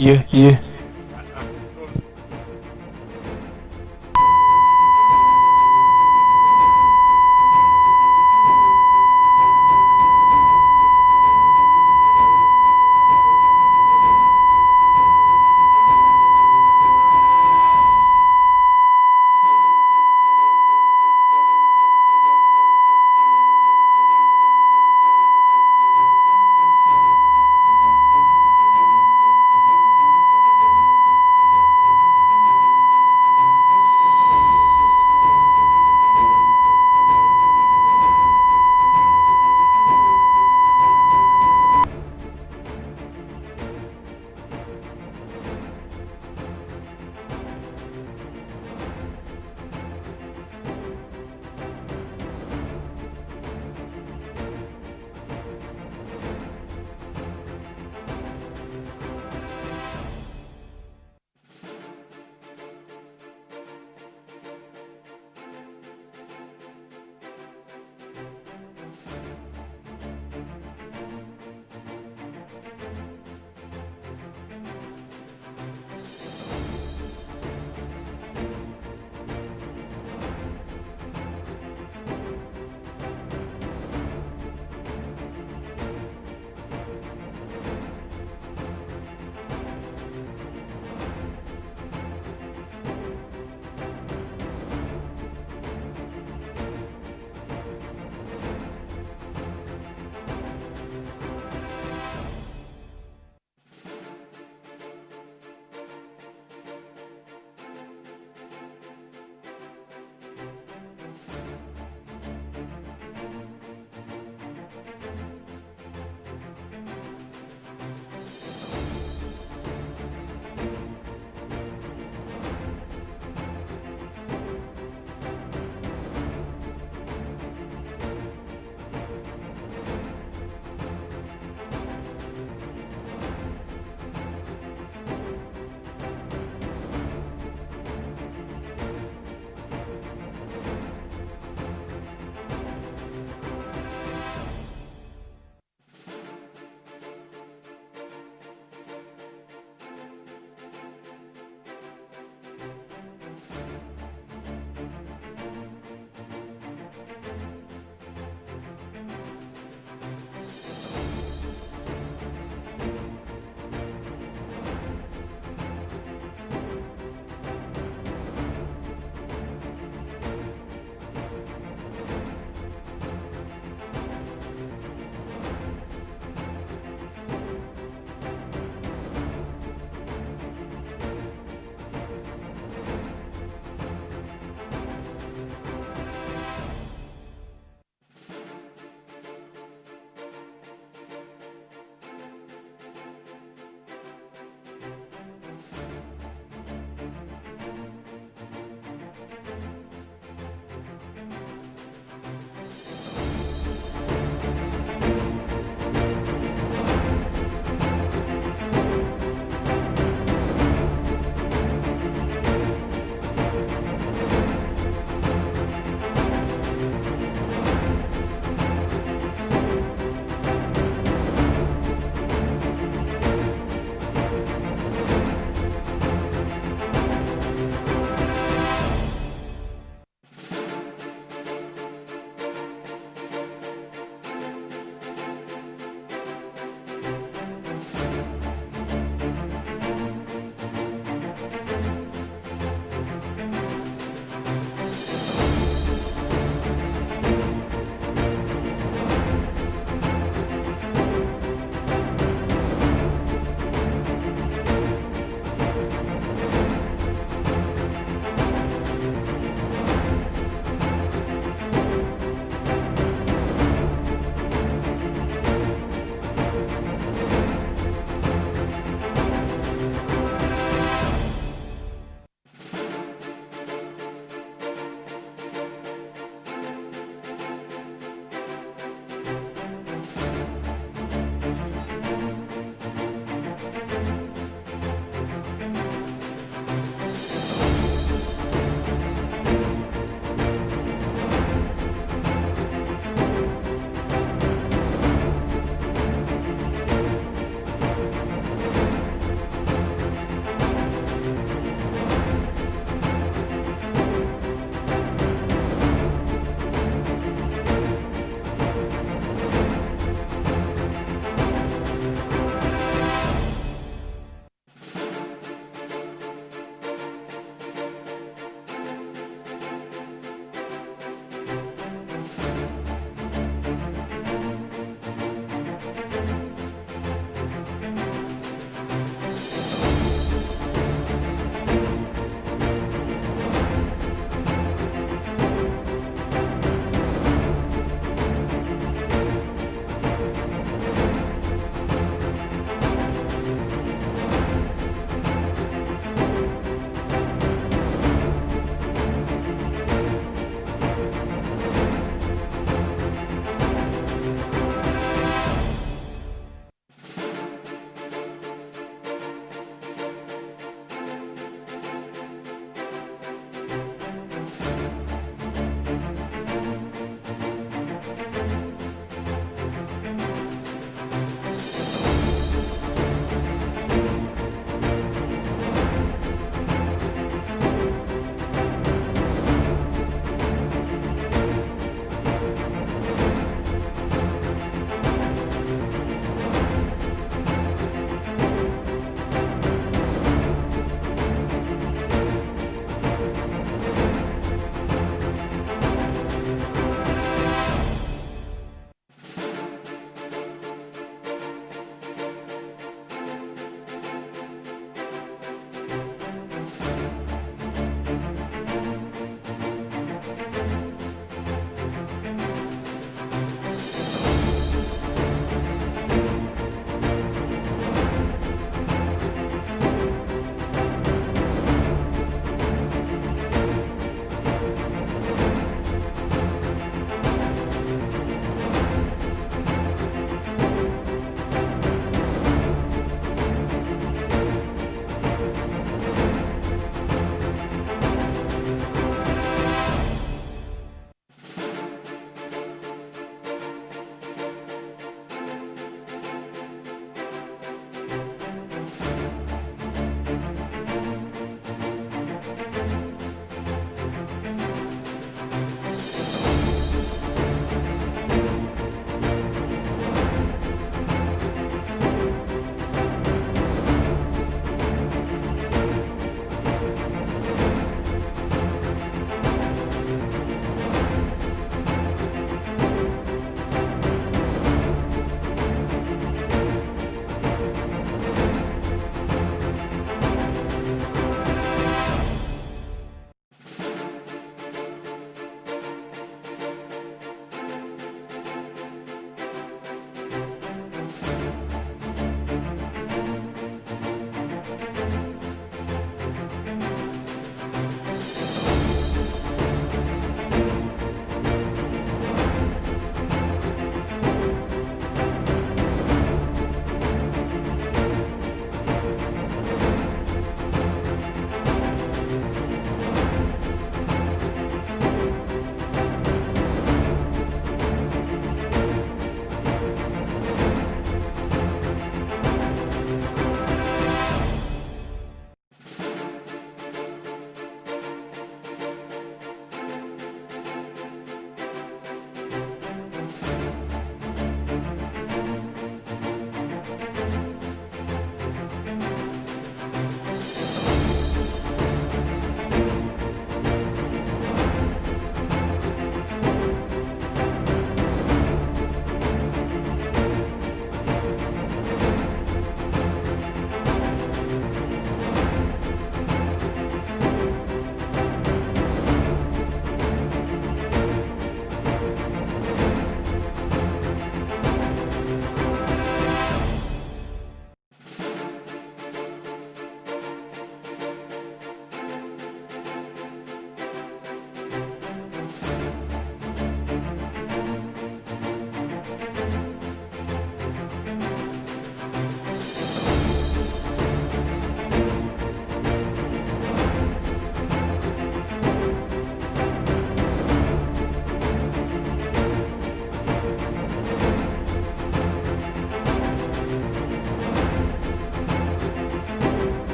Yeah, yeah.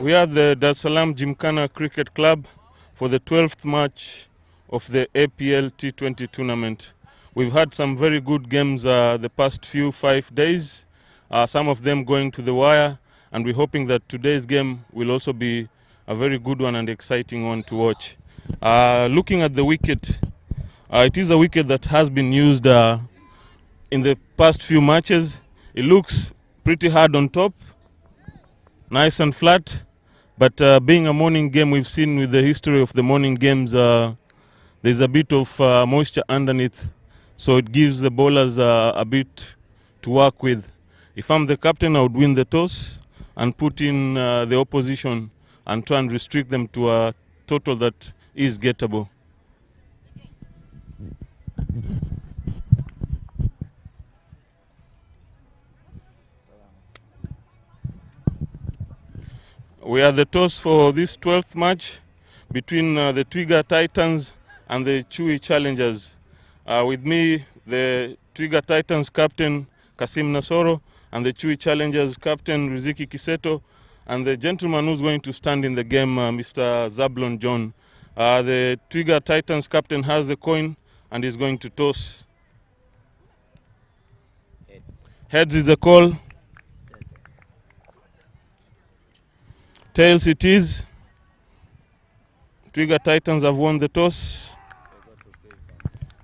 We are the Dar es Salaam Gymkhana Cricket Club for the 12th match of the APL T20 tournament. We've had some very good games the past 5 days, some of them going to the wire, and we're hoping that today's game will also be a very good one and exciting one to watch. Looking at the wicket, it is a wicket that has been used in the past few matches. It looks pretty hard on top, nice and flat. But being a morning game, we've seen with the history of the morning games, there's a bit of moisture underneath. So it gives the bowlers a bit to work with. If I'm the captain, I would win the toss and put in the opposition and try and restrict them to a total that is gettable. We are the toss for this 12th match between the Twiga Titans and the Chui Challengers. With me, the Twiga Titans captain Kasim Nasoro and the Chui Challengers captain Riziki Kiseto, and the gentleman who's going to stand in the game, Mr. Zablon John. The Twiga Titans captain has the coin and is going to toss. Heads is the call. Tails it is. Twiga Titans have won the toss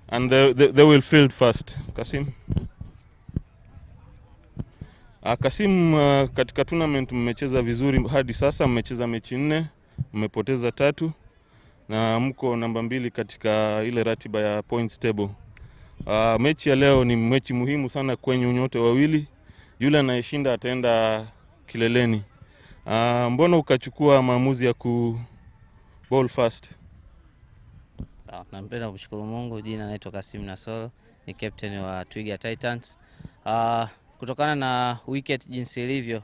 and they will field first. Kasim. Kasim, katika tournament mmecheza vizuri hadi sasa, mmecheza mechi 4, mmepoteza 3 na mko namba 2 katika ile ratiba ya points table. Mechi ya leo ni mechi muhimu sana kwenye nyote wawili. Yule anayeshinda ataenda kileleni. Mbona ukachukua maamuzi ya ku bowl first? Sawa, napenda kumshukuru Mungu. Jina naitwa Kasim Nasoro, ni captain wa Twiga Titans. Kutokana na wicket jinsi ilivyo,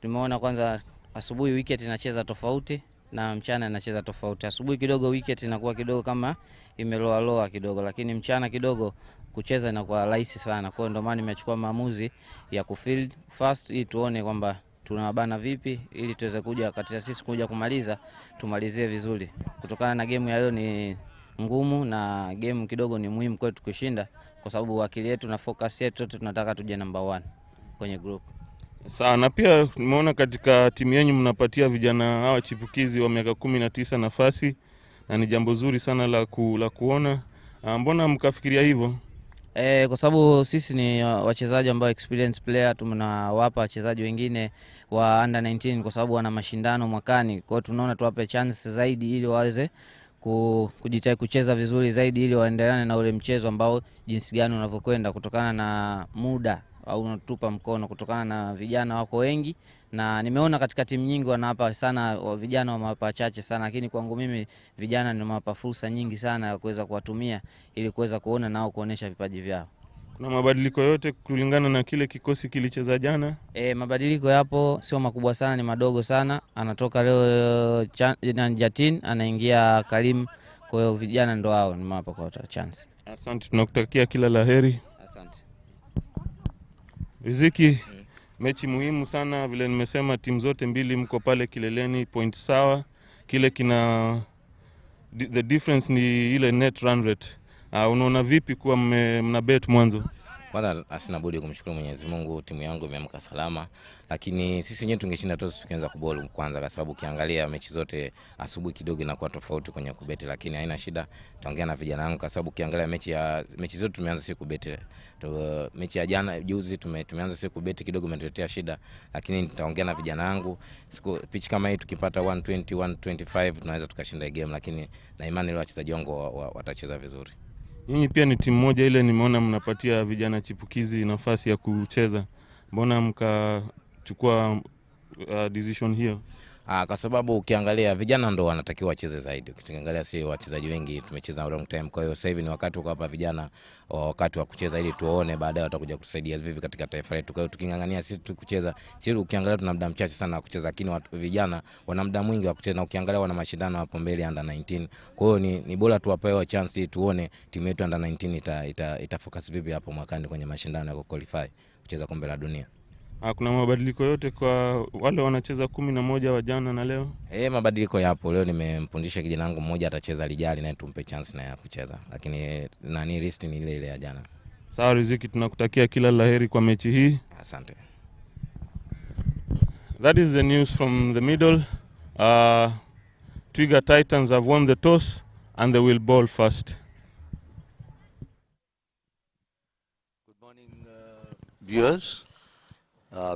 tumeona kwanza asubuhi wicket inacheza tofauti na mchana inacheza tofauti. Asubuhi kidogo wicket inakuwa kidogo kama imeloa kidogo, lakini mchana kidogo kucheza inakuwa rahisi sana. Kwa hiyo ndio maana nimechukua maamuzi ya kufield first ili tuone kwamba tunabana vipi ili tuweze kuja katika sisi kuja kumaliza tumalizie vizuri. Kutokana na game ya leo ni ngumu na game kidogo ni muhimu kwetu kushinda, kwa sababu akili yetu na focus yetu yote tunataka tuje number 1 kwenye group. Sawa, na pia nimeona katika timu yenu mnapatia vijana hawa chipukizi wa miaka 19 nafasi, na ni jambo zuri sana la kuona. Mbona mkafikiria hivyo? Kwa sababu sisi ni wachezaji ambao experience player, tunawapa wachezaji wengine wa under 19 kwa sababu wana mashindano mwakani. Kwa hiyo tunaona tuwape chance zaidi ili waweze kujitahidi kucheza vizuri zaidi ili waendelee na ule mchezo ambao jinsi gani unavyokwenda, kutokana na muda au unatupa mkono, kutokana na vijana wako wengi na nimeona katika timu nyingi wanawapa sana vijana wanawapa chache sana, lakini kwangu mimi vijana nimewapa fursa nyingi sana ya kuweza kuwatumia ili kuweza kuona nao kuonesha vipaji vyao. Kuna mabadiliko yote kulingana na kile kikosi kilicheza jana? Mabadiliko yapo, sio makubwa sana, ni madogo sana. Anatoka leo Jatin, anaingia Karim, kwa hiyo vijana ndo hao nimewapa kwa chance. Asante, tunakutakia kila laheri. Asante. Riziki, mechi muhimu sana, vile nimesema timu zote mbili mko pale kileleni, point sawa. Kile the difference ni ile net run rate. Unaona vipi kuwa mna bet mwanzo? Kwanza asina budi kumshukuru Mwenyezi Mungu, timu yangu imeamka salama, lakini sisi wenyewe tungeshinda toss tukianza kubowl kwanza, kwa sababu ukiangalia mechi zote asubuhi kidogo inakuwa tofauti kwenye kubeti, lakini haina shida. Tutaongea na vijana wangu kwa sababu ukiangalia mechi zote tumeanza siku kubeti. Mechi ya jana juzi tumeanza siku kubeti kidogo imetuletea shida, lakini nitaongea na vijana wangu. Pitch kama hii tukipata 120 125 tunaweza tukashinda game, lakini na imani leo wachezaji wangu watacheza vizuri. Nyinyi pia ni timu moja ile, nimeona mnapatia vijana chipukizi nafasi ya kucheza. Mbona mkachukua decision hiyo? Kwa sababu ukiangalia vijana ndo wanatakiwa wacheze zaidi. Ukiangalia si wachezaji wengi tumecheza long time. Kwa hiyo sasa hivi ni wakati kwa hapa vijana wakati wa kucheza ili tuone baadaye watakuja kusaidia vipi katika taifa letu. Kwa hiyo tukingangania sisi tu kucheza, sisi ukiangalia tuna muda mchache sana wa kucheza, lakini vijana wana muda mwingi wa kucheza, na ukiangalia wana mashindano hapo mbele under 19. Kwa hiyo ni bora tuwapewe chance tuone timu yetu under 19 ita focus vipi hapo mwakani kwenye mashindano ya qualify kucheza kombe la dunia. Kuna mabadiliko yote kwa wale wanacheza 11 wa jana na leo? Mabadiliko yapo. Leo nimempundisha kijana wangu mmoja atacheza lijali na tumpe chance na ya kucheza. Lakini nani list ni ile ile ya jana. Sawa Riziki, tunakutakia kila laheri kwa mechi hii. Asante. That is the news from the middle. Twiga Titans have won the toss and they will bowl first. Good morning, viewers.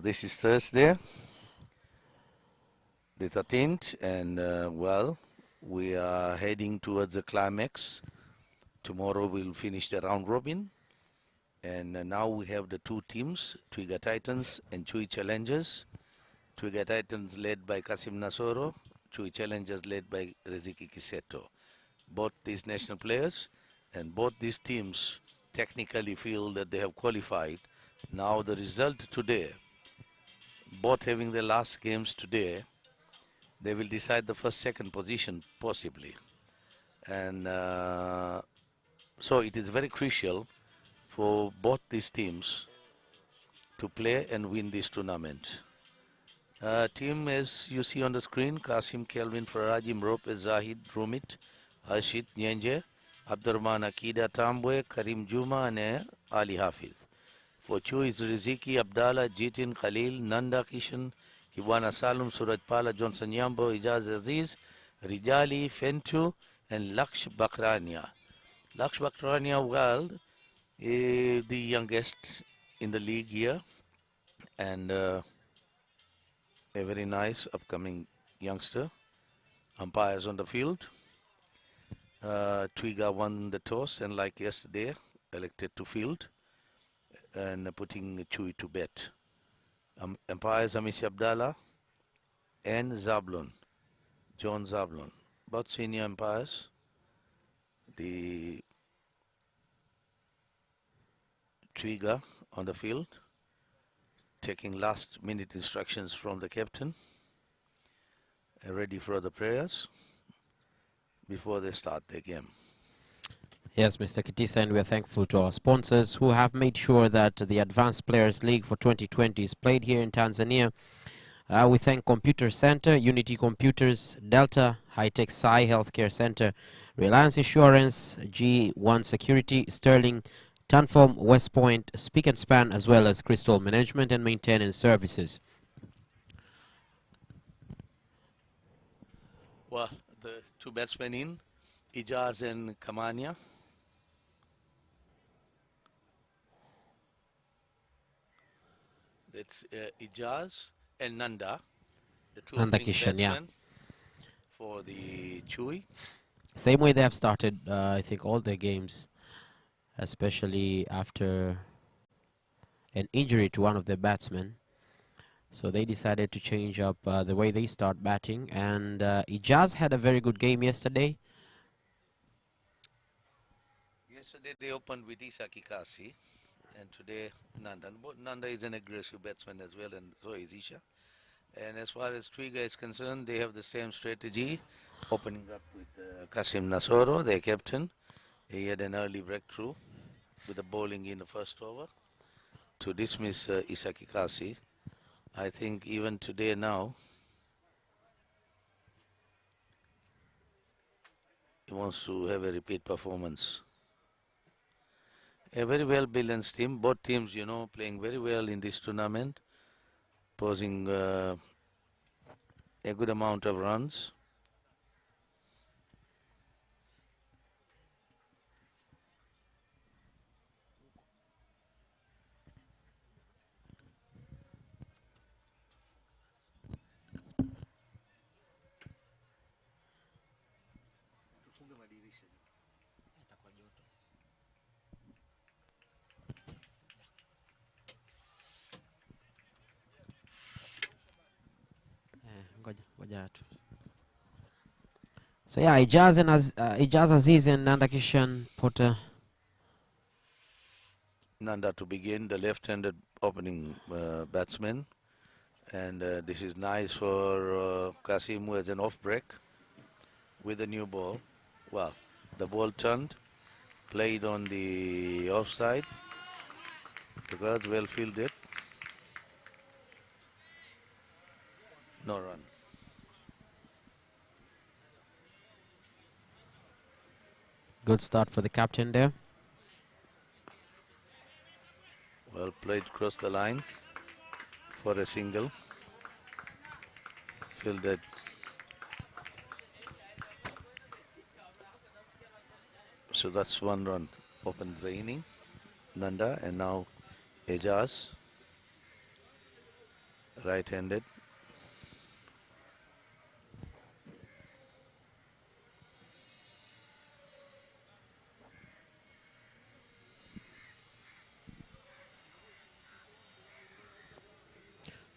This is Thursday, the 13th, and we are heading towards the climax. Tomorrow we'll finish the round robin, and now we have the two teams, Twiga Titans and Chui Challengers. Twiga Titans led by Kasim Nasoro, Chui Challengers led by Riziki Kiseto. Both these national players and both these teams technically feel that they have qualified. Now the result today, both having their last games today, they will decide the first, second position possibly. And so it is very crucial for both these teams to play and win this tournament. Team as you see on the screen, Kasim, Kelvin, Faraji, Mrope, Zahid, Rumit, Harshit, Nyenje, Abdurrahman Akida, Tambwe, Karim Juma, and Ali Hafiz. For Chu is Riziki, Abdallah, Jitin, Khalil, Nanda Kishan, Kibwana Salum, Suraj Pala, Johnson Yambo, Ijaz Aziz, Rijali, Fentu, and Laksh Bakrania. Laksh Bakrania, well, the youngest in the league here, and a very nice upcoming youngster. Umpires on the field. Twiga won the toss and like yesterday elected to field and putting Chui to bet. Umpires Amishi Abdallah and Zablon, John Zablon, both senior umpires. The Twiga on the field taking last minute instructions from the captain, ready for the prayers before they start their game. Yes, Mr. Kitisa, and we are thankful to our sponsors who have made sure that the Advanced Players League for 2020 is played here in Tanzania. We thank Computer Center, Unity Computers, Delta, High-Tech Sci Healthcare Center, Reliance Insurance, G1 Security, Sterling, Tanform, West Point, Speak and Span, as well as Crystal Management and Maintenance Services. Well, the two batsmen in, Ijaz and Kamania. That's Ijaz and Nanda, the two Nanda opening Kishan, batsmen for the Chui. Same way they have started, I think, all their games, especially after an injury to one of their batsmen. So they decided to change up the way they start batting. And Ijaz had a very good game yesterday. Yesterday they opened with Isa Kikasi, and today Nanda. Nanda is an aggressive batsman as well, and so is Isha. And as far as Twiga is concerned, they have the same strategy, opening up with Kasim Nasoro, their captain. He had an early breakthrough with the bowling in the first over to dismiss Isa Kikasi. I think even today now, he wants to have a repeat performance. A very well balanced team, both teams, you know, playing very well in this tournament, posing a good amount of runs. So yeah, Ijaz Aziz and Nanda Kishan Potter. Nanda to begin, the left-handed opening batsman. And this is nice for Kasim, who has an off break with a new ball. Well, the ball turned, played on the offside. The guards well fielded. No run. Good start for the captain there. Well played across the line for a single. Fielded. So that's one run. Opens the inning. Nanda, and now Ejaz, right-handed.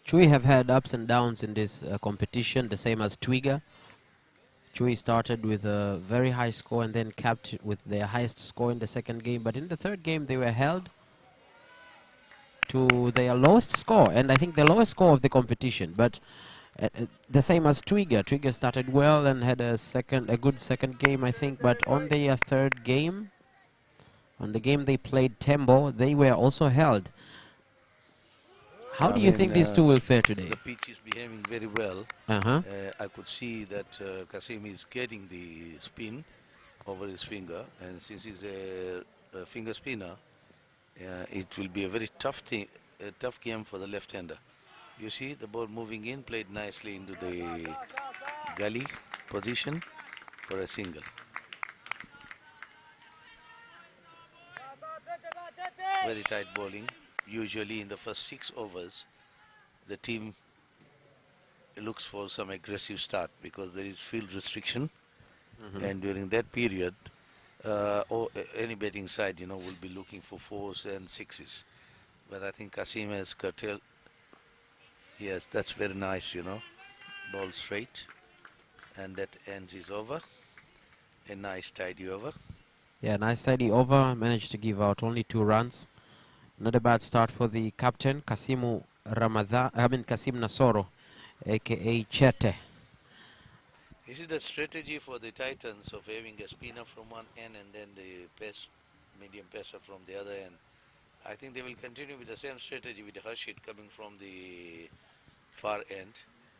Chui have had ups and downs in this competition, the same as Twiga. Chui started with a very high score and then capped with their highest score in the second game. But in the third game, they were held to their lowest score, and I think the lowest score of the competition. But the same as Twiga. Twiga started well and had a good second game, I think. But on their third game, on the game they played Tembo, they were also held. How do you think these two will fare today? The pitch is behaving very well. I could see that Kasim is getting the spin over his finger, and since he's a finger spinner, it will be a very tough game for the left-hander. You see the ball moving in, played nicely into the gully position for a single. Very tight bowling. Usually in the first 6 overs, the team looks for some aggressive start because there is field restriction, and during that period, any batting side, will be looking for 4s and 6s. But I think Kasim has curtailed. Yes, that's very nice, ball straight, and that ends his over. A nice tidy over. Yeah, nice tidy over. Managed to give out only 2 runs. Not a bad start for the captain, Kasim Nasoro, aka Chete. This is the strategy for the Titans of having a spinner from one end and then the medium pacer from the other end. I think they will continue with the same strategy with Harshid coming from the far end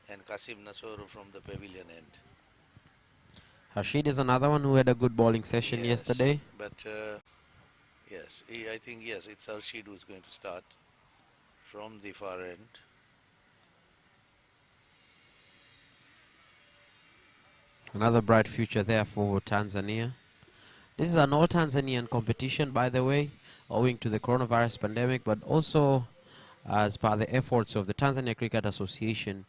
and Kasim Nasoro from the pavilion end. Harshid is another one who had a good bowling session yesterday. But yes, I think it's Harshid who's going to start from the far end. Another bright future there for Tanzania. This is an all-Tanzanian competition, by the way, owing to the coronavirus pandemic, but also as per the efforts of the Tanzania Cricket Association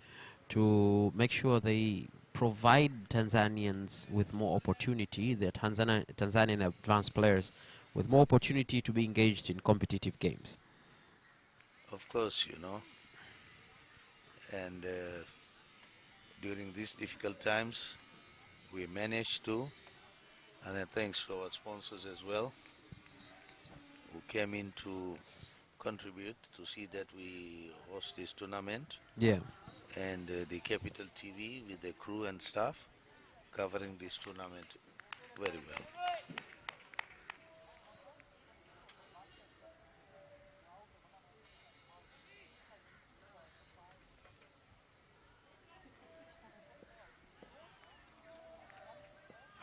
to make sure they provide Tanzanians with more opportunity, the Tanzanian advanced players with more opportunity to be engaged in competitive games. Of course, and during these difficult times, we managed to, and thanks to our sponsors as well, who came in to contribute to see that we host this tournament. Yeah. And the Capital TV with the crew and staff covering this tournament very well.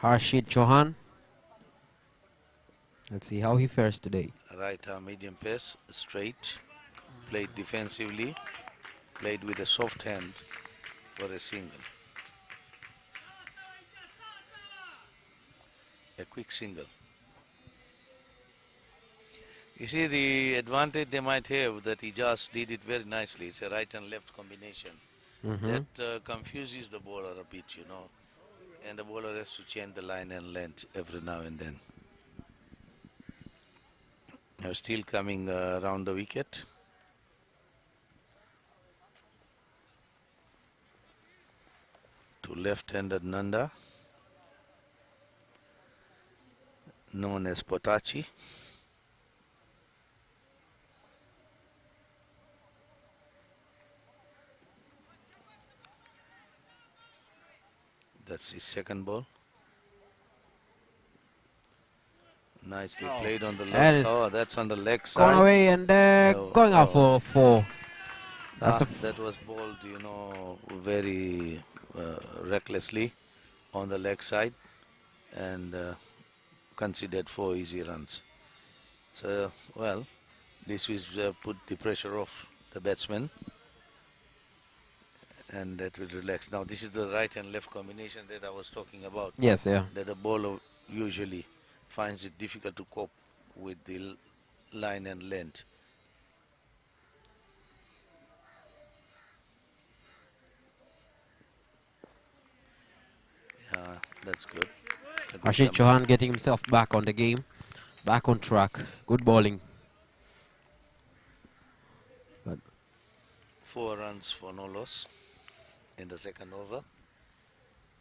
Harshid Chauhan. Let's see how he fares today. Right arm medium pace, straight, played defensively, played with a soft hand for a single. A quick single. You see the advantage they might have that he just did it very nicely. It's a right and left combination. That confuses the bowler a bit, and the bowler has to change the line and length every now and then. Now still coming around the wicket. To left-handed Nanda, known as Potachi. That's his second ball. Nicely played on the leg. Oh, that's on the leg side. Gone away and going out for 4. That was bowled, you know, very recklessly on the leg side and considered 4 easy runs. So, well, this is put the pressure off the batsman and that will relax. Now, this is the right and left combination that I was talking about. Yes, yeah. That the bowler usually finds it difficult to cope with the line and length. Yeah, that's good. Rashid Chauhan getting himself back on the game, back on track. Good bowling. But 4 runs for no loss in the second over.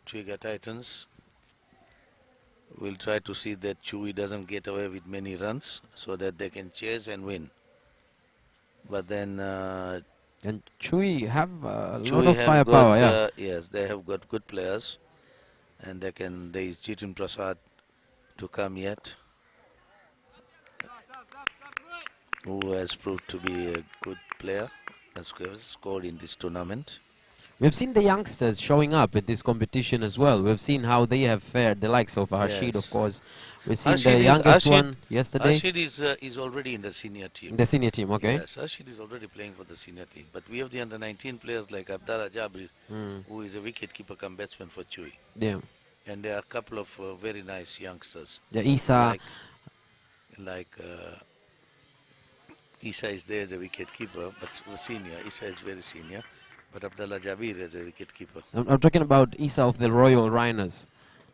Twiga Titans will try to see that Chewy doesn't get away with many runs so that they can chase and win. But then and Chewy have a Chewy lot of have firepower, got, yeah. yes, they have got good players, and there is Jitin Prasad to come yet, who has proved to be a good player, has scored in this tournament. We've seen the youngsters showing up in this competition as well. We've seen how they have fared, the likes of Rashid, Yes. of course. We've seen Rashid the is- youngest Rashid- one yesterday. Rashid is already in the senior team. The senior team, okay. Yes, Rashid is already playing for the senior team. But we have the under-19 players like Abdallah Jabri, who is a wicket-keeper come batsman for Chewy. Yeah. And there are a couple of very nice youngsters. The Isa. Like Isa is there as a wicket-keeper, but senior. Isa is very senior. But Abdallah Jabir is a wicket-keeper. I'm talking about Isa of the Royal Rhinos.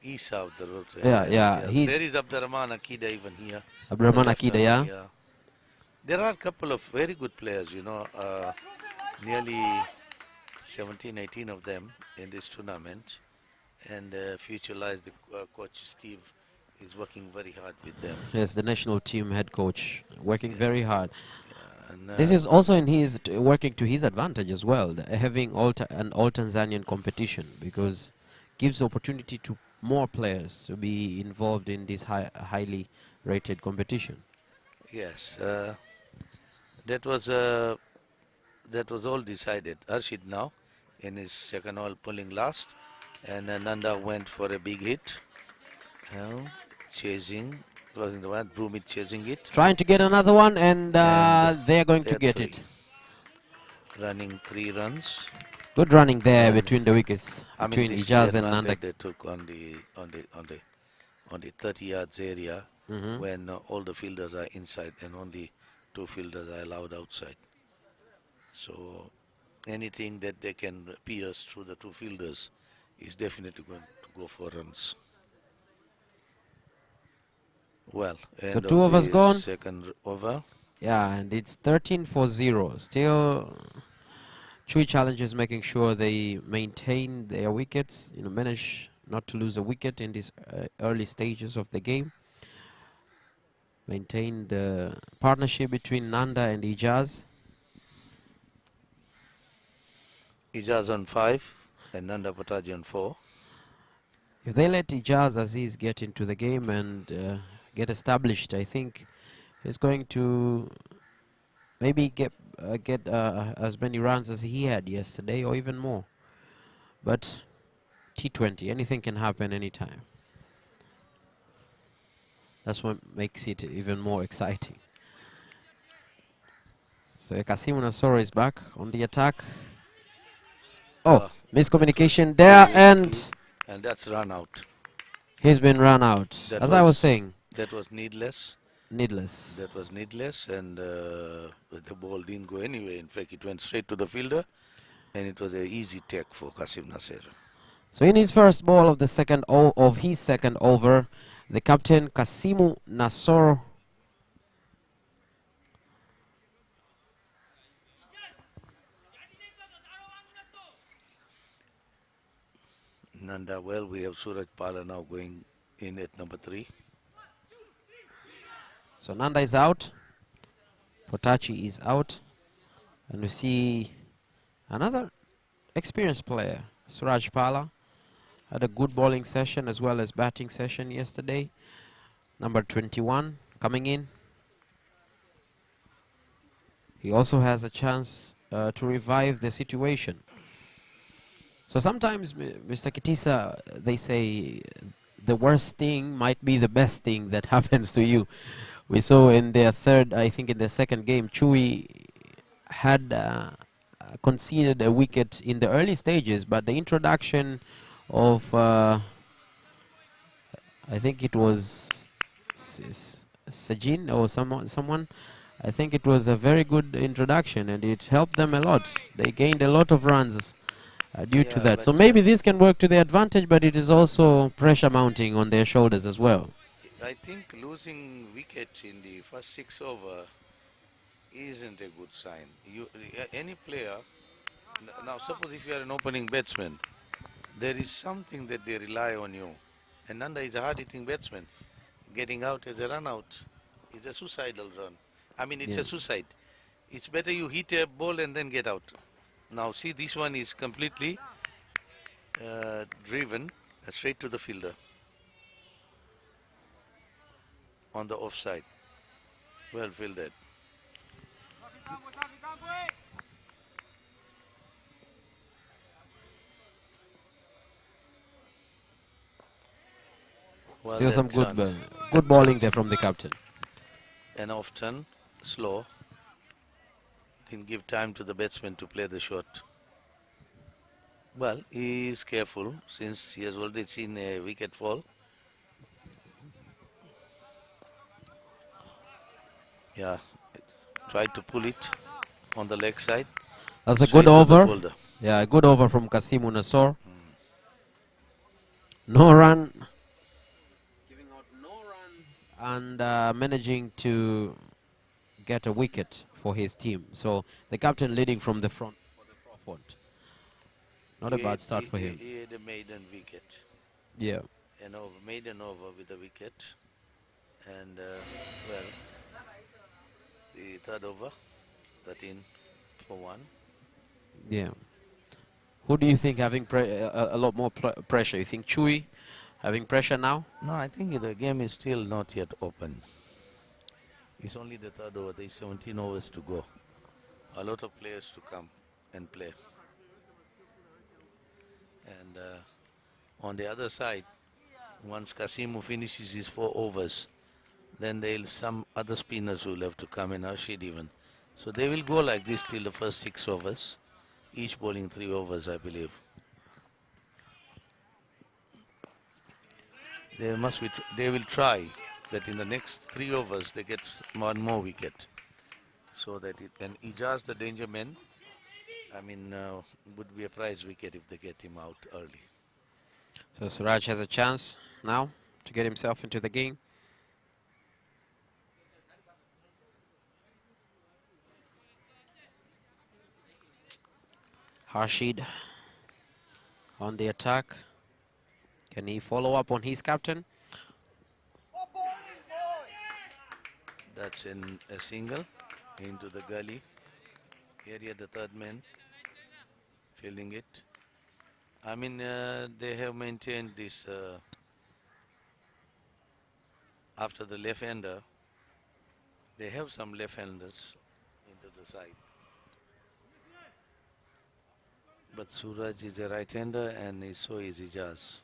Isa of the road. Yeah. Yes. There is Abdurrahman Akida even here. Abdurrahman Akida, yeah. There are a couple of very good players, you know, nearly 17, 18 of them in this tournament. And future lies, the coach Steve is working very hard with them. Yes, the national team head coach working very hard. And, This is also in his working to his advantage as well, having an all Tanzanian competition, because gives opportunity to more players to be involved in this highly rated competition. Yes, that was all decided. Arshid now in his second all pulling last, and Nanda went for a big hit. Chasing, closing the one, Brumit chasing it. Trying to get another one, and they're going to get it. Running 3 runs. Good running there between the wickets, I mean, between this Ijaz clear and run Nanda. that they took on the 30 yards area when all the fielders are inside and only 2 fielders are allowed outside. So anything that they can pierce through the 2 fielders is definitely going to go for runs. Well, So 2 overs gone. Second over. Yeah, and it's 13-0. Still, Chewy Challengers making sure they maintain their wickets, manage not to lose a wicket in these early stages of the game. Maintain the partnership between Nanda and Ijaz. Ijaz on 5 and Nanda Pataji on 4. If they let Ijaz Aziz get into the game and get established, I think he's going to maybe get as many runs as he had yesterday or even more. But T20, anything can happen anytime. That's what makes it even more exciting. So Kasim Nasoro is back on the attack. Oh, miscommunication there, and that's run out. He's been run out. As I was saying, that was needless. That was needless, and the ball didn't go anywhere. In fact, it went straight to the fielder, and it was an easy take for Kasim Nasser. So in his first ball of the second over, the captain Kasimu Nasoro Nanda, well, we have Suraj Pala now going in at number 3. So Nanda is out, Potachi is out, and we see another experienced player, Suraj Pala. Had a good bowling session as well as batting session yesterday. Number 21 coming in. He also has a chance to revive the situation. So sometimes, Mr. Kitisa, they say the worst thing might be the best thing that happens to you. We saw in their third, I think in the second game, Chui had conceded a wicket in the early stages, but the introduction of, I think it was Sajin or someone, I think it was a very good introduction and it helped them a lot. They gained a lot of runs due to that. So maybe this can work to their advantage, but it is also pressure mounting on their shoulders as well. I think losing wickets in the first 6 over isn't a good sign. Any player, now suppose if you are an opening batsman, there is something that they rely on you. And Nanda is a hard-hitting batsman. Getting out as a run-out is a suicidal run. I mean, it's a suicide. It's better you hit a ball and then get out. Now see, this one is completely driven straight to the fielder on the offside. Well fielded. Well, still some good bowling there from the captain. And often slow. Didn't give time to the batsman to play the shot. Well, he is careful since he has already seen a wicket fall. Yeah, tried to pull it on the leg side. That's a good over. Yeah, a good over from Kasimu Nasor. No run. Giving out no runs and managing to get a wicket for his team. So the captain leading from the front for the front. Not a bad start for him. He had a maiden wicket. Yeah. An over, maiden over with a wicket. And, well, the third over, 13 for 1. Yeah. Who do you think having a lot more pressure? You think Chui having pressure now? No, I think the game is still not yet open. It's only the third over. There is 17 overs to go. A lot of players to come and play. And on the other side, once Kasimu finishes his 4 overs, then there is some other spinners who will have to come in, Rashid even. So they will go like this till the first 6 overs, each bowling 3 overs, I believe. They will try that in the next 3 overs they get one more wicket, so that it can Ijaz, the danger man, I mean, would be a prize wicket if they get him out early. So Suraj has a chance now to get himself into the game. Harshid on the attack. Can he follow up on his captain? That's in a single into the gully area, the third man fielding it. I mean, they have maintained this after the left-hander. They have some left-handers into the side. But Suraj is a right-hander and so is Ijaz.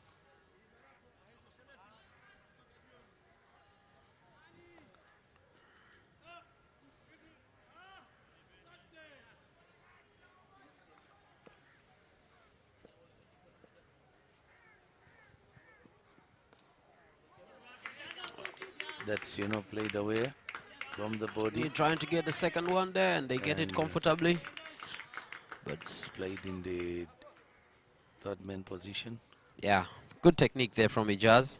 That's, played away from the body. They're trying to get the second one there and they get it comfortably. But played in the third man position. Yeah, good technique there from Ijaz.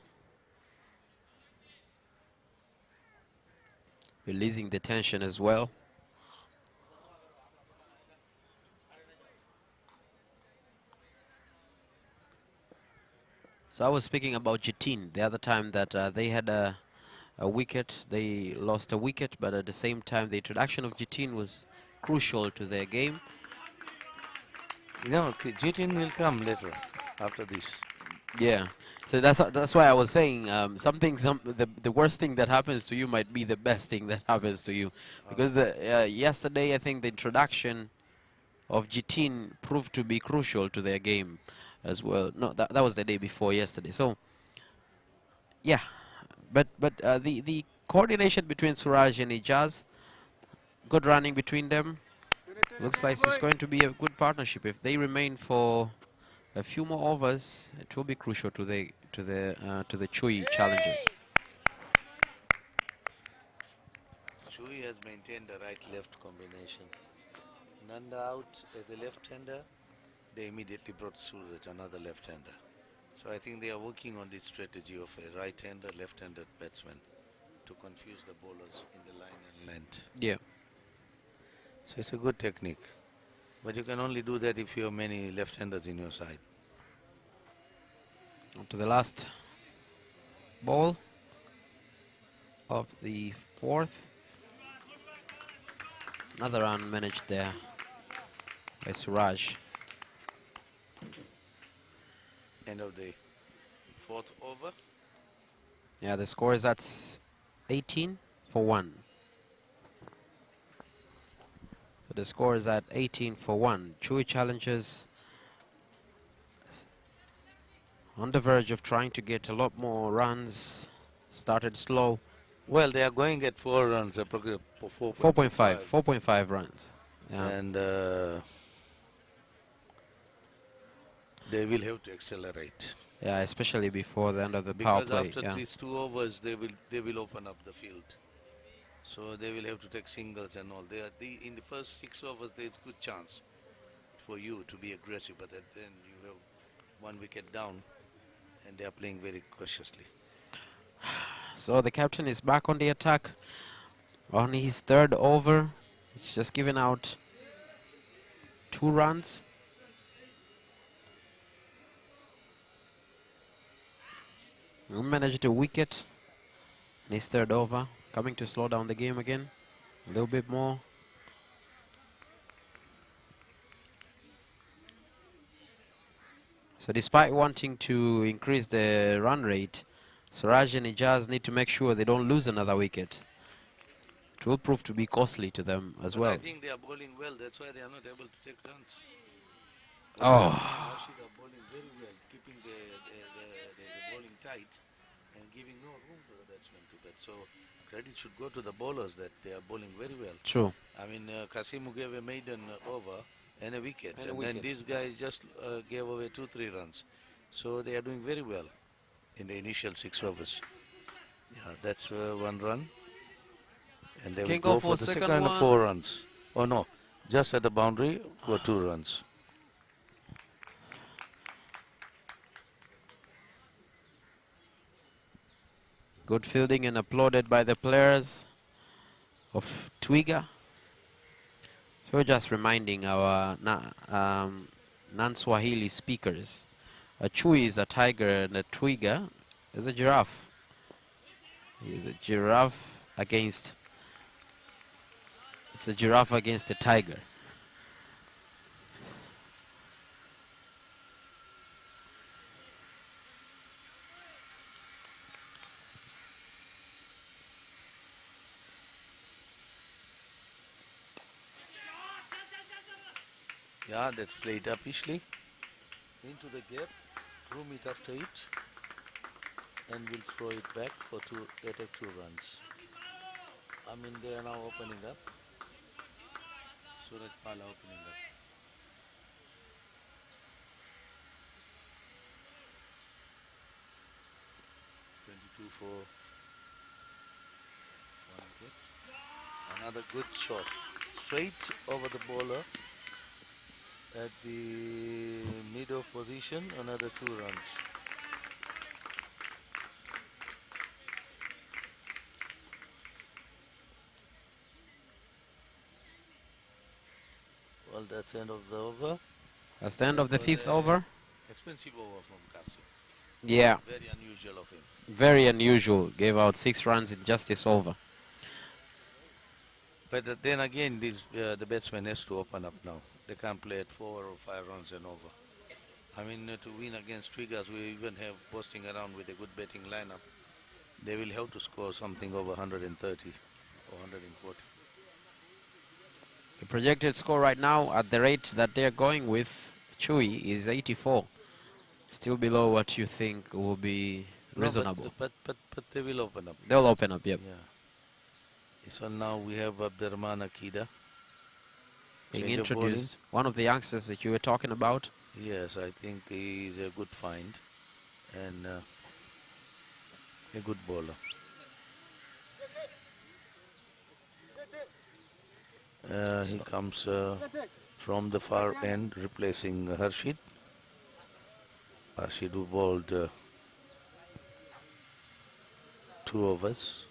Releasing the tension as well. So I was speaking about Jitin the other time that they had a wicket. They lost a wicket, but at the same time the introduction of Jitin was crucial to their game. Jitin will come later after this. Yeah, so that's why I was saying the worst thing that happens to you might be the best thing that happens to you, because yesterday I think the introduction of Jitin proved to be crucial to their game as well. No, that was the day before yesterday. So, yeah, but the coordination between Suraj and Ijaz, good running between them. Looks like it's going to be a good partnership. If they remain for a few more overs, it will be crucial to the Chui challenges. Chui has maintained the right-left combination. Nanda out as a left-hander, they immediately brought Suraj, another left-hander. So I think they are working on this strategy of a right-hander, left-handed batsman to confuse the bowlers in the line and length. Yeah. So it's a good technique. But you can only do that if you have many left-handers in your side. On to the last ball of the fourth. Another run managed there by Suraj. End of the fourth over. Yeah, the score is at 18 for 1. So the score is at 18 for 1. Chui Challengers on the verge of trying to get a lot more runs. Started slow. Well, they are going at 4 runs, 4.5. 4.5 runs. Yeah. And they will have to accelerate. Yeah, especially before the end of the power Because play. after Yeah. these 2 overs, they will open up the field. So they will have to take singles and all. In the first 6 overs, there is good chance for you to be aggressive, but then you have 1 wicket down, and they are playing very cautiously. So the captain is back on the attack on his 3rd over. He's just given out 2 runs. He managed a wicket in his 3rd over, coming to slow down the game again a little bit more. So despite wanting to increase the run rate, Suraj and Ijaz need to make sure they don't lose another wicket. It will prove to be costly to them as But well. I think they are bowling well. That's why they are not able to take runs. Oh. Rashid are bowling very well, keeping the bowling tight and giving no room to the batsmen to bat. So credit should go to the bowlers that they are bowling very well. True. I mean, Kasimu gave a maiden over and a wicket. And a And wicket. then these guys just gave away 2-3 runs. So they are doing very well in the initial 6 overs. Yeah, that's 1 run. And they Can will go go for for the second second one. 4 runs. Oh no, just at the boundary for 2 runs. Good fielding and applauded by the players of Twiga. So we're just reminding our non-Swahili speakers. A Chui is a tiger and a Twiga is a giraffe. It's a giraffe against a tiger. Yeah, that's played uppishly into the gap, room it after it, and we'll throw it back for attack 2 runs. I mean, they are now opening up. Suraj Pala opening up. For 1 wicket. Another good shot. Straight over the bowler at the mid-off position. Another 2 runs. Well, that's the end of the over. That's the end of the 5th over. Expensive over from Kasim. Yeah. Very unusual of him. Very unusual. Gave out 6 runs in just this over. But then again, the batsman has to open up now. They can't play at 4 or 5 runs and over. I mean, to win against Triggers, we even have posting around with a good batting lineup. They will have to score something over 130 or 140. The projected score right now at the rate that they're going with Chui is 84. Still below what you think will be reasonable. No, but they will open up. They'll open up, yep. Yeah. So now we have Abdurrahman Akida Being change of bowling. introduced. One of the youngsters that you were talking about. Yes, I think he's a good find and a good bowler. He comes from the far end, replacing Harshid. Harshid who bowled 2 overs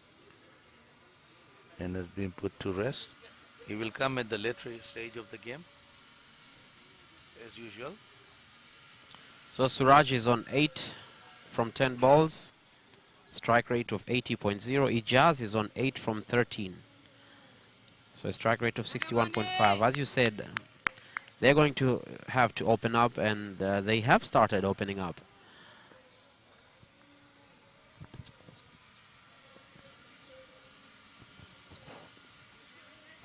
and has been put to rest. He will come at the later stage of the game, as usual. So Suraj is on 8 from 10 balls. Strike rate of 80.0. Ijaz is on 8 from 13. So a strike rate of 61.5. As you said, they're going to have to open up, and they have started opening up.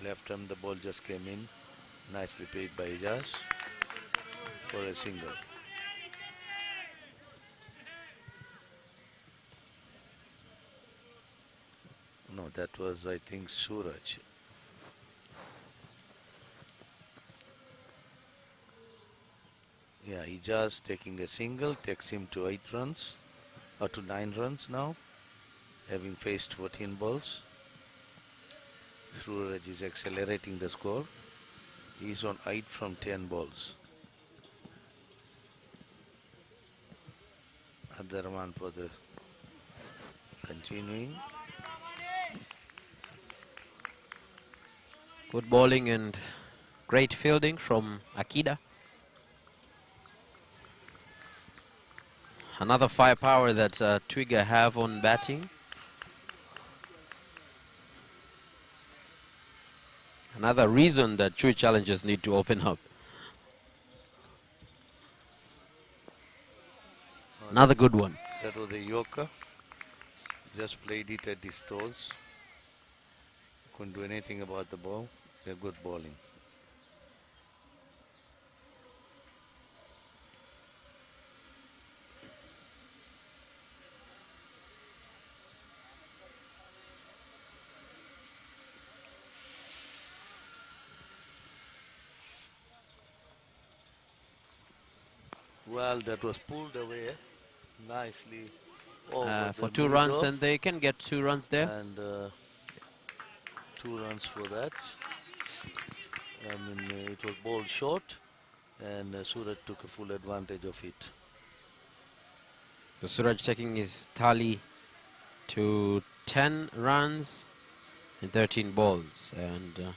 Left arm, the ball just came in. Nicely played by Ijaz for a single. No, that was, I think, Suraj. Yeah, Ijaz taking a single takes him to 8 runs, or to 9 runs now, having faced 14 balls. Suraj is accelerating the score. He's on 8 from 10 balls. Abdurrahman for the continuing. Good bowling and great fielding from Akida. Another firepower that Twiga have on batting. Another reason that Chui challengers need to open up. Another good one. That was a Yorker. Just played it at his toes. Couldn't do anything about the ball. They're good bowling. Well, that was pulled away nicely over For the 2 runs, mid-off. and they can get 2 runs there. And 2 runs for that. I mean, it was bowled short, and Suraj took a full advantage of it. So Suraj taking his tally to 10 runs in 13 balls, and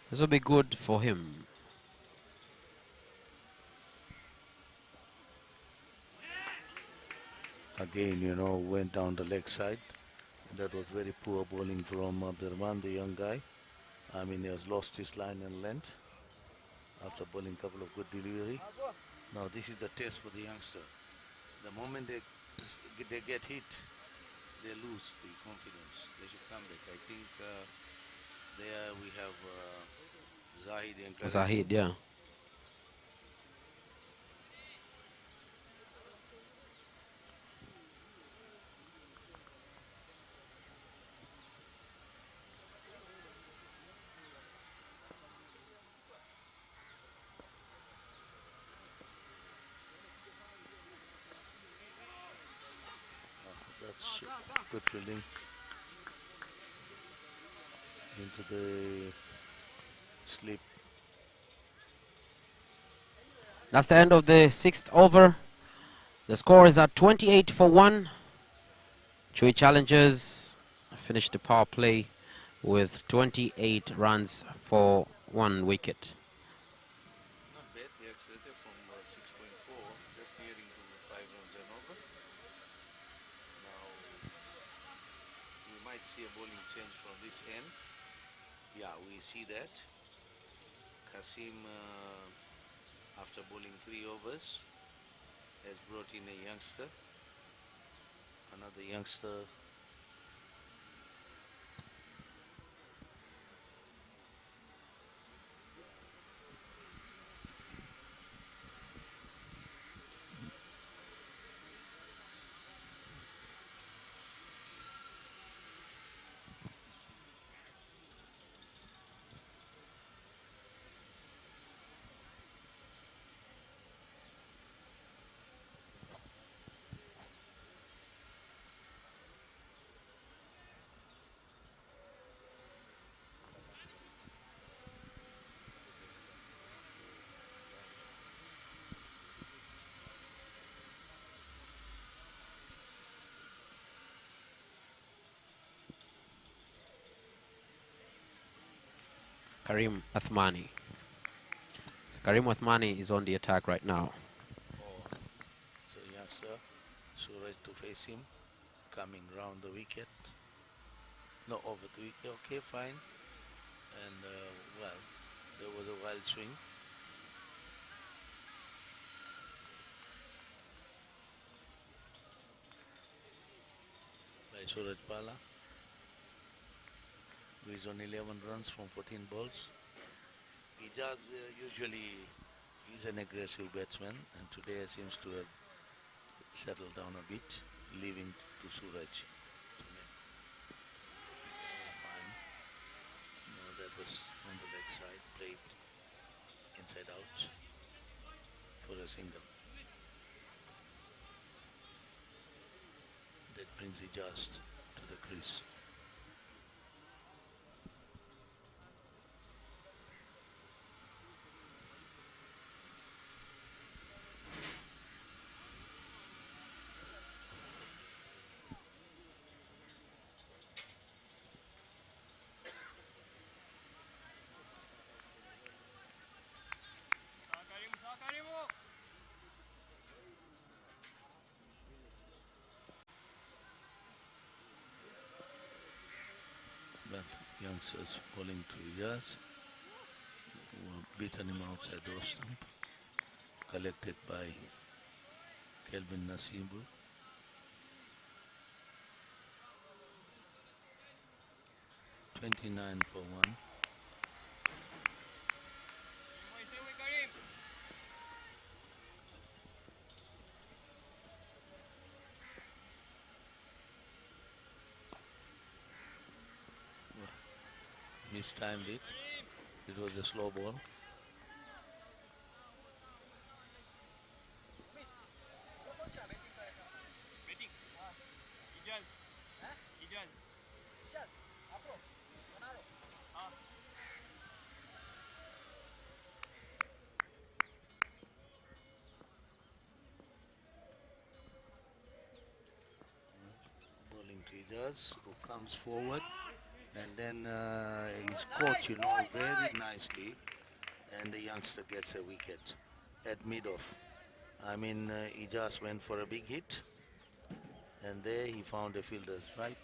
this will be good for him. Again, you know, went down the leg side. That was very poor bowling from Abdurrahman, the young guy. I mean, he has lost his line and length after bowling a couple of good delivery. Now, this is the test for the youngster. The moment they get hit, they lose the confidence. They should come back. I think there we have Zahid encouraging. Zahid, yeah. That's good fielding into the slip. That's the end of the 6th over. The score is at 28 for 1. Chui Challengers finished the power play with 28 runs for 1 wicket. Not bad. They accelerated from 6.4, just nearing to 5 runs and over. Now we might see a bowling change from this end. Yeah, we see that. Kasim, after bowling 3 overs, has brought in a youngster. Another youngster. Karim Athmani. So Karim Athmani is on the attack right now. Oh, so youngster, Suraj to face him, coming round the wicket. No, over the wicket. Okay, fine. And well, there was a wild swing. By Suraj Pala, who is on 11 runs from 14 balls. He does usually, he's an aggressive batsman, and today seems to have settled down a bit, leaving to Suraj to make his fine. No, that was on the leg side, played inside out for a single. That brings Ijaz to the crease. But youngsters falling to Ijaz, who have beaten him outside door stump, collected by Kelvin Nasibu. $29 for one. Mistimed it. It was a slow ball. Bowling to Ijaz, who comes forward, and then he's caught, very nicely, and the youngster gets a wicket at mid-off. I mean, Ijaz went for a big hit, and there he found a fielder's right.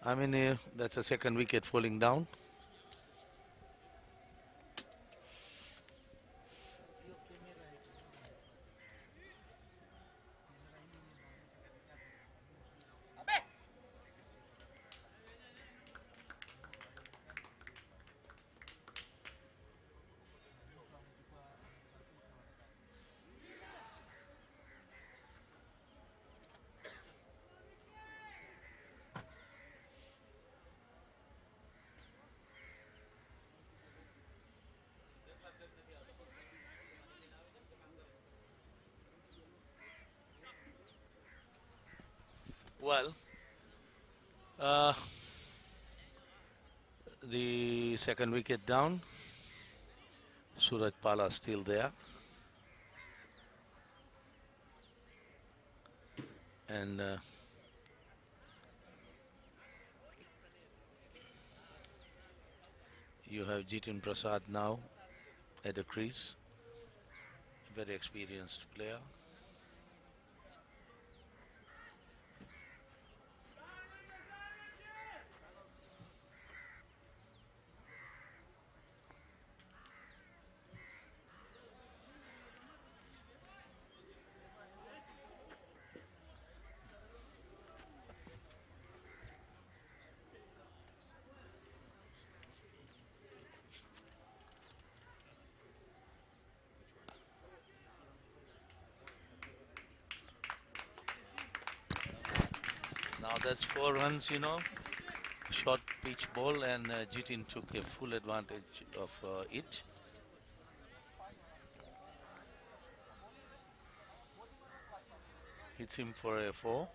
I mean, that's a second wicket falling down. Well, the second wicket down. Suraj Pala still there. And you have Jitin Prasad now at the crease. Very experienced player. Now that's 4 runs, short pitch ball, and Jitin took a full advantage of it. Hits him for a 4.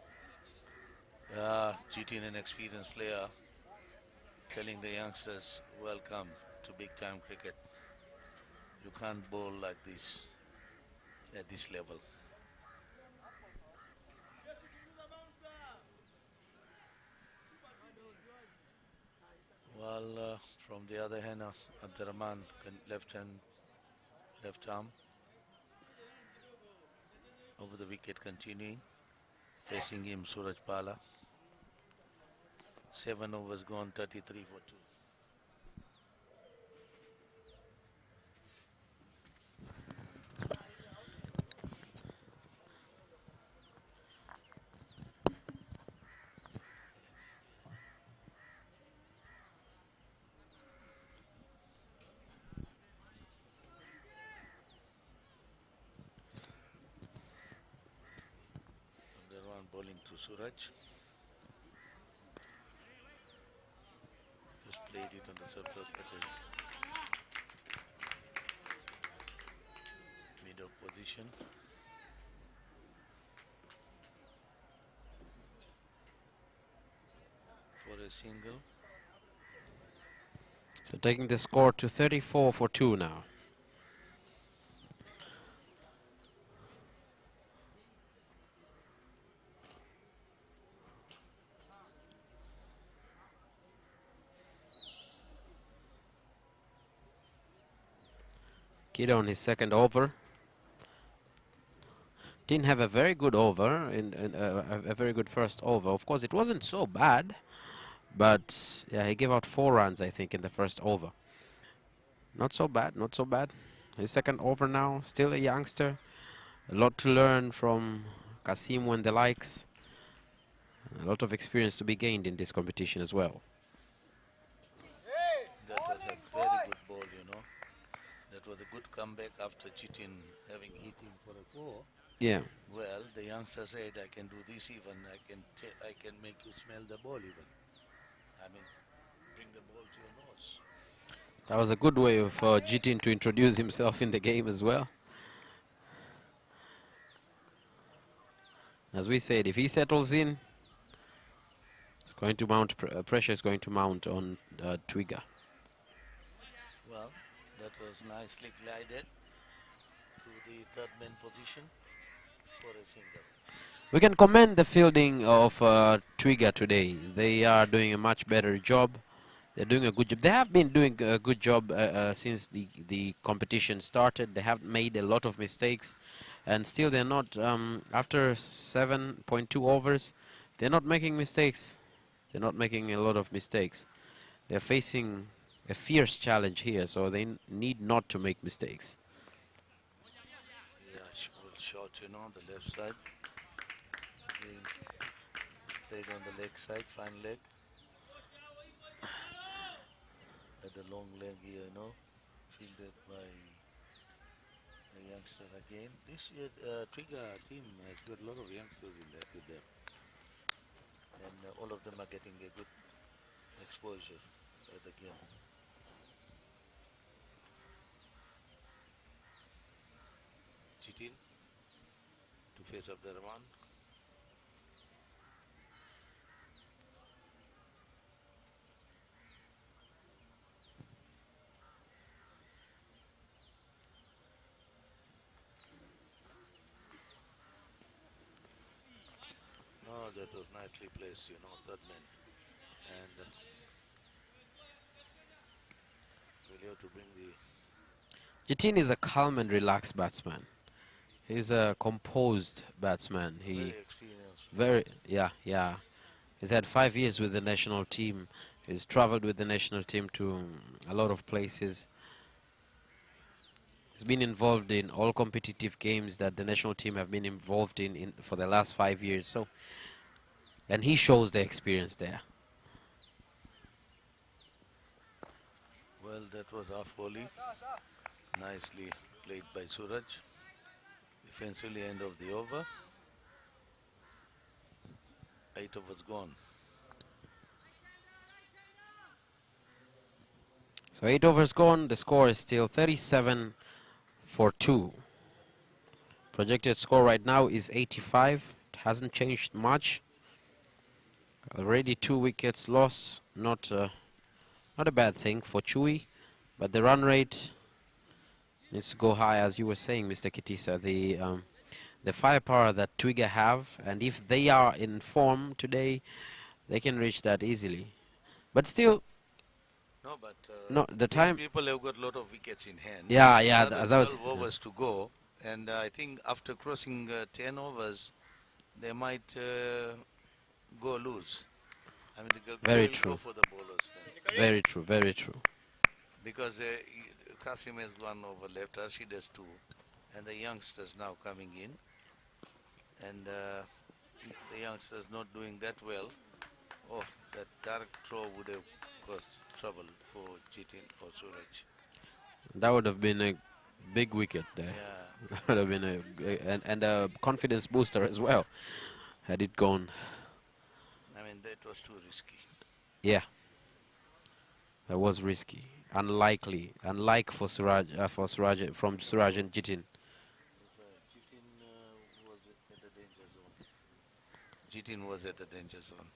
Jitin, an experienced player, telling the youngsters, welcome to big time cricket. You can't bowl like this at this level. Well, from the other hand, Abdurrahman, left hand, left arm, over the wicket continuing. Facing him, Suraj Pala. 7 overs gone, 33 for 2. Abdurrahman bowling to Suraj. Just played it on the surface at the mid-off position. For a single. So taking the score to 34 for 2 now. Kid on his second over. Didn't have a very good over a very good first over. Of course, it wasn't so bad, but yeah, he gave out 4 runs, I think, in the first over. Not so bad, not so bad. His second over now, still a youngster. A lot to learn from Kasim and the likes. A lot of experience to be gained in this competition as well. That was a very good ball, you know. That was a good comeback after Chitin having hit him for a 4. Yeah. Well, the youngster said, I can do this even. I can make you smell the ball even. I mean, bring the ball to your nose. That was a good way of Jitin to introduce himself in the game as well. As we said, if he settles in, it's going to mount pressure is going to mount on Twiga. Well, that was nicely glided to the third man position for a single. We can commend the fielding of Twiga today. They are doing a much better job. They're doing a good job. They have been doing a good job since the competition started. They have made a lot of mistakes, and still they're not, after 7.2 overs, they're not making mistakes. They're not making a lot of mistakes. They're facing a fierce challenge here, so they need not to make mistakes. Yeah, short, you know, the left side. Again, played on the leg side, fine leg. At the long leg here, you know, fielded by a youngster again. This year, Twiga team has got a lot of youngsters in there with them. And all of them are getting a good exposure at the game. Chitin to face up the Rahman. Oh, that was nicely placed, you know, third man. And we'll have to bring the... Jitin is a calm and relaxed batsman. He's a composed batsman. Very experienced. Yeah. He's had 5 years with the national team. He's traveled with the national team to a lot of places. He's been involved in all competitive games that the national team have been involved in for the last 5 years. So, and he shows the experience there. Well, that was off volley. Nicely played by Suraj. Defensively end of the over. 8 overs gone. So 8 overs gone. The score is still 37 for 2. Projected score right now is 85. It hasn't changed much. Already 2 wickets lost. Not a bad thing for Chui, but the run rate needs to go high, as you were saying, Mr. Kitisa. The firepower that Twiga have, and if they are in form today, they can reach that easily. But still, No, but No, the these time. people have got a lot of wickets in hand. Yeah, yeah. Another As I was. 12 overs to go, and I think after crossing 10 overs, they might go loose. I mean, they Very will true. go for the bowlers then. Very true. Very true. Because Kasim has one over left, Rashid has two, and the youngsters now coming in, and the youngsters not doing that well. Oh, that direct throw would have caused trouble for Jitin or Suraj. That would have been a big wicket there. Yeah. That would have been and a confidence booster as well, had it gone. I mean, that was too risky. Yeah. That was risky. Unlikely. Unlike for Suraj, from Suraj and Jitin. Jitin was at the danger zone. Jitin was at the danger zone.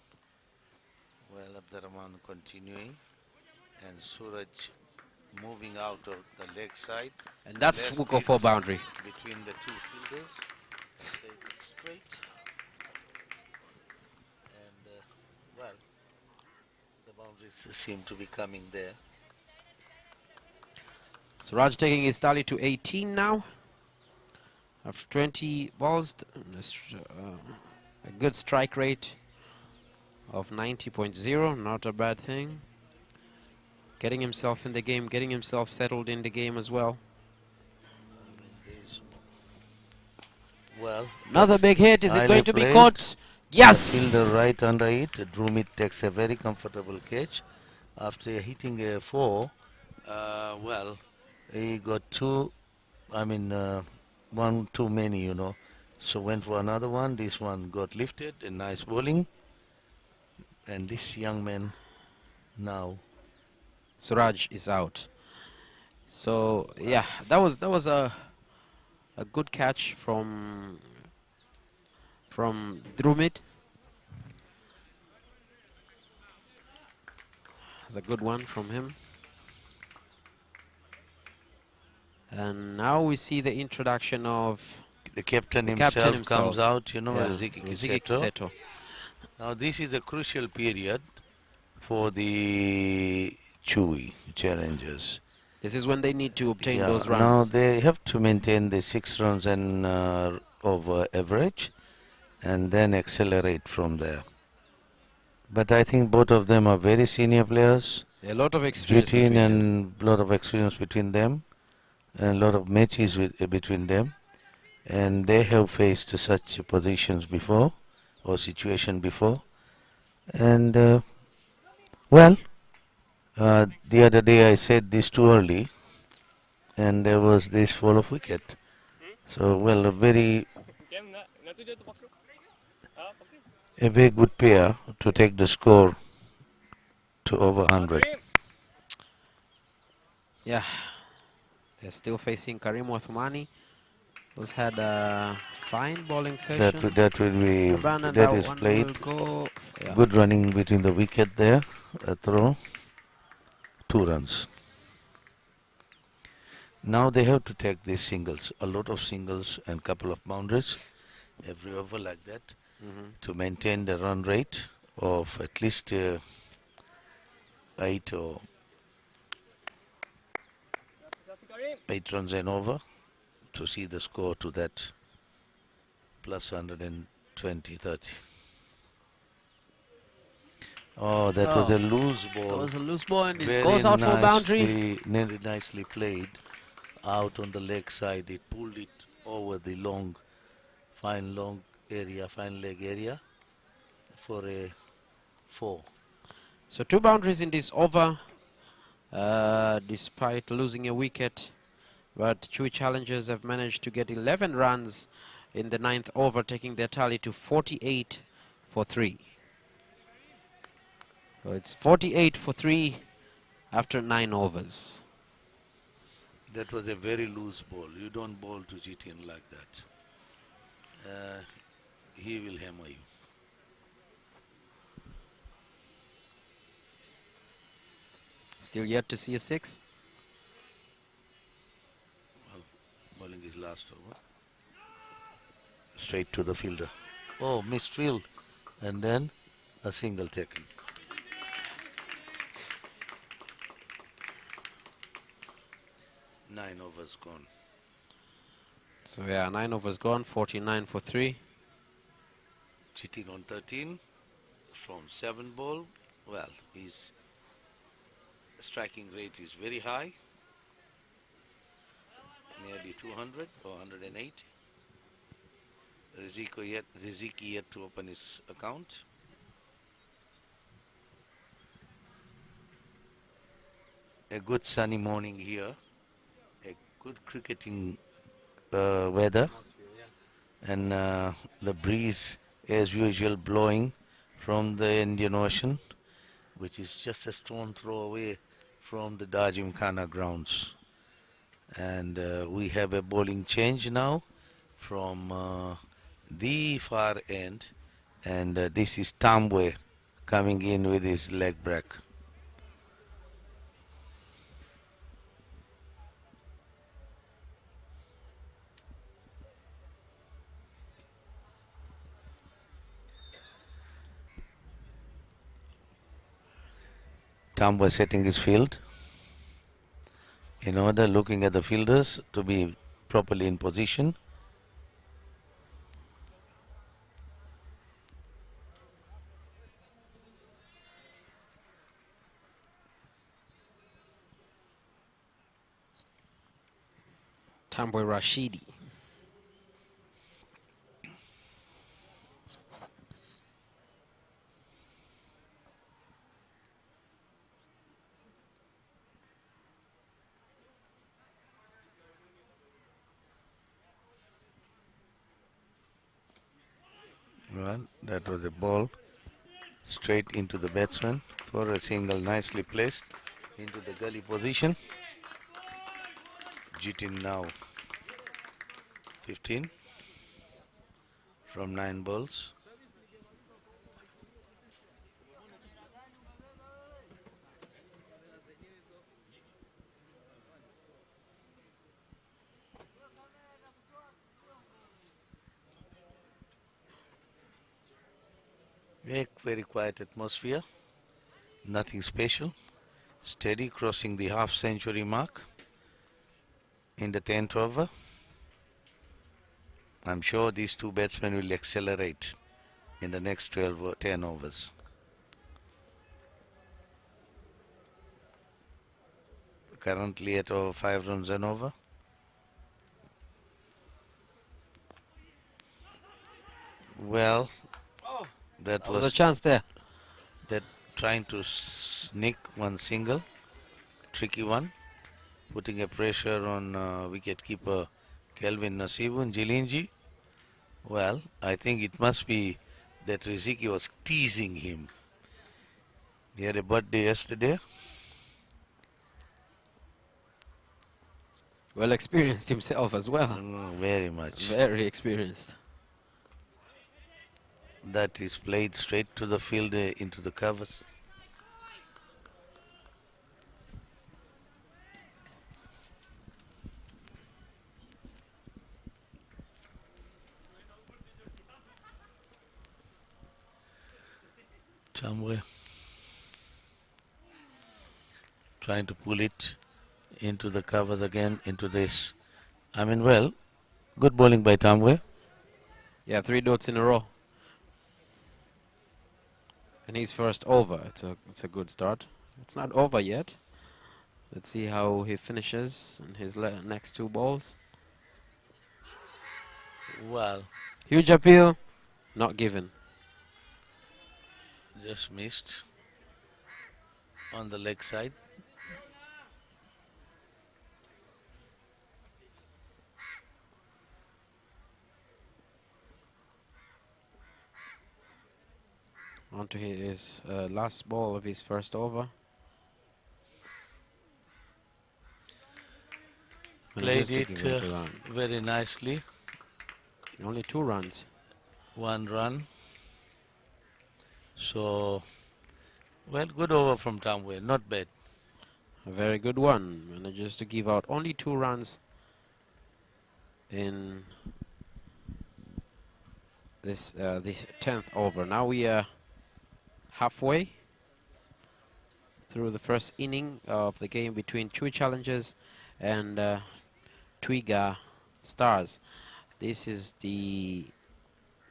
Well, Abdurrahman continuing, and Suraj moving out of the leg side. And that's Last hook or hit four boundary. between the two fielders. Played it straight. And, well, the boundaries seem to be coming there. Suraj taking his tally to 18 now. After 20 balls, a good strike rate of 90.0, not a bad thing. Getting himself in the game, getting himself settled in the game as well. Well, Another big hit. Is it highly going to be played. caught? Yes! The fielder right under it. Drumit takes a very comfortable catch. After hitting a 4, well, he got one too many, you know. So went for another one. This one got lifted. A nice bowling. And this young man now. Suraj is out. So yeah, that was a good catch from Drumit. That's a good one from him. And now we see the introduction of The captain, the captain himself comes out, you know, yeah, Ziki Ziki Kiseto. Kiseto. Now this is a crucial period for the Chewy challengers. This is when they need to obtain Yeah, those now runs. they have to maintain the 6 runs and over average, and then accelerate from there. But I think both of them are very senior players. A lot of experience Between between them. and a lot of experience between them, and a lot of matches between them, and they have faced such positions before or situation before. And well, the other day I said this too early, and there was this fall of wicket. So well, a very good pair to take the score to over 100. Yeah, they're still facing Karim Othmani, who's had a fine bowling session. That will be Cabana, that is one played. will go, yeah. Good running between the wicket there. A throw. 2 runs. Now they have to take these singles, a lot of singles and couple of boundaries every over like that, to maintain the run rate of at least 8 runs and over to see the score to that plus 120, 30. Oh, that was a loose ball. That was a loose ball and it Very goes out for a boundary. Very nicely played out on the leg side. It pulled it over the fine leg area for a 4. So 2 boundaries in this over, despite losing a wicket. But Chui Challengers have managed to get 11 runs in the 9th over, taking their tally to 48 for 3. So it's 48 for 3 after 9 overs. That was a very loose ball. You don't bowl to Jitin like that. He will hammer you. Still yet to see a 6. Well, bowling is last over. Straight to the fielder. Oh, missed field. And then a single taken. 9 overs gone. So yeah, 9 overs gone, 49 for 3. Cheating on 13 from 7 ball. Well, his striking rate is very high, nearly 200 or 108. Riziki yet to open his account. A good sunny morning here, a good cricketing weather, and the breeze as usual blowing from the Indian Ocean, which is just a stone throw away from the Gymkhana grounds. And we have a bowling change now from the far end, and this is Tambwe coming in with his leg break. Tambwe setting his field in order, looking at the fielders to be properly in position. Tambwe Rashidi. Well, that was a ball straight into the batsman for a single, nicely placed into the gully position. Jitin now 15 from 9 balls. A very quiet atmosphere, nothing special, steady, crossing the half-century mark in the 10th over. I'm sure these two batsmen will accelerate in the next 10 overs. Currently at over 5 runs and over. Well, that Was was a chance there. that trying to sneak one single, tricky one, putting a pressure on wicketkeeper Kelvin Nasibun Jilinji. Well, I think it must be that Riziki was teasing him. He had a birthday yesterday. Well experienced himself as well. Very much. Very experienced. That is played straight to the field into the covers. Somewhere trying to pull it into the covers again, into this. I mean, well, good bowling by Tamwe. Yeah, 3 dots in a row. And he's first over. It's a good start. It's not over yet. Let's see how he finishes in his next 2 balls. Well, Huge appeal, not given. just missed on the leg side. On to his last ball of his first over. Played Manages to it give it a run. very nicely. Only 2 runs. 1 run. So, well, good over from Tamwe, not bad. A very good one. Manages to give out only 2 runs in this the 10th over. Now we are halfway through the first inning of the game between Chui Challengers and Twiga Stars. This is the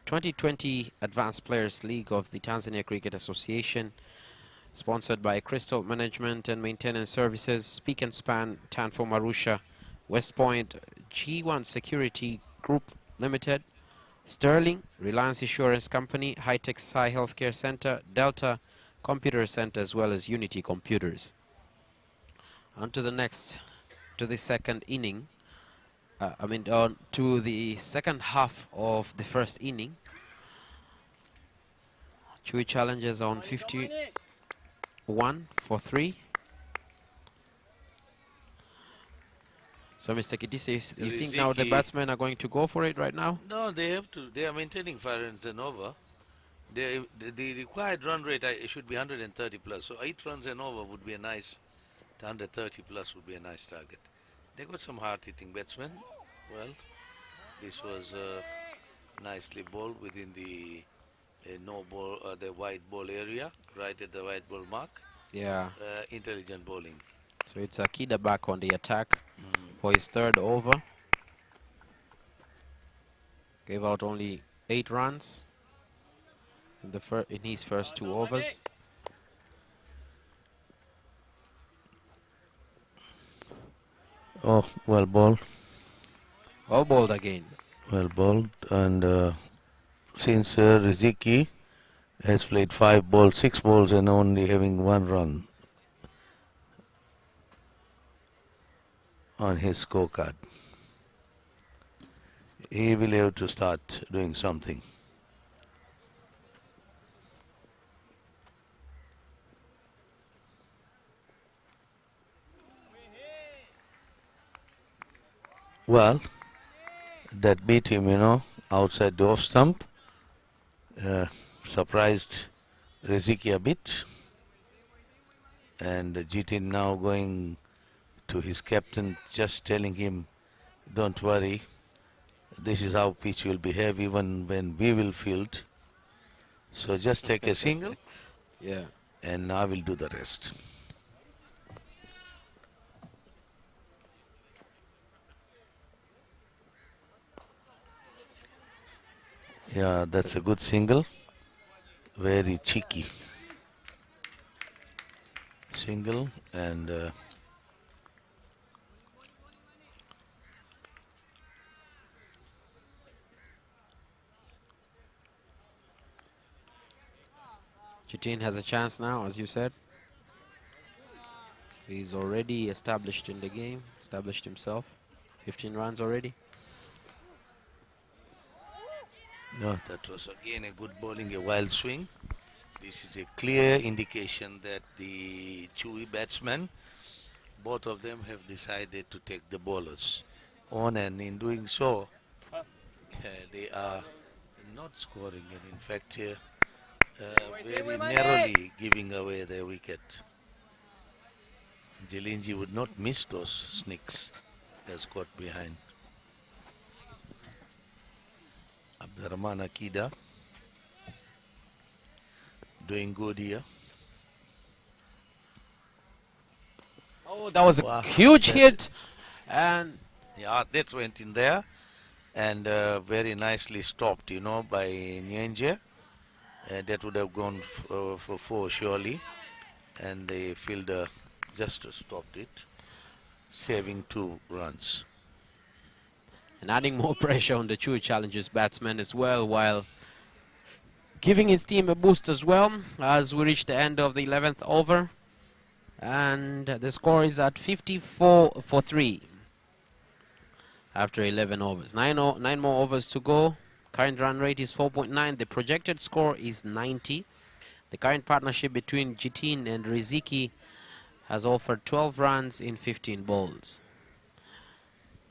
2020 Advanced Players League of the Tanzania Cricket Association, sponsored by Crystal Management and Maintenance Services, Speak and Span, Tanform Arusha, West Point, G1 Security Group Limited, Sterling, Reliance Insurance Company, High-Tech Sci Healthcare Center, Delta Computer Center, as well as Unity Computers. On to the second inning. On to the second half of the first inning. Chui challenges on 51 for 3. So, Mr. Kitise, you think now the batsmen are going to go for it right now? No, they have to. They are maintaining 5 runs and over. The required run rate should be 130 plus. So 8 runs and over would be a nice. 130 plus would be a nice target. They got some hard-hitting batsmen. Well, this was nicely bowled within the no ball, the white ball area, right at the white ball mark. Yeah. Intelligent bowling. So it's Akida back on the attack for his third over. Gave out only 8 runs in his first 2 overs. Oh, well bowled. Well bowled again. Well bowled. And since Riziki has played 5 balls, 6 balls and only having 1 run on his scorecard, he will have to start doing something. Well, that beat him, outside the off stump. Surprised Riziki a bit. And Jitin now going to his captain, just telling him, don't worry, this is how pitch will behave even when we will field. So just take a single. Yeah. And I will do the rest. Yeah, that's a good single. Very cheeky single. And Chitin has a chance now, as you said. He's already established in the game, established himself. 15 runs already. no, that was again a good bowling, a wild swing. This is a clear indication that the Chewy batsmen, both of them have decided to take the bowlers on, and in doing so, they are not scoring, and in fact, very narrowly giving away their wicket. Jelinji would not miss those snicks as got behind. Abdurrahman Akida doing good here. Oh, that was a huge hit. And yeah, that went in there and very nicely stopped, by Nyenje. That would have gone for 4 surely, and the fielder just stopped it, saving 2 runs. And adding more pressure on the Chewy Challengers batsman as well, while giving his team a boost as well, as we reach the end of the 11th over. And the score is at 54 for 3 after 11 overs. 9 more overs to go. Current run rate is 4.9. The projected score is 90. The current partnership between Jitin and Riziki has offered 12 runs in 15 balls.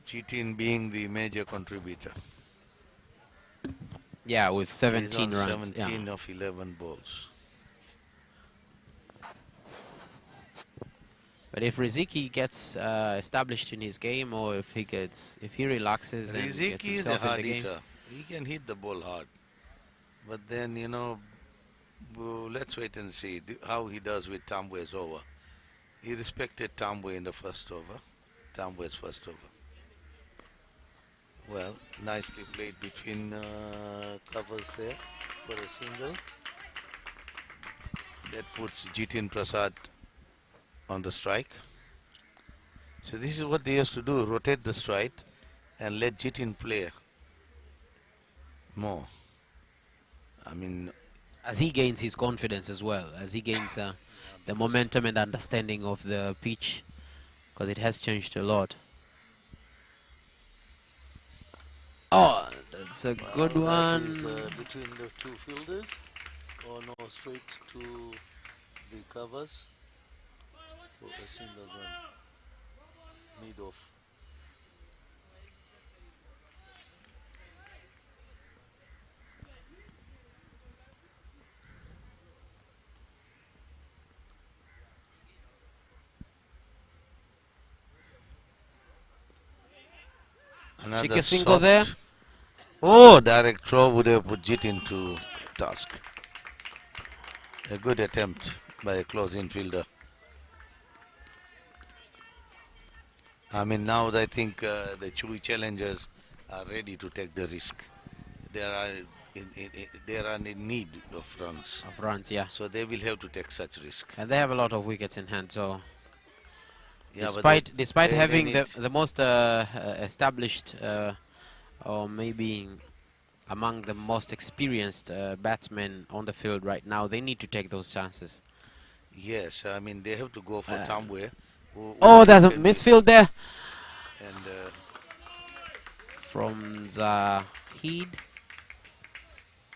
Jitin being the major contributor. Yeah, with 17 He's on runs. 17 Yeah. of 11 balls. But if Riziki gets established in his game, or if he relaxes and gets Riziki is a himself in hard the game. hitter. He can hit the ball hard. But then, let's wait and see how he does with Tambwe's over. He respected Tambwe in the first over. Tambwe's first over. Well, nicely played between covers there for a single. That puts Jitin Prasad on the strike. So this is what they used to do, rotate the strike and let Jitin play more. I mean, As he gains his confidence as well, as he gains the momentum and understanding of the pitch, because it has changed a lot. Oh, that's a good one. That is, between the two fielders, or no, straight to the covers for a single run. Mid off. Another Chica single there. Oh, direct throw would have put Jitin to task. A good attempt by a close infielder. I mean, now I think the Chui challengers are ready to take the risk. They are in need of runs. Of runs, yeah. So they will have to take such risk. And they have a lot of wickets in hand, so Yeah, despite they having need- the most established or maybe among the most experienced batsmen on the field right now, they need to take those chances. Yes, I mean they have to go for Tambwe. Oh, there's a misfield there And from Zahid.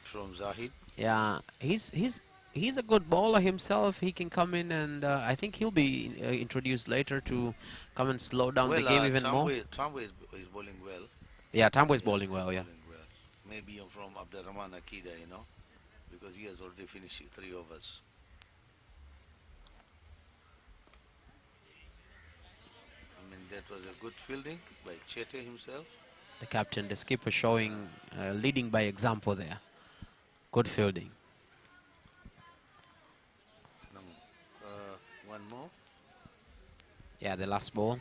from Zahid. Yeah, he's a good bowler himself. He can come in, and I think he'll be introduced later to come and slow down the game even more. Tambwe is bowling well. Yeah, Tambo is bowling well. Yeah. Bowling well. Maybe from Abdurrahman Akida, because he has already finished 3 overs. I mean, that was a good fielding by Chete himself. The captain, the skipper, showing leading by example there. Good fielding. Now, one more. Yeah, the last ball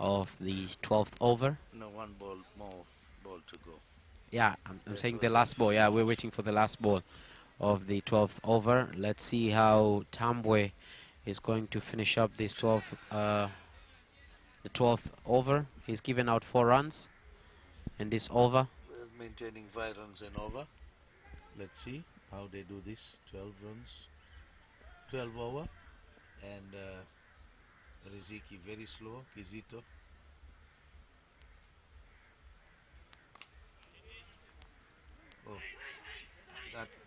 of the 12th over. No, one more ball to go. Yeah, I'm saying the last ball. Yeah, we're waiting for the last ball of the 12th over. Let's see how Tambwe is going to finish up this the 12th over. He's given out 4 runs in this over. Maintaining 5 runs and over. Let's see how they do this. 12 runs, 12 over, and Riziki very slow. Kizito. Oh,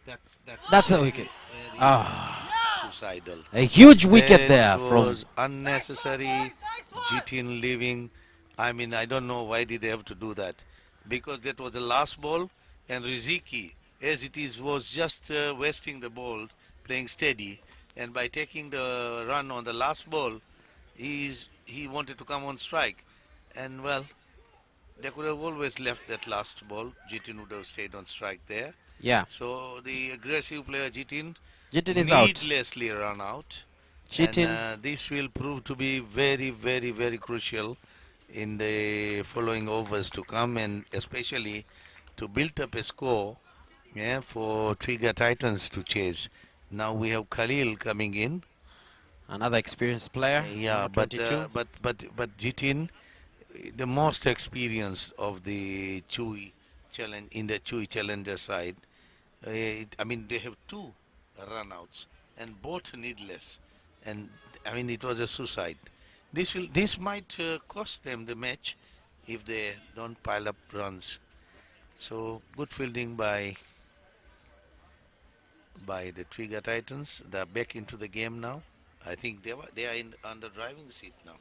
That's a wicket. very Ah, suicidal. a huge wicket That there from. was unnecessary. Jitin leaving. I mean, I don't know why did they have to do that, because that was the last ball, and Riziki, as it is, was just wasting the ball, playing steady, and by taking the run on the last ball, he wanted to come on strike, and well, they could have always left that last ball. Jitin would have stayed on strike there. Yeah, So the aggressive player Jitin Jitin is out. needlessly run out. Jitin. And this will prove to be very, very, very crucial in the following overs to come, and especially to build up a score, for Trigger Titans to chase. Now we have Khalil coming in. Another experienced player. Yeah, number 22. but Jitin, the most experienced of the Chui challenge in the Chui challenger side. I mean, they have 2 runouts and both needless, and I mean it was a suicide. This might cost them the match if they don't pile up runs. So good fielding by the Trigger Titans. They're back into the game now. I think they are under driving seat now,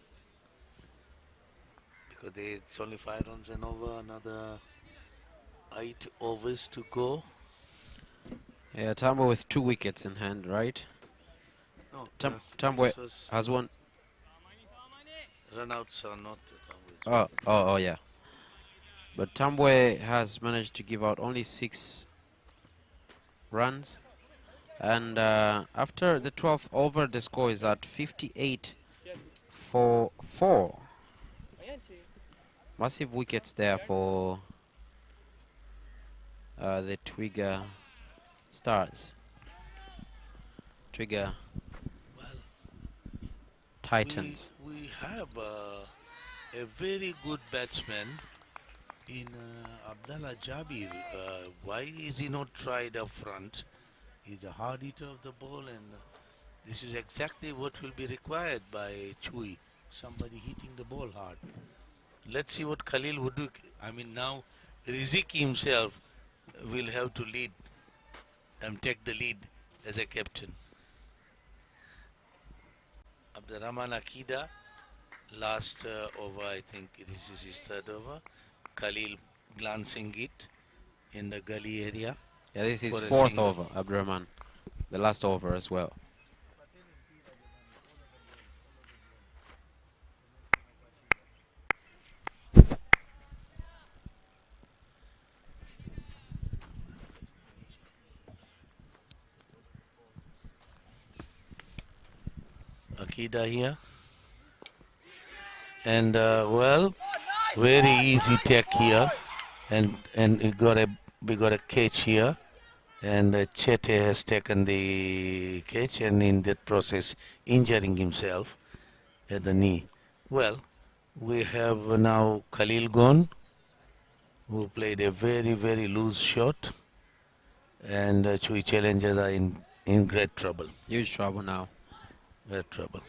because it's only 5 runs and over. Another 8 overs to go. Yeah, Tambwe with 2 wickets in hand, right? No, Tambwe this was has one. runouts are not Tambwe's. Oh, yeah. But Tambwe has managed to give out only 6 runs. And after the 12th over, the score is at 58 for 4. Massive wickets there for the Twiga Stars. Twiga Titans. We have a very good batsman in Abdallah Jabir. Why is he not tried up front? He's a hard hitter of the ball, and this is exactly what will be required by Chui. Somebody hitting the ball hard. Let's see what Khalil would do. I mean, now Riziki himself will have to lead and take the lead as a captain. Abdurrahman Akida, last over, I think this is his third over. Khalil glancing it in the gully area. Yeah, this is for a fourth single. over, Abdurrahman. The last over as well. Akida here. And well, very easy take here. And we got a catch here. And Chete has taken the catch and in that process injuring himself at the knee. Well, we have now Khalil gone, who played a very, very loose shot. And Chui challengers are in great trouble. Huge trouble now. Great trouble.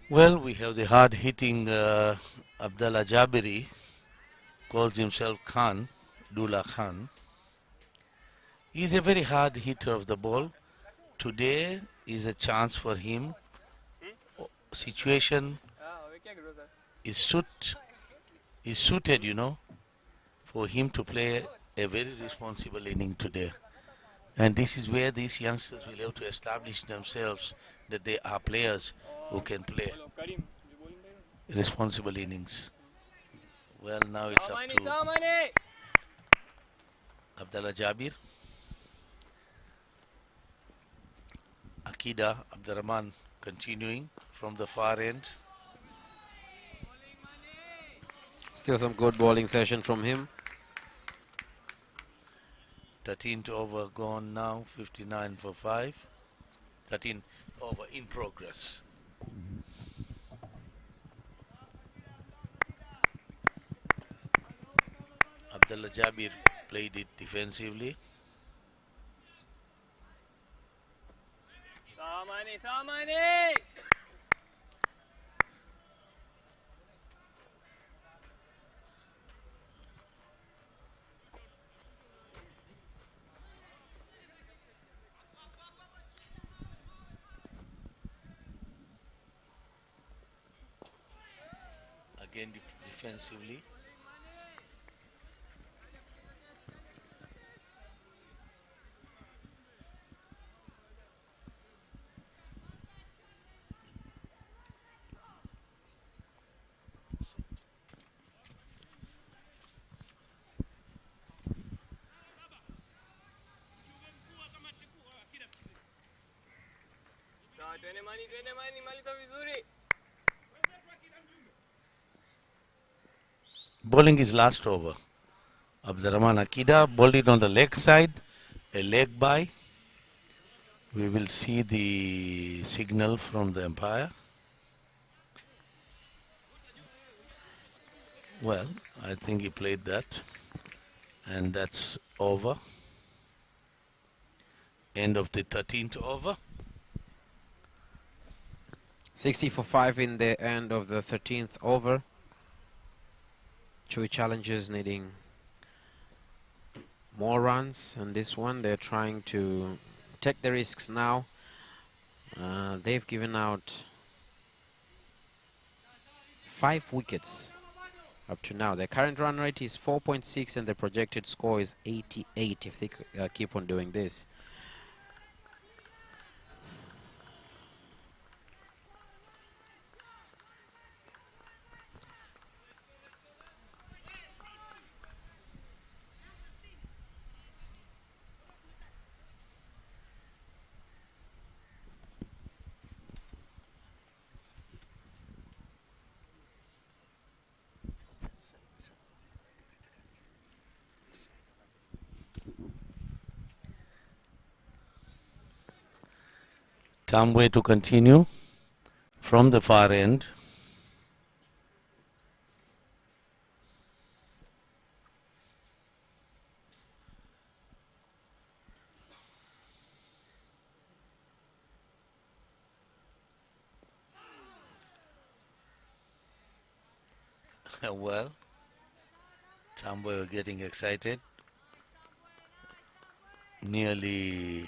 Well, we have the hard-hitting Abdallah Jabiri, calls himself Khan, Dullah Khan. He's a very hard hitter of the ball. Today is a chance for him. Situation is suited, you know, for him to play a very responsible inning today. And this is where these youngsters will have to establish themselves that they are players who can play responsible innings. Well, now it's up to Abdallah Jabir. Akida Abdurrahman continuing from the far end. Still some good bowling session from him. 13th over gone now, 59 for 5. 13 over in progress. Abdullah Jabir played it defensively. Samani. Again defensively. Twende mani, maliza vizuri. Bowling is last over. Abdurrahman Akida bowled it on the leg side, a leg by. We will see the signal from the umpire. Well, I think he played that, and that's over. End of the 13th over. 60 for 5 in the end of the 13th over. Chui challengers needing More runs on this one. They're trying to take the risks now. They've given out 5 wickets up to now. Their current run rate is 4.6 and the projected score is 88 if they keep on doing this. Tamwe to continue from the far end. Well, Tamwe were getting excited. Nearly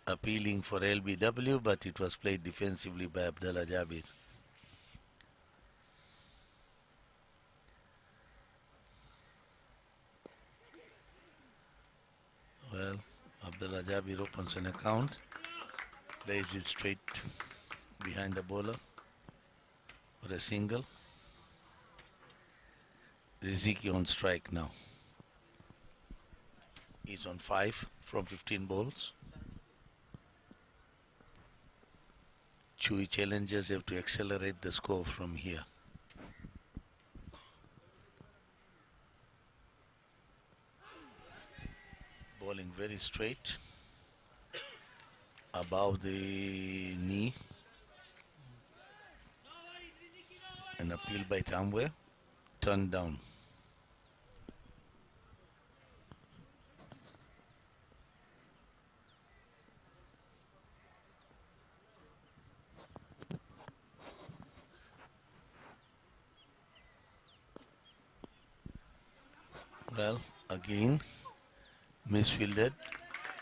appealing for LBW, but it was played defensively by Abdullah Jabir. Well, Abdullah Jabir opens an account, plays it straight behind the bowler for a single. Riziki on strike now. He's on 5 from 15 balls. Chui challengers have to accelerate the score from here. Bowling very straight, above the knee. An appeal by Tamwe, turned down. Well, again, misfielded.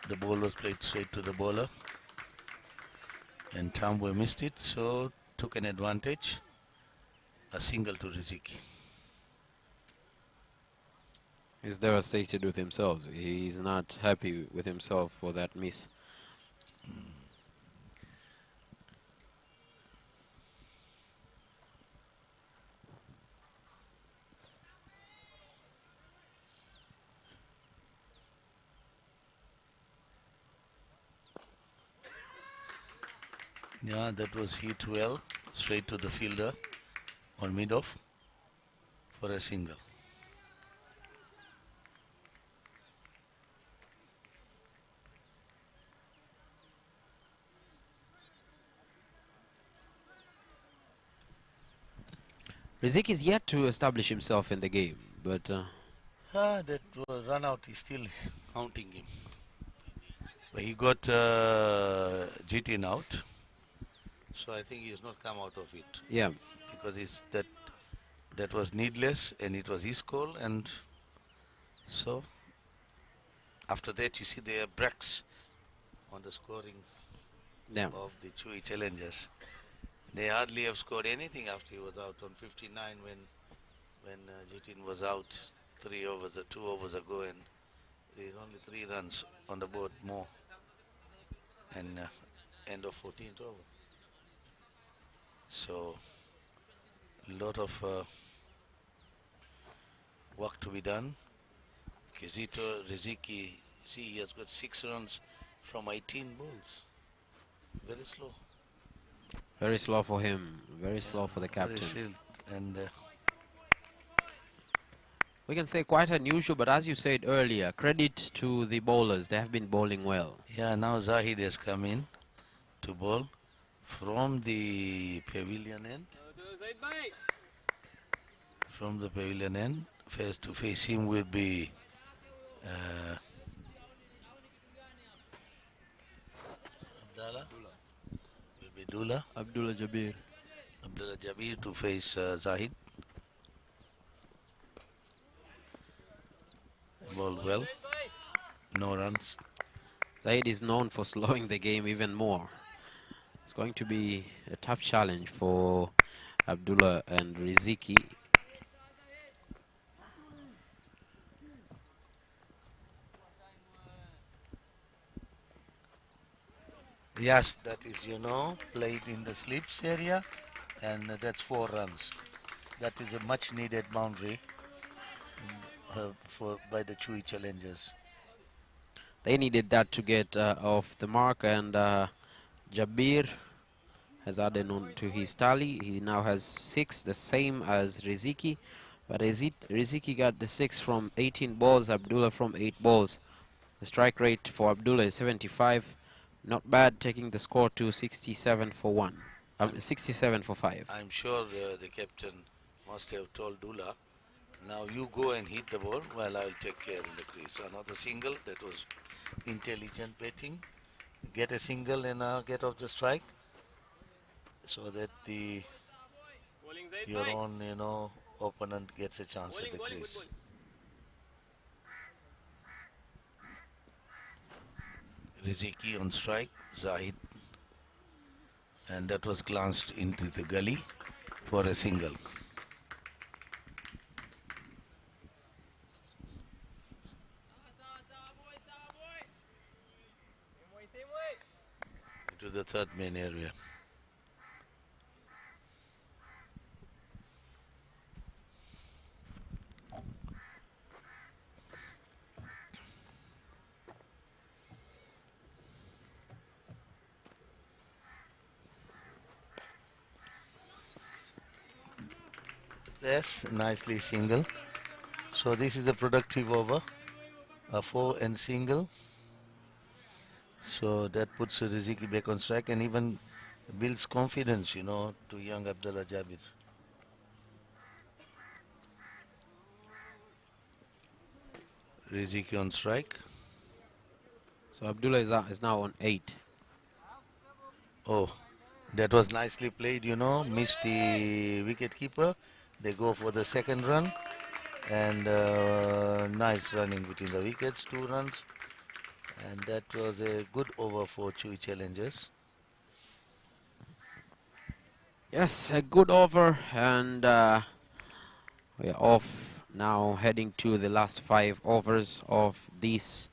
The ball was played straight to the bowler. And Tamwe missed it, so took an advantage. A single to Riziki. He's devastated with himself. He's not happy with himself for that miss. Yeah, that was hit well, straight to the fielder on mid-off for a single. Riziki is yet to establish himself in the game, but That run out is still haunting him. But he got GT out, so I think he has not come out of it. yeah, Because that was needless and it was his call, and so after that you see there are breaks on the scoring yeah. of the Chui challengers. They hardly have scored anything after he was out on 59 when Jitin was out 2 overs ago, and there's only 3 runs on the board more, and end of 14th over. So a lot of work to be done. Kizito Riziki, see, he has got 6 runs from 18 balls. Very slow. Very slow for him. Very slow for the Very captain. slow. And We can say quite unusual, but as you said earlier, credit to the bowlers. They have been bowling well. yeah, now Zahid has come in to bowl from the pavilion end. From the pavilion end, face to face him will be Abdallah. Will be Dula. Abdullah Jabir. Abdullah Jabir to face Zahid. ball well. No runs. Zaid is known for slowing the game even more. It's going to be a tough challenge for Abdullah and Riziki. Yes, that is, played in the slips area, and that's 4 runs. That is a much needed boundary by the Chui challengers. They needed that to get off the mark, and Jabir has added on to his tally. He now has 6, the same as Riziki. But Riziki got the 6 from 18 balls, Abdullah from 8 balls. The strike rate for Abdullah is 75. Not bad, taking the score to 67 for 1. 67 for 5. I'm sure the captain must have told Dula, now you go and hit the ball while I'll take care in the crease. Another single, that was intelligent batting. Get a single and get off the strike so that your own, opponent gets a chance at the crease. Riziki on strike, Zahid, and that was glanced into the gully for a single. To the third main area. Yes, nicely single. So this is the productive over, a 4 and single. So that puts Riziki back on strike and even builds confidence, to young Abdullah Jabir. Riziki on strike. So Abdullah is now on 8. Oh, that was nicely played, missed the wicket keeper. They go for the second run, and nice running between the wickets, 2 runs. And that was a good over for Chui challengers. Yes, a good over, and we are off now, heading to the last 5 overs of this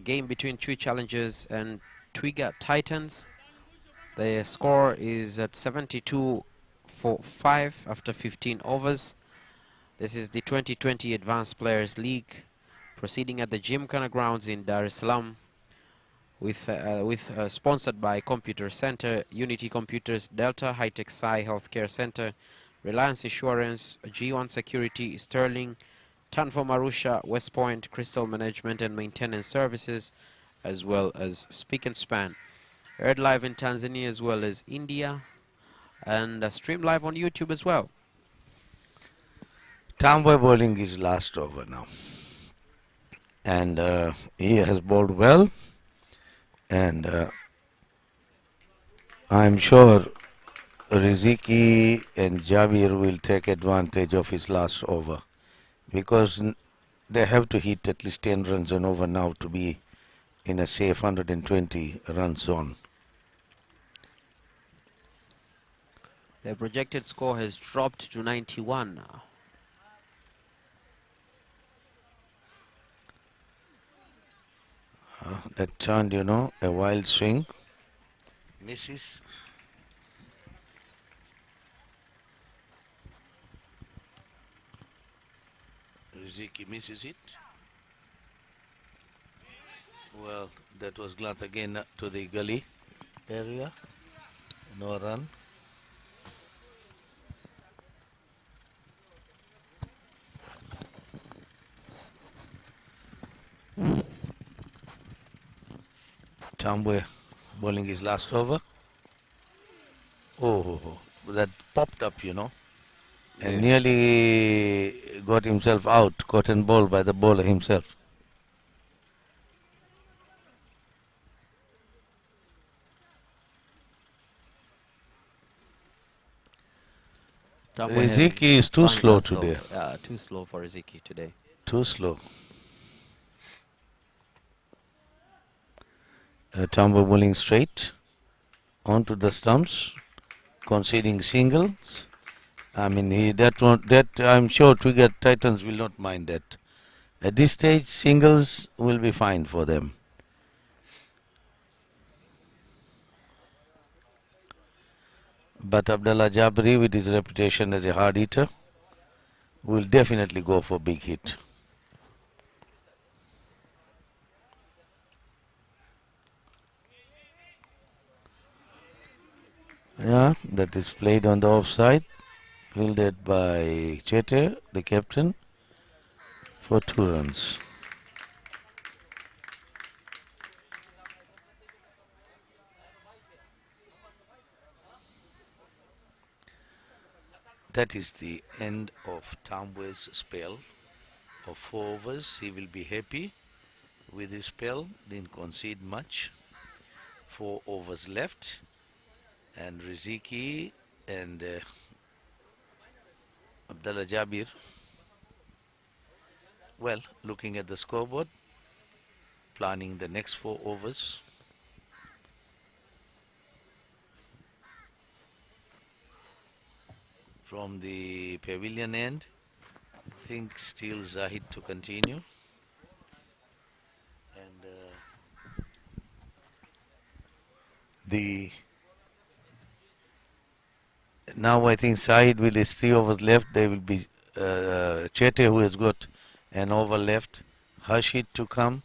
game between Chui Challengers and Twiga Titans. The score is at 72 for 5 after 15 overs. This is the 2020 Advanced Players League, proceeding at the Gymkhana grounds in Dar es Salaam, with sponsored by Computer Center, Unity Computers, Delta High-Tech Sci Healthcare Center, Reliance Insurance, G1 Security, Sterling, Tanfo Marusha, West Point, Crystal Management and Maintenance Services, as well as Speak and Span. Aired live in Tanzania as well as India, and streamed live on YouTube as well. Tamboy bowling is last over now. And he has bowled well. And I'm sure Riziki and Jabir will take advantage of his last over, because they have to hit at least 10 runs and over now to be in a safe 120 run zone. Their projected score has dropped to 91 now. That turned, a wild swing. Misses. Riziki misses it. Well, that was glance again to the gully area. No run. Tambwe bowling his last over. Oh, that popped up, and nearly got himself out, caught and bowled by the bowler himself. Tambwe Riziki is too fine slow last today. over. Too slow for Riziki today. Too slow. Tambo bowling straight onto the stumps, conceding singles. I mean, I'm sure Twigger Titans will not mind that. At this stage, singles will be fine for them. But Abdullah Jabri, with his reputation as a hard hitter, will definitely go for big hit. Yeah, that is played on the offside, fielded by Chete, the captain, for 2 runs. That is the end of Tambwe's spell of 4 overs. He will be happy with his spell, didn't concede much. 4 overs left, and Riziki and Abdullah Jabir, well, looking at the scoreboard, planning the next 4 overs. From the pavilion end, I think still Zahid to continue. And now I think Zahid with his 3 overs left, there will be Chete, who has got an over left, Hashid to come.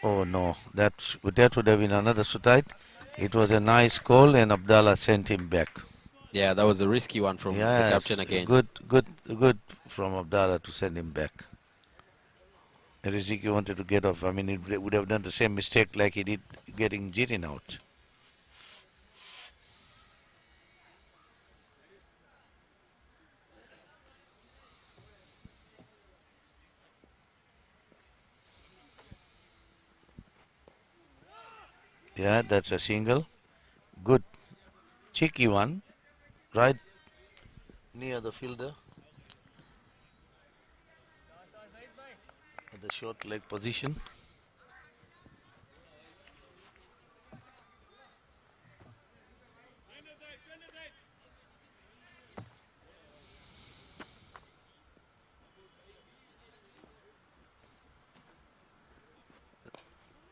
Oh no, that would have been another Sutite. It was a nice call and Abdallah sent him back. Yeah, that was a risky one from the captain again. Good from Abdallah to send him back. Riziki wanted to get off. I mean, he would have done the same mistake like he did getting Jitin out. Yeah, that's a single. Good. Cheeky one. Right near the fielder. At the short leg position.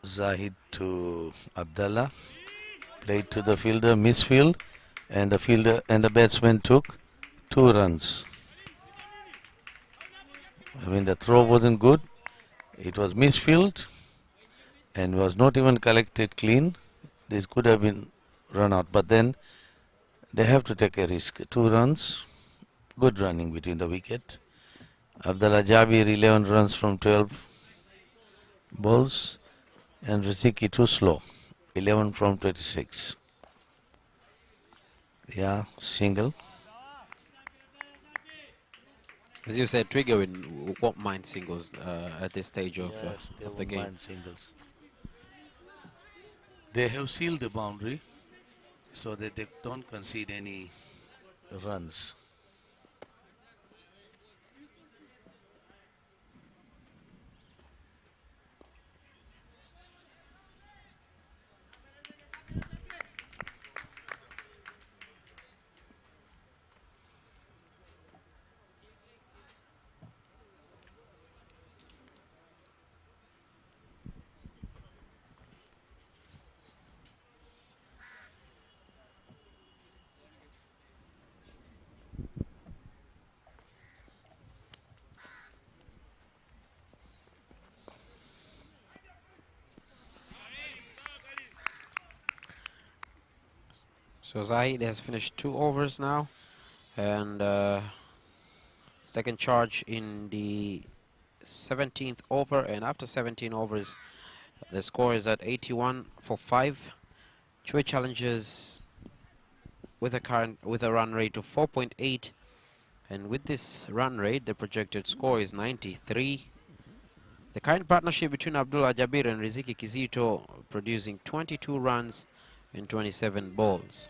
Zahid to Abdallah. Played to the fielder, misfield, and the fielder and the batsman took 2 runs. I mean, the throw wasn't good. It was misfield and was not even collected clean. This could have been run out, but then they have to take a risk. 2 runs, good running between the wicket. Abdullah Jabir 11 runs from 12 balls, and Riziki too slow, 11 from 26. Yeah, single. As you said, Trigger won't mind singles at this stage of the game. Mind singles. They have sealed the boundary so that they don't concede any runs. So Zahid has finished 2 overs now, and second charge in the 17th over, and after 17 overs the score is at 81 for 5. Chue challenges with a run rate of 4.8, and with this run rate the projected score is 93. The current partnership between Abdullah Jabir and Riziki Kizito producing 22 runs in 27 balls.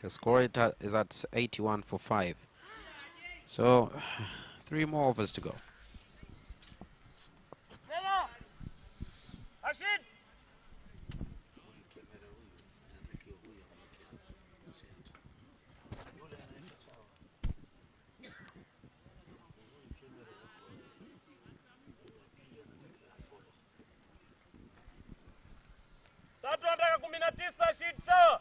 The score is at 81 for 5. So 3 more overs to go. Rashid. Tatu anataka 19 Rashid sawa.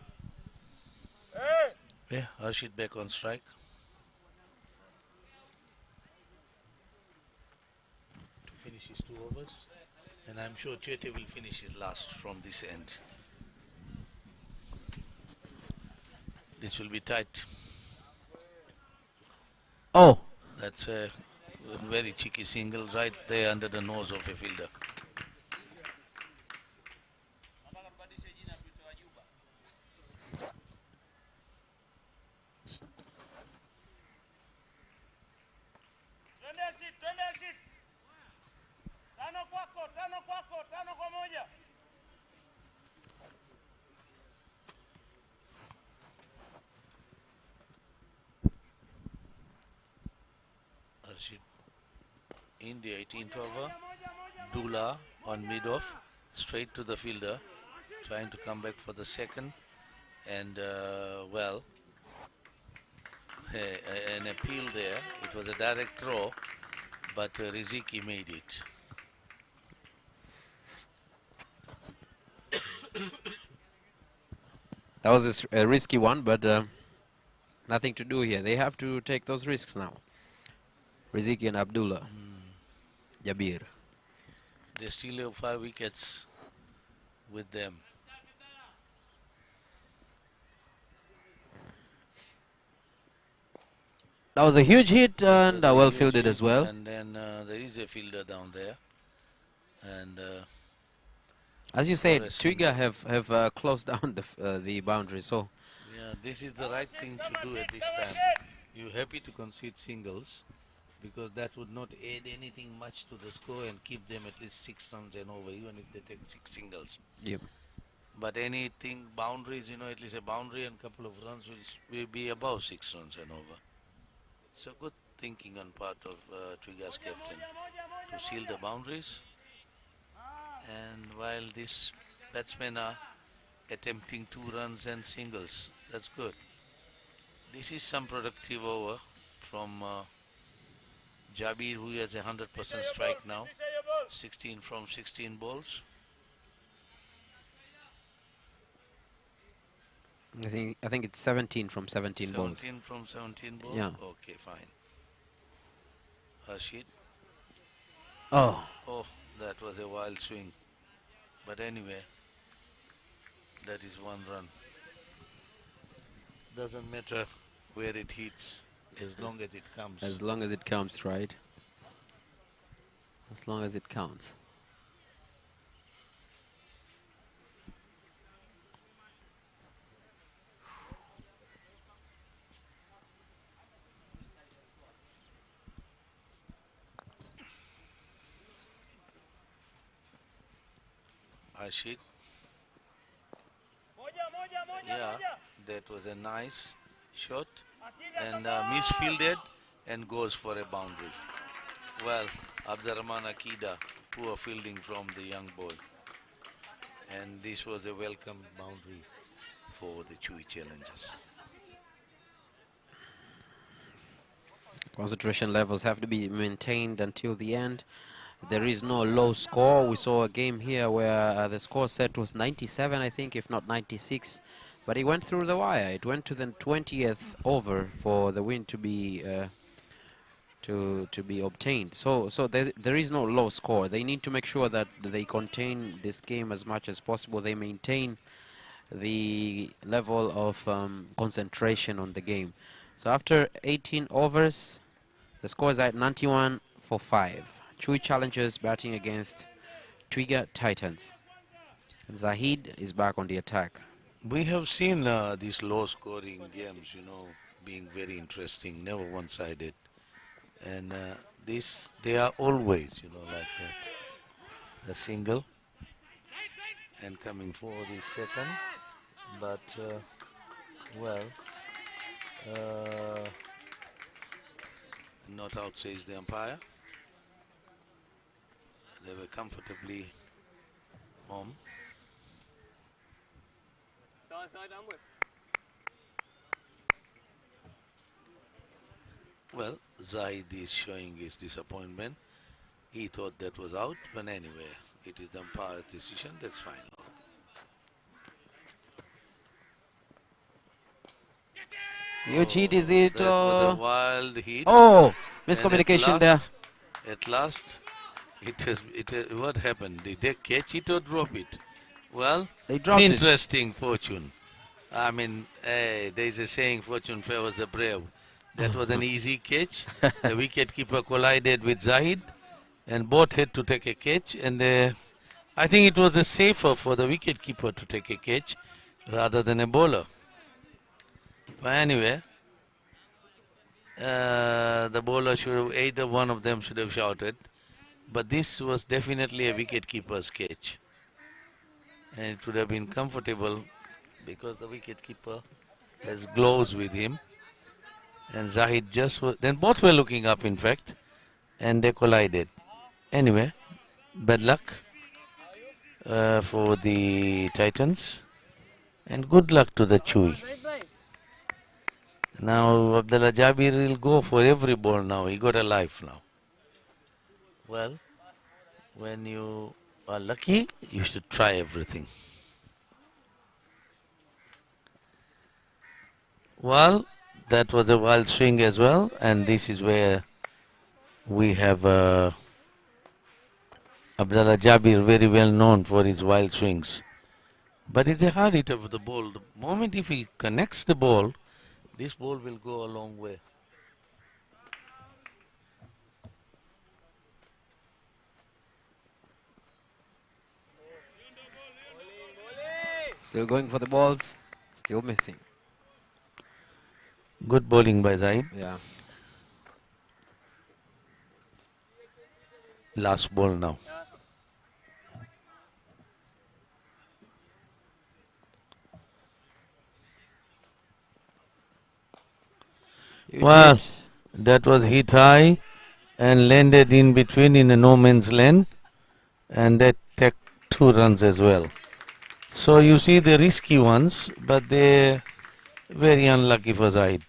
Yeah, Rashid back on strike. To finish his 2 overs. And I'm sure Chete will finish his last from this end. This will be tight. Oh, That's a very cheeky single right there under the nose of a fielder. Twende Rashid, twende Rashid. Tano kwako, tano kwa moja. Rashid in the 18th over. Dula on mid-off, straight to the fielder, trying to come back for the second. And well, an appeal there. It was a direct throw, but Riziki made it. that was a risky one, but nothing to do here. They have to take those risks now. Riziki and Abdullah. Jabir. They still have 5 wickets with them. That was a huge hit and It was a well huge fielded hit, as well. And then there is a fielder down there. And As you said, Forrest Twiga have closed down the boundary, so yeah, this is the right thing to do at this time. You're happy to concede singles because that would not add anything much to the score and keep them at least 6 runs and over, even if they take 6 singles. yep. But anything boundaries, at least a boundary and couple of runs will be above 6 runs and over. So good thinking on part of Twiga's captain to seal the boundaries. And while these batsmen are attempting 2 runs and singles, that's good. This is some productive over from Jabir, who has a 100% strike now. 16 from 16 balls. I think it's 17 from 17 balls. 17 from 17 balls? Yeah. Okay, fine. Rashid. Oh, Oh, that was a wild swing. But anyway, that is 1 run. Doesn't matter where it hits, as long as it comes. as long as it counts, right? As long as it counts. Rashid. Moja, Yeah, moja. that was a nice shot and misfielded and goes for a boundary. Well, Abdurrahman Akida, poor fielding from the young boy. And this was a welcome boundary for the Chui challengers. Concentration levels have to be maintained until the end. There is no low score. We saw a game here where the score set was 97, I think, if not 96. But it went through the wire. It went to the 20th over for the win to be obtained. So there is no low score. They need to make sure that they contain this game as much as possible. They maintain the level of concentration on the game. So after 18 overs, the score is at 91 for 5. Chui Challengers batting against Twiga Titans. And Zahid is back on the attack. We have seen these low-scoring games, being very interesting, never one-sided. And they are always, like that. A single and coming for the second. But, well, Not out, says the umpire. They were comfortably home. Well, Zaid is showing his disappointment. He thought that was out, but anyway, it is the umpire's decision. That's fine. Huge hit, is it? That was a wild hit. Oh, And miscommunication there. At last, what happened? Did they catch it or drop it? Well, They dropped it. interesting fortune. I mean, there is a saying, fortune favors the brave. That was an easy catch. The wicketkeeper collided with Zahid, and both had to take a catch. And I think it was safer for the wicketkeeper to take a catch rather than a bowler. But anyway, the bowler should have, either one of them should have shouted. But this was definitely a wicketkeeper's catch. And it would have been comfortable because the wicketkeeper has gloves with him. And Zahid then both were looking up, in fact, and they collided. Anyway, bad luck for the Titans, and good luck to the Chui. Now Abdullah Jabir will go for every ball now. He got a life now. Well, when you are lucky, you should try everything. Well, that was a wild swing as well, and this is where we have Abdullah Jabir, very well known for his wild swings. But it's a hard hit of the ball. The moment if he connects the ball, this ball will go a long way. Still going for the balls, still missing. Good bowling by Zaid. Yeah. Last ball now. Well, that was hit high and landed in between in a no man's land, and that took 2 runs as well. So you see the risky ones, but they're very unlucky for Zaid.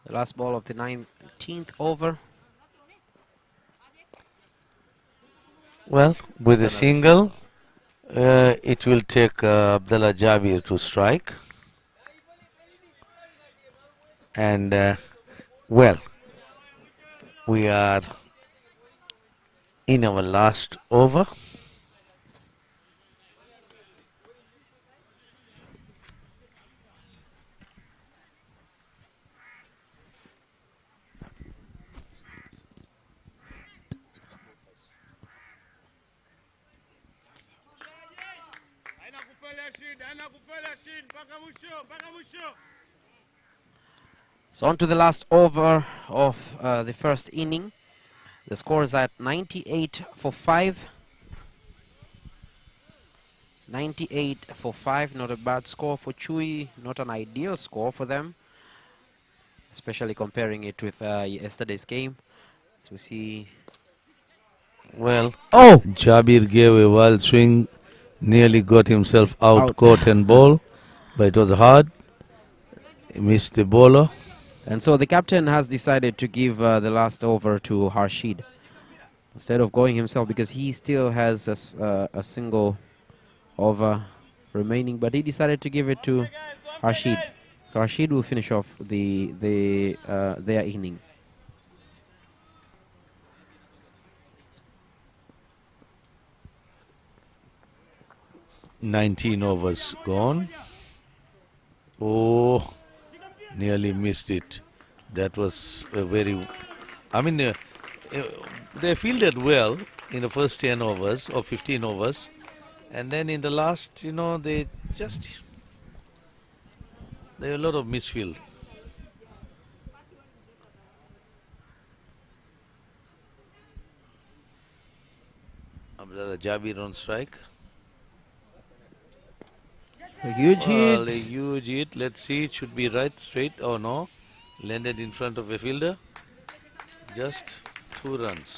The last ball of the 19th over. Well, with a single, it will take Abdullah Jabir to strike. And, well, we are in our last over. So on to the last over of the first inning. The score is at 98 for 5. 98 for 5, not a bad score for Chui, not an ideal score for them, especially comparing it with yesterday's game. So we see. Well, oh! Jabir gave a wild swing, nearly got himself out. Caught and ball, but it was hard. He missed the bowler. And so the captain has decided to give the last over to Harshid instead of going himself, because he still has a single over remaining, but he decided to give it to Harshid. So Harshid will finish off their inning. "19 overs gone." Oh, nearly missed it. That was a very, I mean, they fielded well in the first 10 overs or 15 overs. And then in the last, there are a lot of misfield. Abdullah Jabir on strike. A huge Well, a hit. huge hit. Let's see. It should be right, straight. Oh no. Landed in front of a fielder. Just 2 runs.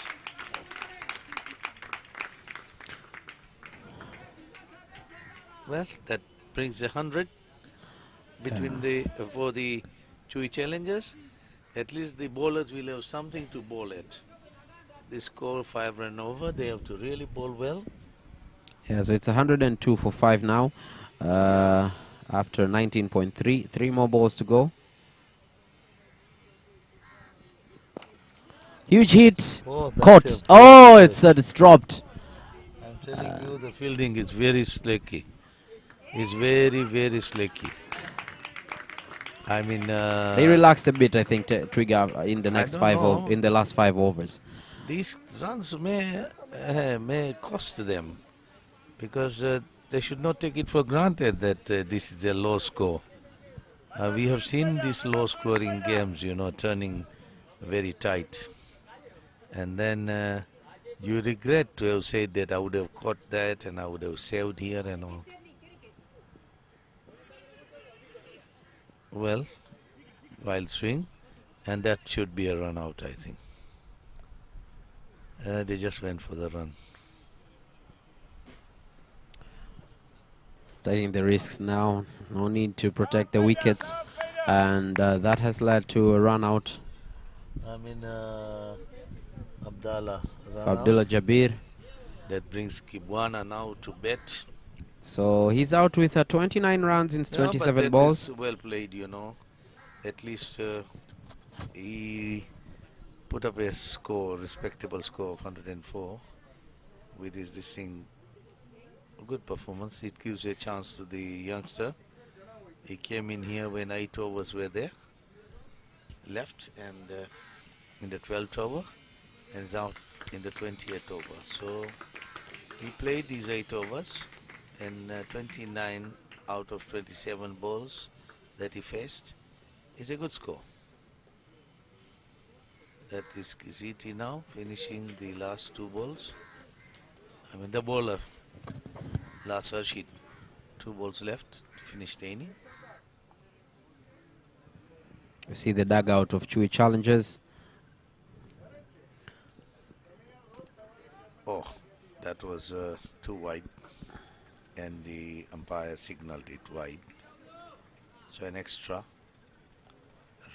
Well, that brings 100 between for the Chewy challengers. At least the bowlers will have something to bowl at. They score 5 run over. They have to really bowl well. Yeah, so it's 102 for 5 now. After 19.3, 3 more balls to go. Huge hit. Oh, that's Caught. a Oh, very it's dropped. I'm telling you, the fielding is very slicky. It's very, very slicky. I mean, They relaxed a bit, I think, Trigger in the I next don't know. in the last 5 overs. These runs may cost them because they should not take it for granted that this is a low score. We have seen these low-scoring games, turning very tight, and then you regret to have said that I would have caught that and I would have saved here and all. Well, wild swing, and that should be a run out, I think. They just went for the run. Taking the risks now. No need to protect the wickets. And that has led to a run out I mean, Abdallah run for Abdullah out. Jabir. That brings Kibwana now to bet. So he's out with 29 runs in 27 balls. That is well played, At least he put up a respectable score of 104 with this thing. Good performance. It gives a chance to the youngster. He came in here when 8 overs were there. Left and in the 12th over and is out in the 20th over. So he played these 8 overs and 29 out of 27 balls that he faced is a good score. That is Kiziti now finishing the last 2 balls. I mean the bowler, last Rashid, 2 balls left to finish the inning. You see the dugout of Chewy Challengers. Oh, that was too wide and the umpire signaled it wide. So an extra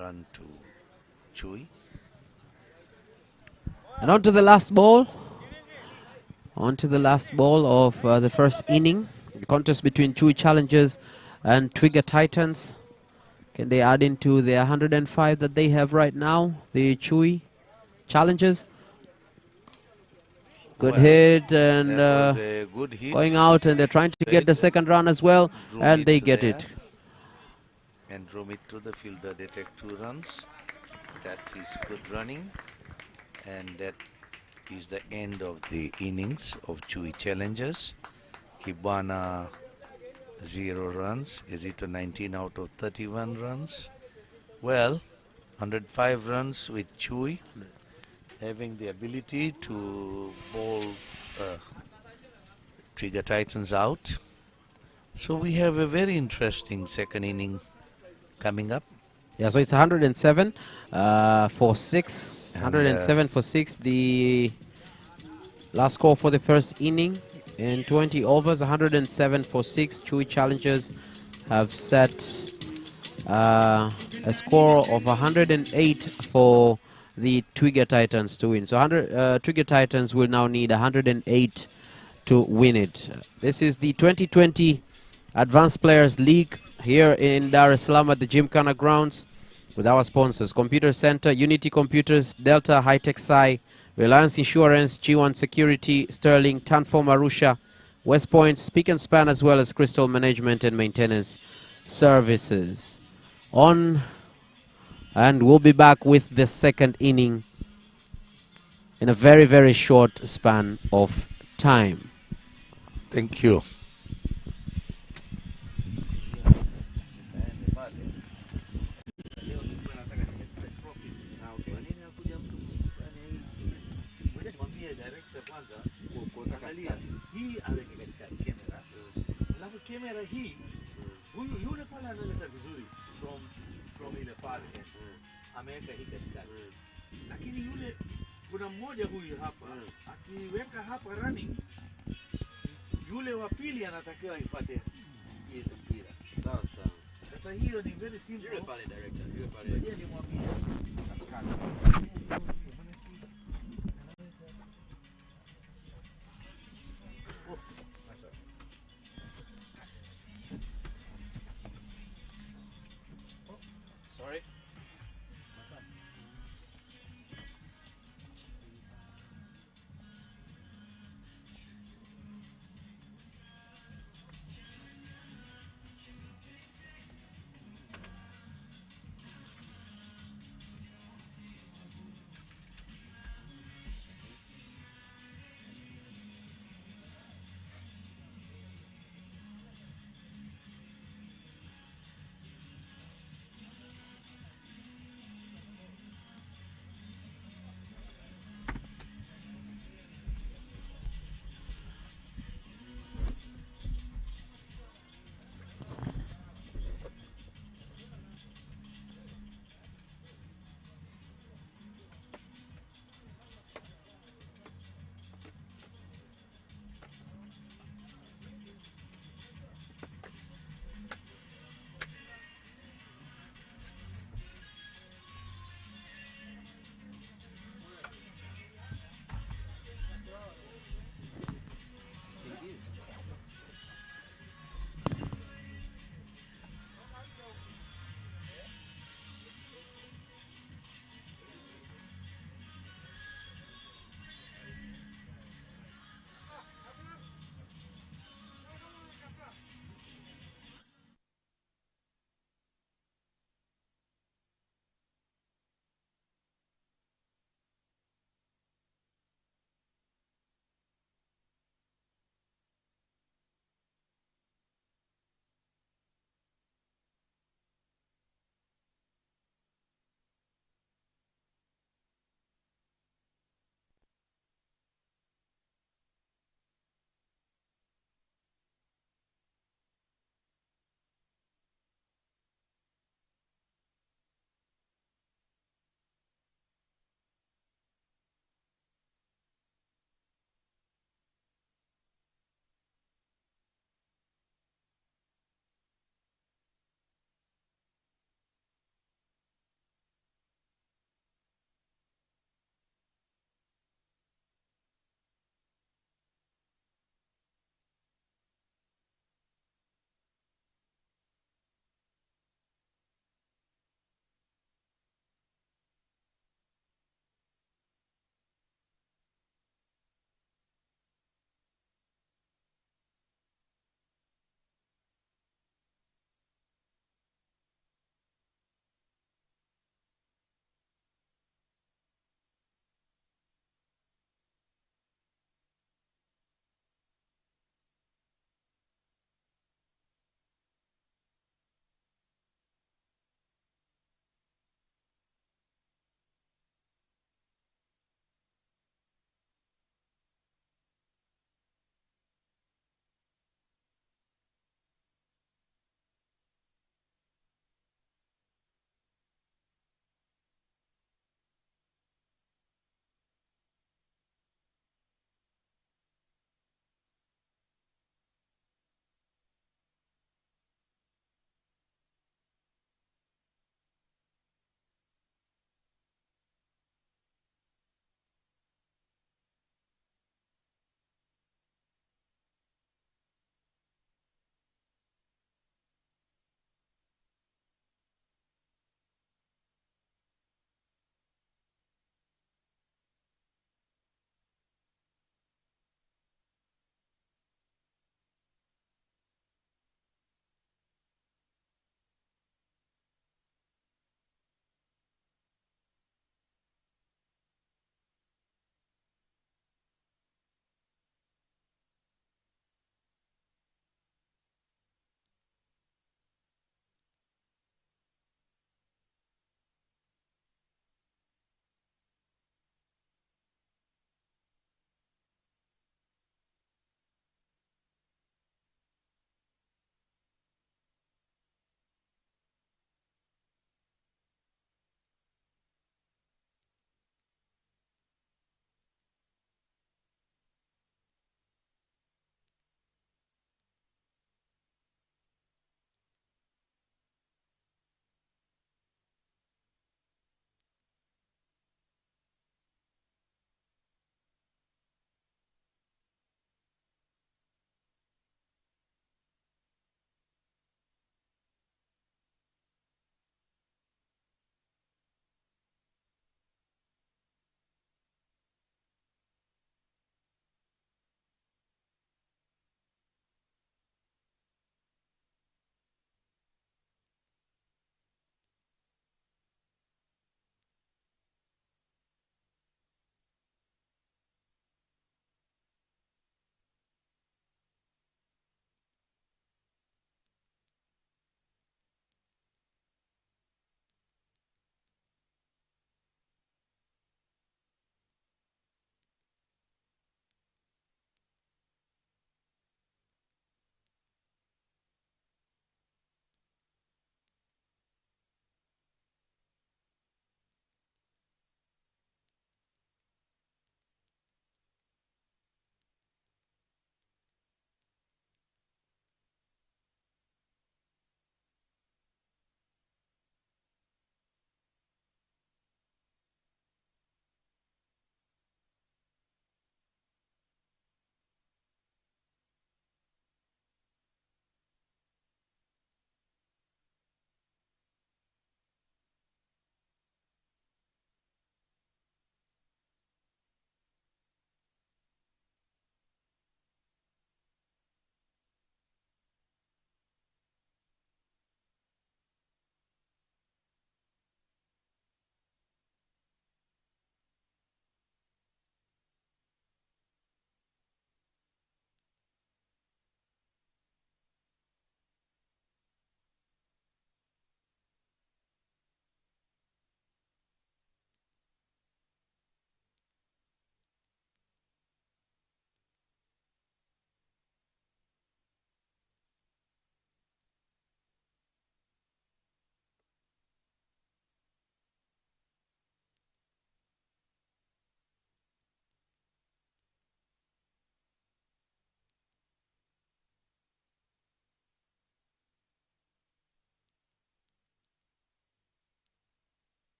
run to Chewy. And on to the last ball. On to the last ball of the first inning. The contest between Chewy Challengers and Twigger Titans. Can they add into the 105 that they have right now? The Chewy Challengers. Good Well, hit and that was a good hit. going out, and they're trying to get the second run as well, Drew and they to get there it. And drove it to the fielder. They take 2 runs. That is good running. And that is the end of the innings of Chewy Challengers. Kibwana 0 runs. Is it a 19 out of 31 runs? Well, 105 runs with Chewy, having the ability to bowl Trigger Titans out. So we have a very interesting second inning coming up. Yeah, so it's 107 for 6. And, 107 for 6. The last score for the first inning in 20 overs, 107 for 6. Chewy Challengers have set a score of 108 for the Twigger Titans to win. So Twigger Titans will now need 108 to win it. This is the 2020 Advanced Players League here in Dar es Salaam at the Gymkhana grounds with our sponsors: Computer Center, Unity Computers, Delta High-Tech Sci, Reliance Insurance, G1 Security, Sterling, Tanform Arusha, West Point, Speak and Span, as well as Crystal Management and Maintenance Services. And we'll be back with the second inning in a very, very short span of time. Thank you. Director kwanza kuweka katikati. kamera hii huyu yule pale analeta vizuri from ile far end. Ameweka hii katikati. Lakini yule kuna mmoja huyu hapa akiweka hapa running, yule wa pili anatakiwa ifuate ile mpira. Sawa sawa. Sasa hiyo ni very simple. Yule pale director, yule pale. Yeye ni mwambie katikati. Sorry.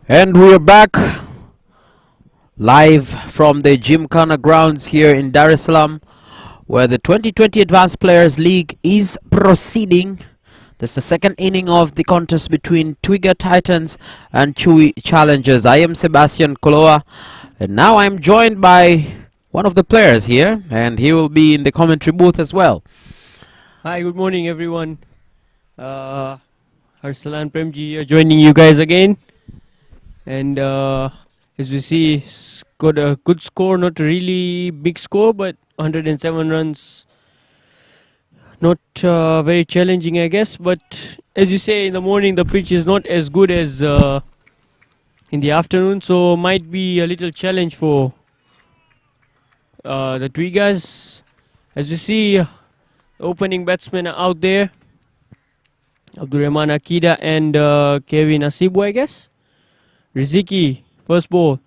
And we're back live from the Gymkhana grounds here in Dar es Salaam, where the 2020 Advanced Players League is proceeding. That's the second inning of the contest between Twiga Titans and Chui Challengers. I am Sebastian Koloa, and now I'm joined by one of the players here, and he will be in the commentary booth as well. Hi, good morning everyone. Arsalan Premji here joining you guys again. And as we see, got a good score, not a really big score, but 107 runs. Not very challenging, I guess. But as you say, in the morning the pitch is not as good as in the afternoon, so might be a little challenge for the Twigas. As you see, opening batsmen are out there. Abdurrahman Akida and Kevin Asibu, I guess. Riziki, first ball,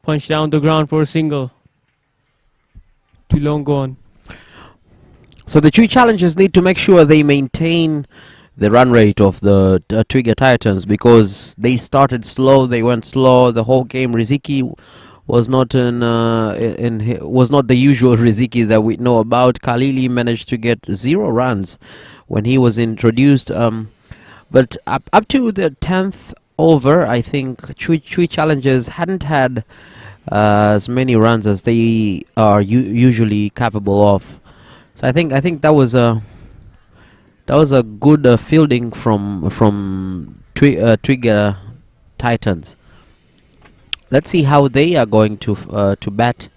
punched down the ground for a single. Too long gone. So the Chui Challengers need to make sure they maintain the run rate of the Twiga Titans, because they started slow, they went slow the whole game. Riziki was not was not the usual Riziki that we know about. Khalili managed to get 0 runs when he was introduced, but up to the 10th over, I think Chui Challengers hadn't had as many runs as they are usually capable of. So I think that was a good fielding from Twiga Titans. Let's see how they are going to bat,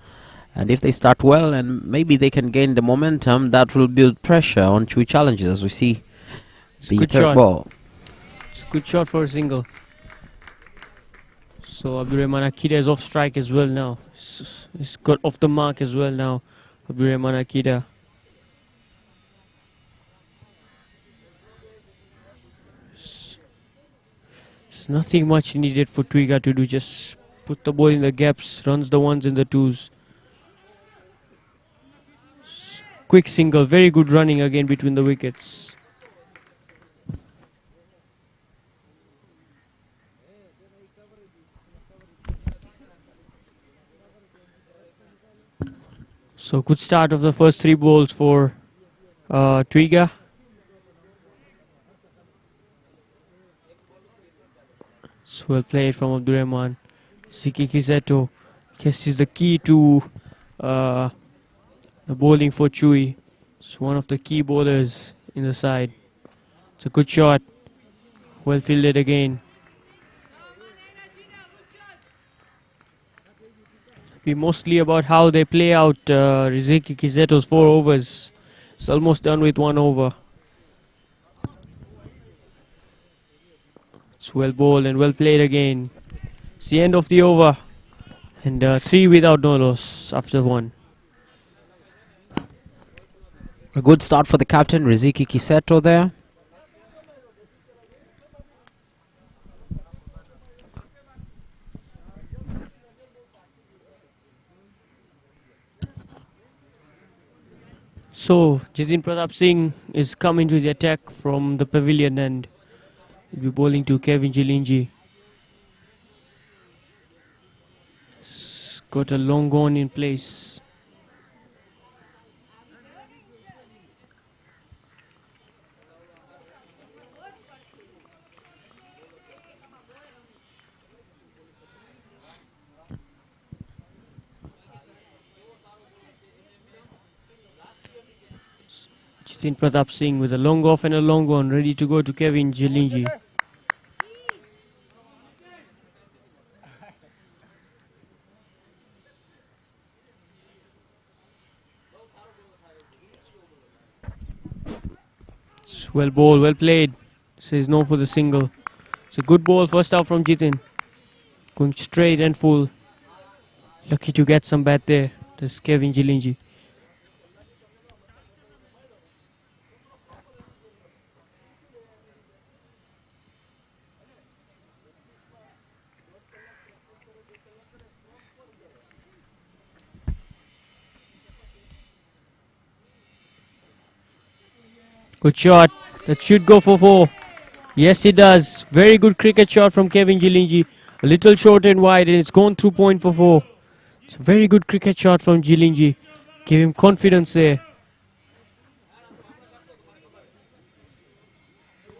and if they start well and maybe they can gain the momentum, that will build pressure on Chui Challengers as we see the good third shot. ball. It's a good shot for a single. So Abdurrahman Akida is off strike as well now. He's got off the mark as well now. Abdurrahman Akida. There's nothing much needed for Twiga to do. Just put the ball in the gaps, runs the ones and the twos. Quick single, very good running again between the wickets. So good start of the first 3 balls for Twiga. So well played from Abdurrahman. Siki Kizeto. Guess is the key to the bowling for Chui. It's one of the key bowlers in the side. It's a good shot. Well fielded again. Be mostly about how they play out Riziki Kizeto's 4 overs. It's almost done with 1 over. It's well bowled and well played again. It's the end of the over. And 3 without no loss after 1. A good start for the captain, Riziki Kiseto there. So Jitin Pratap Singh is coming to the attack from the pavilion and will be bowling to Kevin Jilinji. Got a long on in place. Jitin Pratap Singh with a long off and a long on, ready to go to Kevin Jilinji. Well bowled, well played. Says no for the single. It's a good ball first out from Jitin. Going straight and full. Lucky to get some bat there. That's Kevin Jilinji. Good shot. That should go for 4. Yes, it does. Very good cricket shot from Kevin Jilinji. A little short and wide, and it's gone through point for 4. It's a very good cricket shot from Jilinji. Gave him confidence there.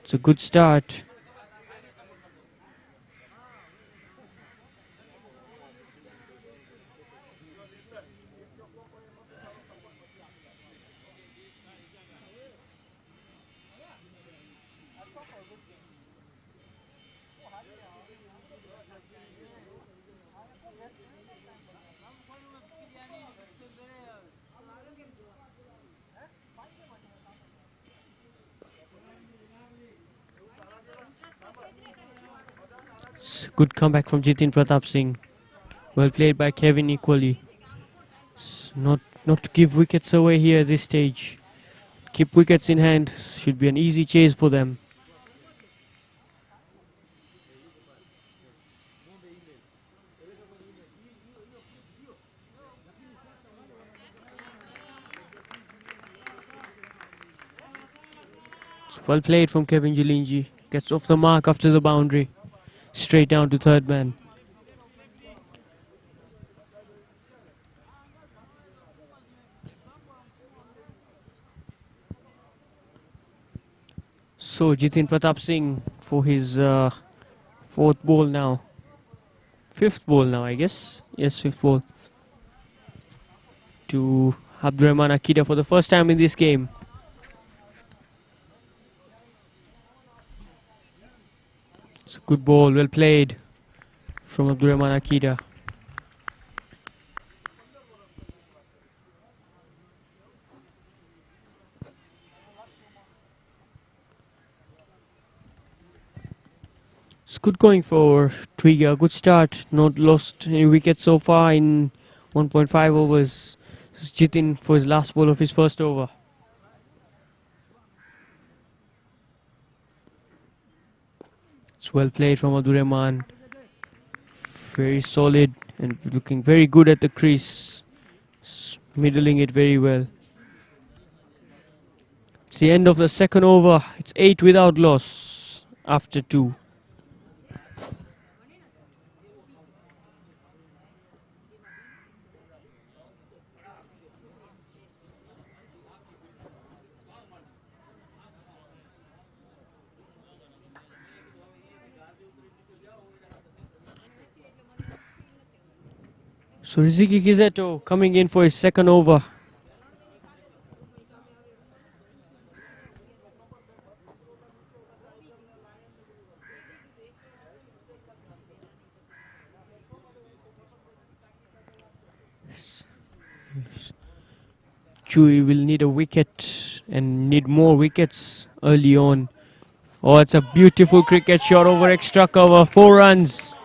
It's a good start. It's a good comeback from Jitin Pratap Singh. Well played by Kevin equally. Not to give wickets away here at this stage. Keep wickets in hand. Should be an easy chase for them. It's well played from Kevin Jilinji. Gets off the mark after the boundary. Straight down to third man. So Jitin Pratap Singh for his fourth ball now. Fifth ball now, I guess. Yes, fifth ball. To Abdurrahman Akida for the first time in this game. It's a good ball, well played from Abdurrahman Akida. It's good going for Twiga. Good start. Not lost any wickets so far in 1.5 overs. This is Jitin for his last ball of his first over. It's well played from Abdurrahman. Very solid and looking very good at the crease. Middling it very well. It's the end of the second over. It's 8 without loss after 2. So Riziki Kizeto coming in for his second over. Chui will need a wicket and need more wickets early on. Oh, it's a beautiful cricket shot over extra cover. 4 runs.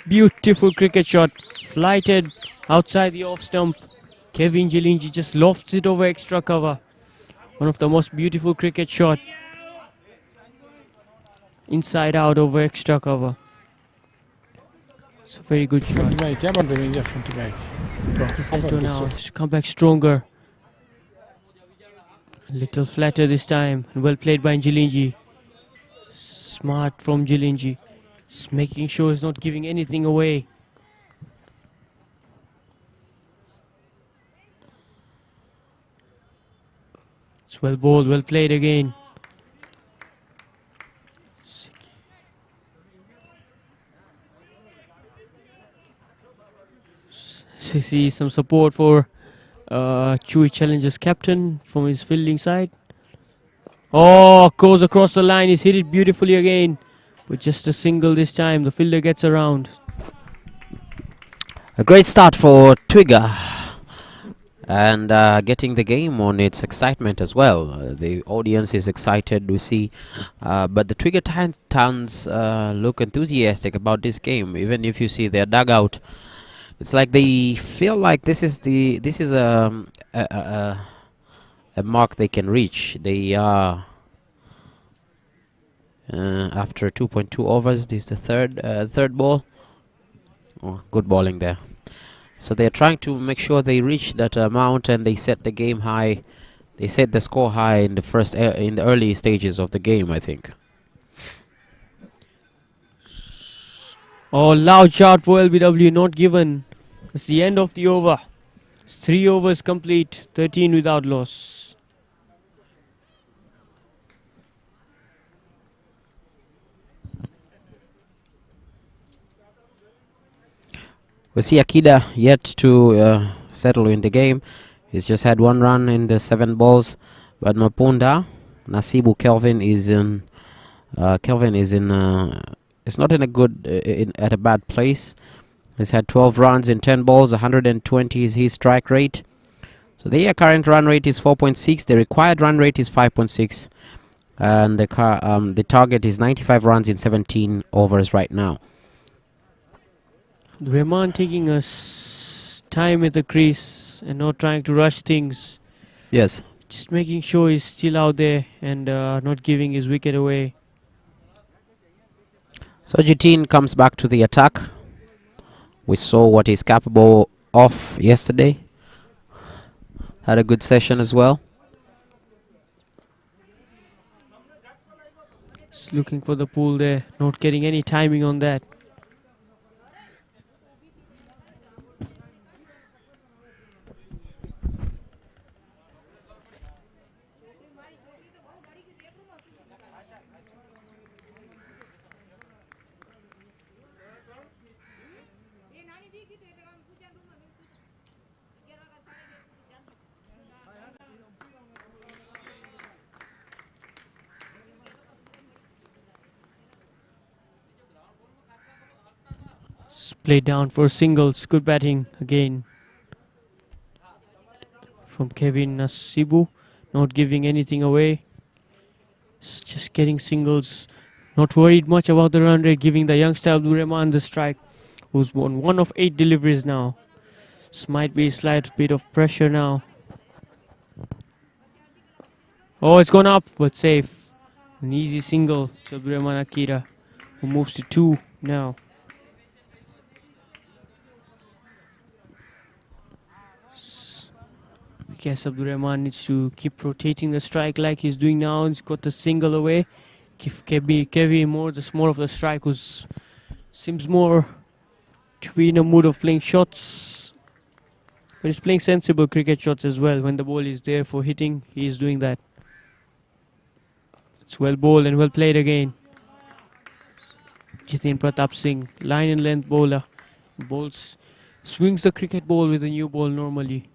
Beautiful cricket shot. Flighted outside the off stump. Kevin Jilinji just lofts it over extra cover. One of the most beautiful cricket shot. Inside out over extra cover. It's a very good shot. Kisato now has to come back stronger. A little flatter this time. Well played by Jilinji. Smart from Jilinji. Just making sure he's not giving anything away. It's well bowled, well played again. So we see some support for Chui Challengers captain from his fielding side. Oh, goes across the line. He's hit it beautifully again. With just a single this time. The fielder gets around. A great start for Twiga. And getting the game on its excitement as well. The audience is excited, we see. But the Twiga Titans look enthusiastic about this game. Even if you see their dugout, it's like they feel like this is a mark they can reach. They are after 2.2 overs. This is the third ball. Oh, good bowling there. So they're trying to make sure they reach that amount, and they set the game high. They set the score high in the in the early stages of the game, I think. Oh, loud shout for LBW, not given. It's the end of the over. It's 3 overs complete, 13 without loss. We see Akida yet to settle in the game. He's just had 1 run in the 7 balls, but Mapunda, Nasibu Kelvin is in. Kelvin is in. It's not in a good, at a bad place. He's had 12 runs in 10 balls. 120 is his strike rate. So the current run rate is 4.6. The required run rate is 5.6, and the target is 95 runs in 17 overs right now. Rahman taking us time at the crease and not trying to rush things. Yes. Just making sure he's still out there and not giving his wicket away. So Jitin comes back to the attack. We saw what he's capable of yesterday. Had a good session as well. Just looking for the pull there, not getting any timing on that. Played down for singles. Good batting again from Kevin Nasibu. Not giving anything away. Just getting singles. Not worried much about the run rate. Giving the youngster Abdul Rahman the strike, who's won 1 of 8 deliveries now. This might be a slight bit of pressure now. Oh, it's gone up, but safe. An easy single to Abdul Rahman Akira, who moves to 2 now. I guess Abdul Rahman needs to keep rotating the strike like he's doing now. He's got the single away. Give Kevi more of the strike, who seems more to be in a mood of playing shots. But he's playing sensible cricket shots as well. When the ball is there for hitting, he is doing that. It's well bowled and well played again. Jitin Pratap Singh, line and length bowler. Swings the cricket ball with a new ball normally.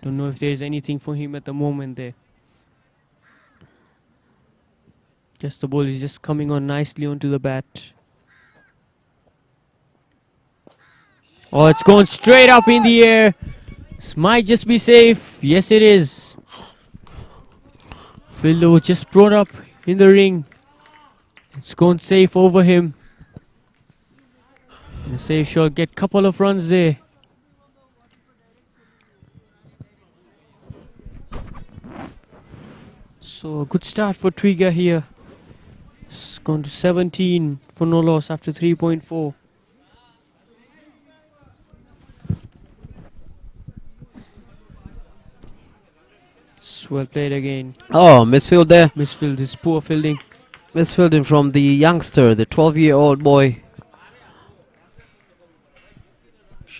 Don't know if there is anything for him at the moment there. Just the ball is just coming on nicely onto the bat. Oh, it's gone straight up in the air. This might just be safe. Yes, it is. Fielder was just brought up in the ring. It's gone safe over him. And a safe shot. Get couple of runs there. So a good start for Twiga here. It's gone to 17 for no loss after 3.4. It's well played again. Oh, misfield there. Misfield is poor fielding. Misfielding from the youngster, the 12-year-old boy.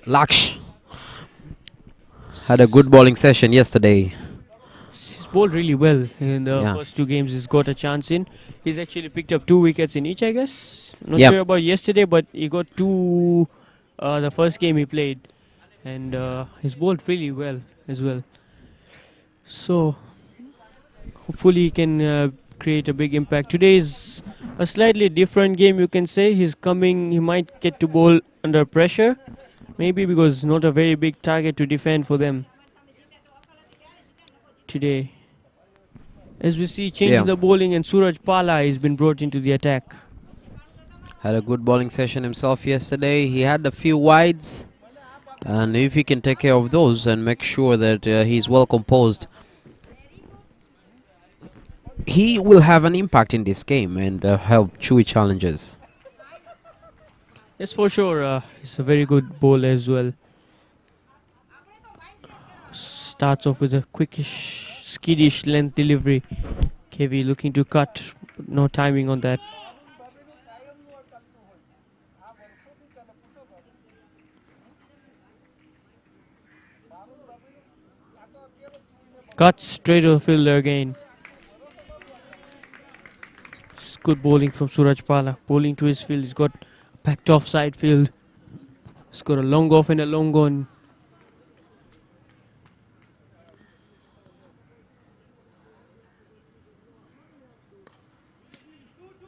Laksh had a good bowling session yesterday. He's bowled really well in the first 2 games he's got a chance in. He's actually picked up 2 wickets in each, I guess. Not sure about yesterday, but he got 2 the first game he played. And he's bowled really well as well. So hopefully he can create a big impact. Today is a slightly different game, you can say. He might get to bowl under pressure. Maybe because not a very big target to defend for them today. As we see, changing the bowling, and Suraj Pala has been brought into the attack. Had a good bowling session himself yesterday. He had a few wides, and if he can take care of those and make sure that he's well composed, he will have an impact in this game and help Chewy challenges. Yes, for sure. He's a very good bowler as well. Starts off with a quickish, skiddish length delivery. KV looking to cut, but no timing on that. Cuts straight to the fielder again. It's good bowling from Suraj Pala. Bowling to his field. He's got a packed offside field. He's got a long off and a long on.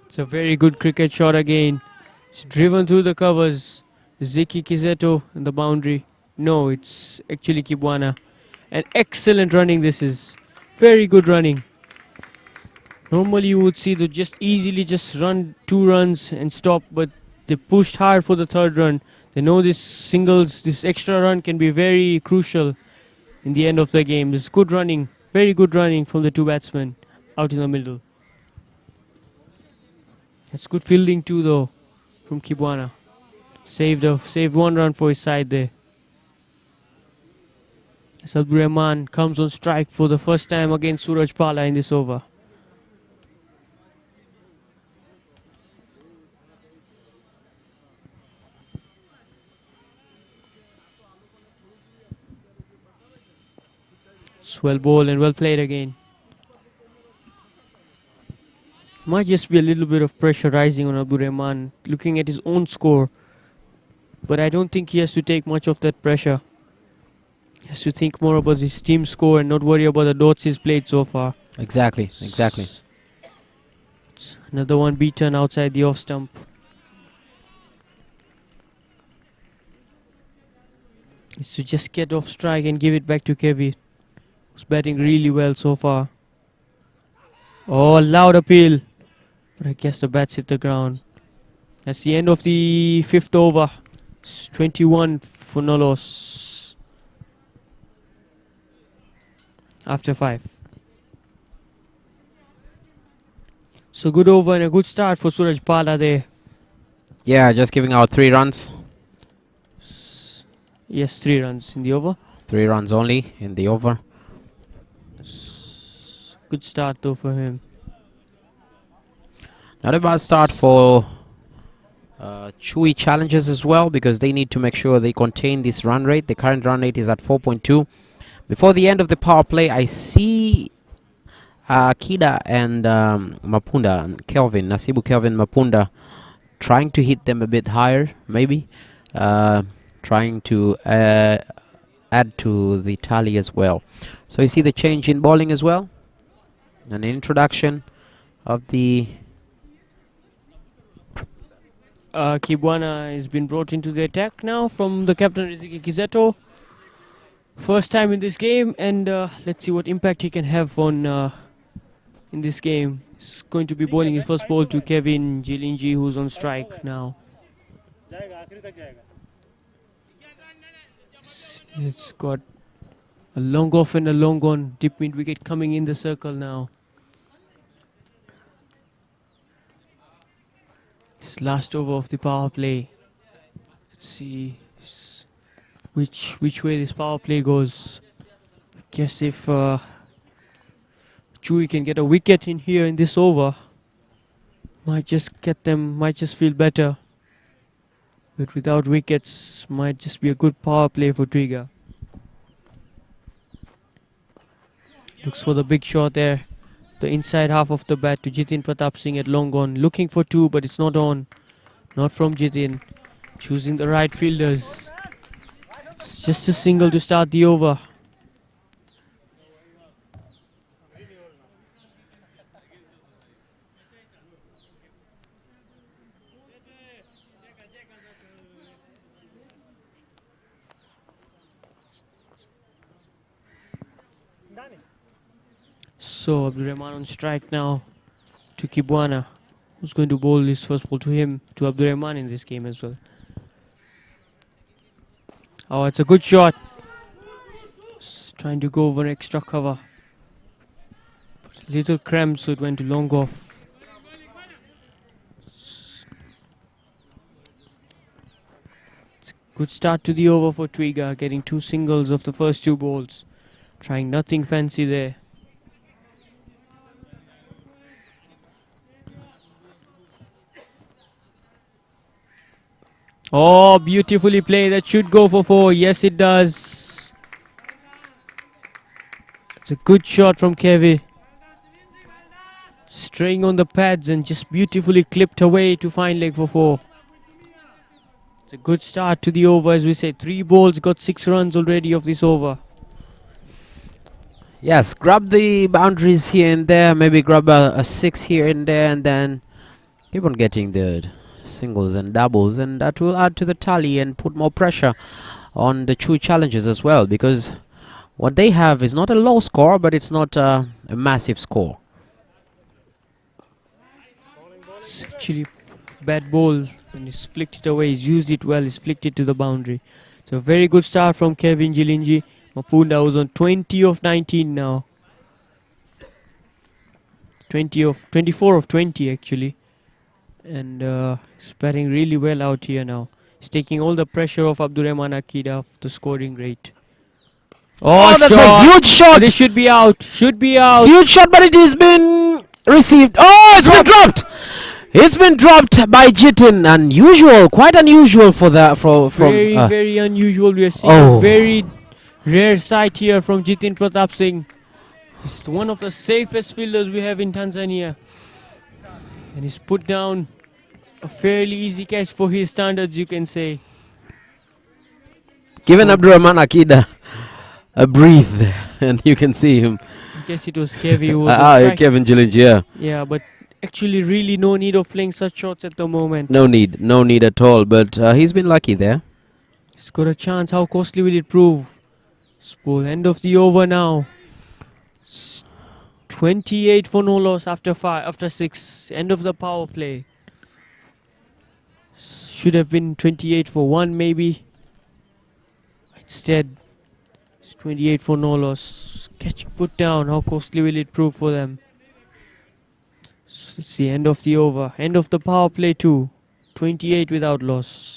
It's a very good cricket shot again. It's driven through the covers. Ziki Kizeto in the boundary. No, it's actually Kibwana. And excellent running this is. Very good running. Normally you would see they just easily just run 2 runs and stop, but they pushed hard for the 3rd run. They know this singles, this extra run can be very crucial in the end of the game. It's good running, very good running from the 2 batsmen out in the middle. That's good fielding too though from Kibwana. Saved 1 run for his side there. Abdul Rahman comes on strike for the first time against Suraj Pala in this over. It's well bowled and well played again. Might just be a little bit of pressure rising on Abdul Rahman, looking at his own score. But I don't think he has to take much of that pressure. He has to think more about his team score and not worry about the dots he's played so far. Exactly. It's another one beaten outside the off stump. It's to just get off strike and give it back to Kevi. Who's batting really well so far. Oh, loud appeal. But I guess the bats hit the ground. That's the end of the 5th over. It's 21 for no loss. After 5. So good over and a good start for Suraj Pala there. Yeah, just giving out 3 runs. Yes, 3 runs in the over. 3 runs only in the over. Good start though for him. Not a bad start for Chui Challengers as well, because they need to make sure they contain this run rate. The current run rate is at 4.2. Before the end of the power play, I see Kida and Mapunda, Kelvin, Nasibu Kelvin Mapunda, trying to hit them a bit higher, maybe. Trying to add to the tally as well. So you see the change in bowling as well. An introduction of the... Kibwana has been brought into the attack now from the captain Riziki Kizeto. First time in this game, and let's see what impact he can have on in this game. He's going to be bowling his first ball to Kevin Jilinji, who's on strike now. It's got a long off and a long on, deep mid wicket coming in the circle now. This last over of the power play. Let's see which way this power play goes. I guess if Chui can get a wicket in here in this over, might just feel better. But without wickets, might just be a good power play for Twiga. Looks for the big shot there. The inside half of the bat to Jitin Pratap Singh at long on. Looking for 2, but it's not on. Not from Jitin. Choosing the right fielders. It's just a single to start the over. So Abdul Rahman on strike now to Kibwana, who's going to bowl his first ball to him, to Abdul Rahman in this game as well. Oh, it's a good shot. Just trying to go over extra cover. But a little cramp, so it went to long off. It's a good start to the over for Twiga, getting 2 singles of the first 2 balls. Trying nothing fancy there. Oh, beautifully played. That should go for 4. Yes, it does. It's a good shot from Kevin. Straying on the pads and just beautifully clipped away to find leg for 4. It's a good start to the over, as we say. 3 balls, got 6 runs already of this over. Yes, grab the boundaries here and there, maybe grab a 6 here and there, and then keep on getting the singles and doubles, and that will add to the tally and put more pressure on the true challengers as well, because what they have is not a low score, but it's not a massive score. It's actually bad ball, and he's flicked it away. He's used it well. He's flicked it to the boundary. So very good start from Kevin Jilinji. Mapunda was on 20 of 19 now. 24 of 20 actually. And he's batting really well out here now. He's taking all the pressure off Abdurrahman Akida of the scoring rate. Oh, that's a huge shot! This should be out. Should be out. Huge shot, but it has been received. Oh, it's been dropped! It's been dropped by Jitin. Unusual, quite unusual for the Very unusual. We are seeing a very rare sight here from Jitin Pratap Singh. He's one of the safest fielders we have in Tanzania. And he's put down a fairly easy catch for his standards, you can say. Given Abdurrahman Akida a breathe there, and you can see him. I guess it was Kevi who was Kevin Jilinji, yeah. Yeah, but actually really no need of playing such shots at the moment. No need at all, but he's been lucky there. He's got a chance. How costly will it prove? End of the over now. 28 for no loss after 6. End of the power play. Should have been 28 for 1 maybe. Instead, it's 28 for no loss. Catch put down. How costly will it prove for them? So it's the end of the over. End of the power play too. 28 without loss.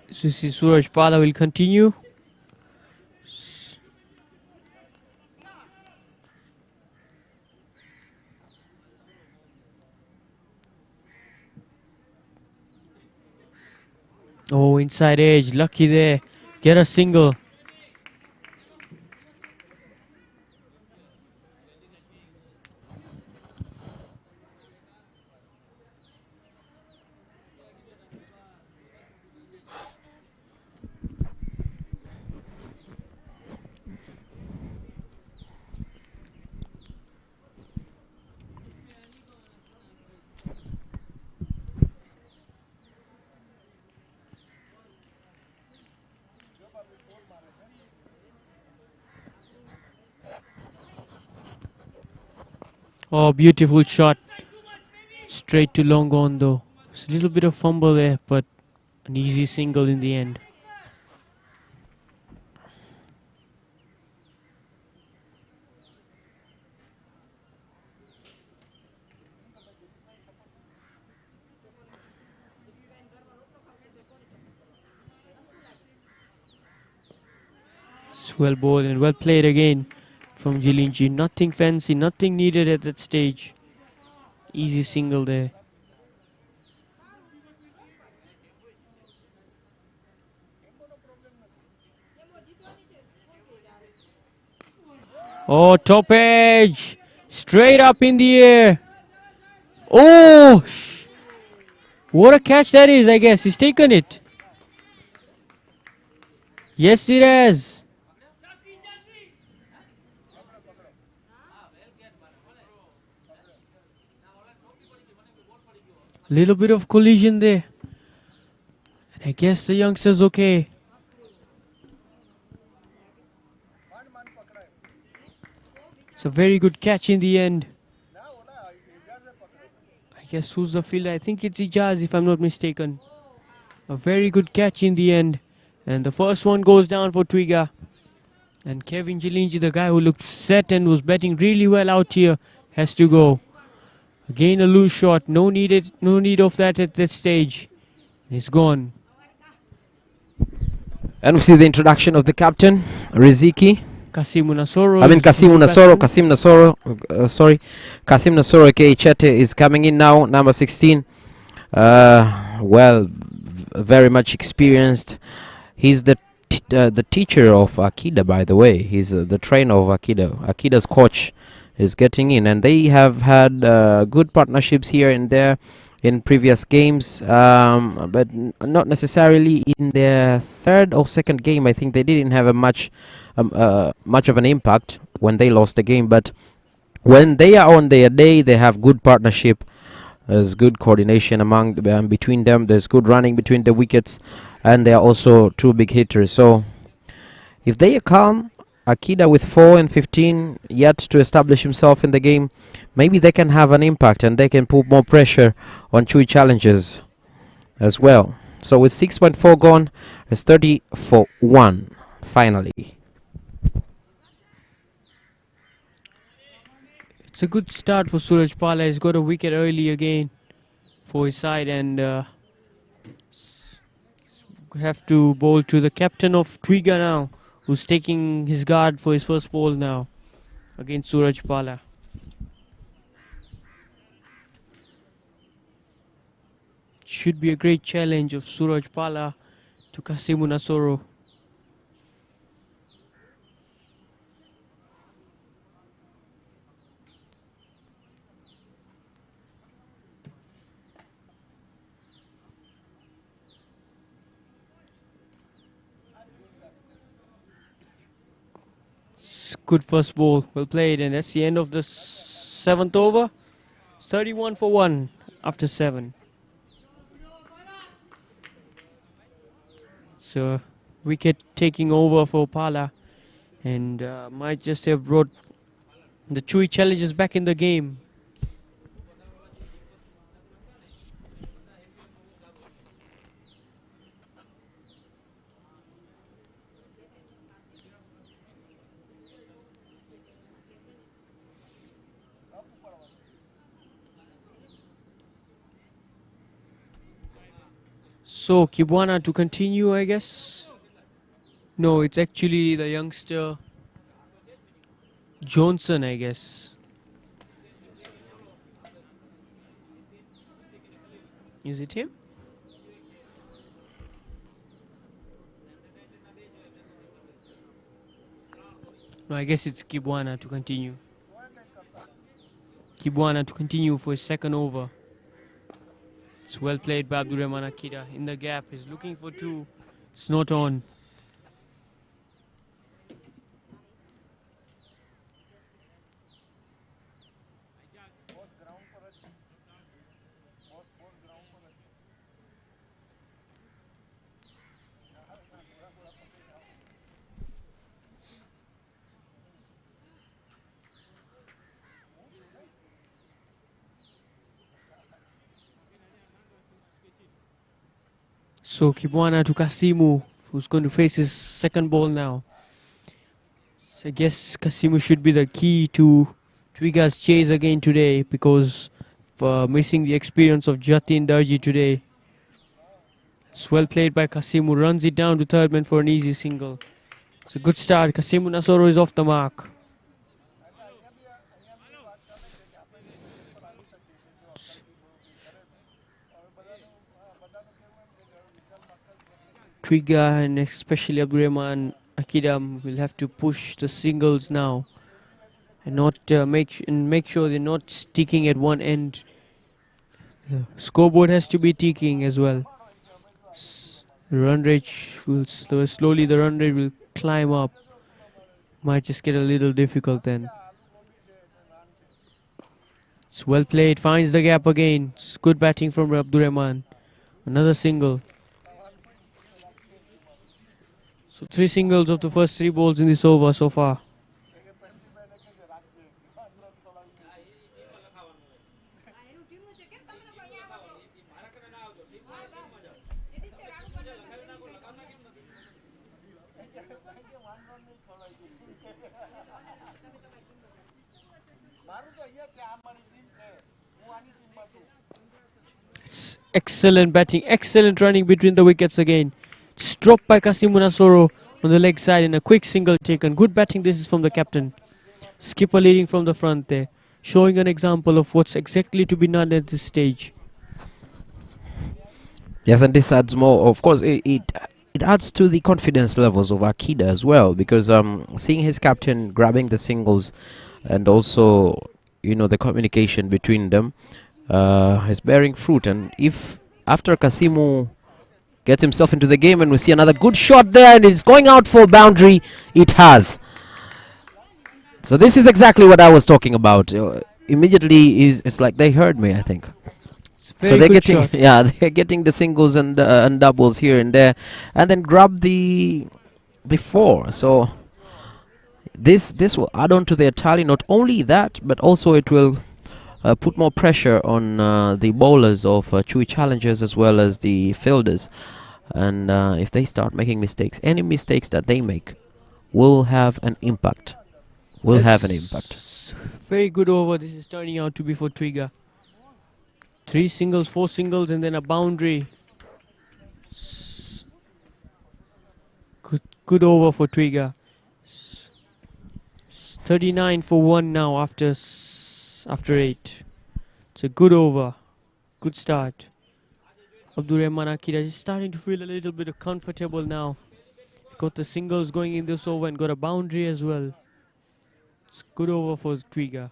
So see Suraj Pala will continue. Oh, inside edge, lucky there. Get a single. Oh, beautiful shot. Straight to long on though. It's a little bit of fumble there, but an easy single in the end. It's well bowled and well played again from Jilinji. Nothing fancy, nothing needed at that stage. Easy single there. Oh, top edge. Straight up in the air. Oh, what a catch that is, I guess. He's taken it. Yes, it has. Little bit of collision there. And I guess the youngster's okay. It's a very good catch in the end. I guess who's the fielder? I think it's Ijaz if I'm not mistaken. A very good catch in the end. And the first one goes down for Twiga. And Kevin Jilinji, the guy who looked set and was batting really well out here, has to go. Again a loose shot. No need of that at this stage. He's gone. And we see the introduction of the captain, Riziki. Kasim Nasoro. Kasim Nasoro, aka Chete, is coming in now, number 16. Well, very much experienced. He's the teacher of Akida, by the way. He's the trainer of Akida. Akida's coach is getting in, and they have had good partnerships here and there in previous games, but not necessarily in their third or second game. I think they didn't have a much of an impact when they lost the game, but when they are on their day, they have good partnership. There's good coordination between them. There's good running between the wickets, and they are also two big hitters. So if they are calm, Akida with 4 and 15 yet to establish himself in the game, maybe they can have an impact and they can put more pressure on Chui challenges as well. So with 6.4 gone, it's 30 for 1 finally. It's a good start for Suraj Pala. He's got a wicket early again for his side, and have to bowl to the captain of Twiga now, who's taking his guard for his first ball now against Suraj Pala. Should be a great challenge of Suraj Pala to Kasim Nasoro. Good first ball, well played, and that's the end of the 7th over. It's 31 for 1 after 7. So wicket taking over for Pala, and might just have brought the Chui challenges back in the game. So Kibwana to continue, I guess. No, it's actually the youngster Johnson, I guess. Is it him? No, I guess it's Kibwana to continue. Kibwana to continue for his second over. It's well played by Abdurrahman Akida. In the gap, he's looking for 2. It's not on. So Kibwana to Kasimu, who's going to face his second ball now. So I guess Kasimu should be the key to Twiga's chase again today, because for missing the experience of Jatin Darji today. It's well played by Kasimu, runs it down to third man for an easy single. It's a good start. Kasimu Nasoro is off the mark. Twiga and especially Abdurrahman Akidam will have to push the singles now and not make sure they're not sticking at one end. The scoreboard has to be ticking as well. The run rate will slowly the run rate will climb up. Might just get a little difficult then. It's well played, finds the gap again. It's good batting from Abdurrahman. Another single. So 3 singles of the first 3 balls in this over so far. It's excellent batting, excellent running between the wickets again. Just dropped by Kasimunasoro on the leg side and a quick single taken. Good batting this is from the captain. Skipper leading from the front there, showing an example of what's exactly to be done at this stage. Yes, and this adds more. Of course, it adds to the confidence levels of Akida as well, because seeing his captain grabbing the singles, and also the communication between them is bearing fruit. And if after Kasimu gets himself into the game and we see another good shot there and it's going out for boundary, it has. So this is exactly what I was talking about. Immediately, it's like they heard me, I think. It's a So very they're good getting, shot. yeah, they're getting the singles and doubles here and there, and then grab the four. So this will add on to their tally. Not only that, but also it will put more pressure on the bowlers of Chui Challengers as well as the fielders. And if they start making mistakes, any mistakes that they make will have an impact. Will have an impact. Yes. Very good over. This is turning out to be for Twiga. 3 singles, 4 singles, and then a boundary. Good over for Twiga. 39 for 1 now after 8. It's a good over. Good start. Abdurrahman Akira is starting to feel a little bit comfortable now. Got the singles going in this over and got a boundary as well. It's good over for Twiga.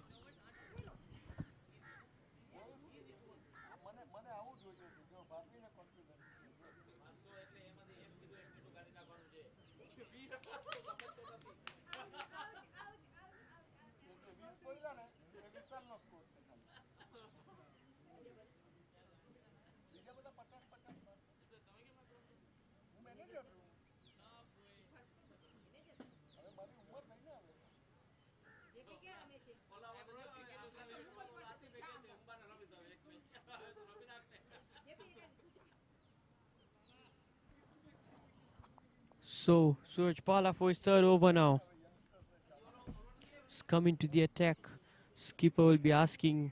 So, Suraj Pala for his third over now. He's coming to the attack. Skipper will be asking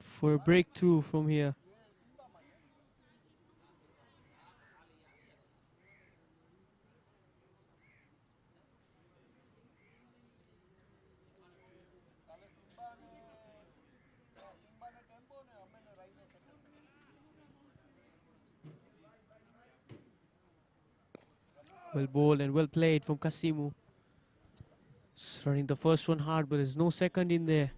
for a breakthrough from here. Well bowled and well played from Kasimu. He's running the first one hard, but there's no second in there.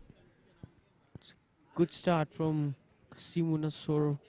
It's a good start from Kasimu Nasoro.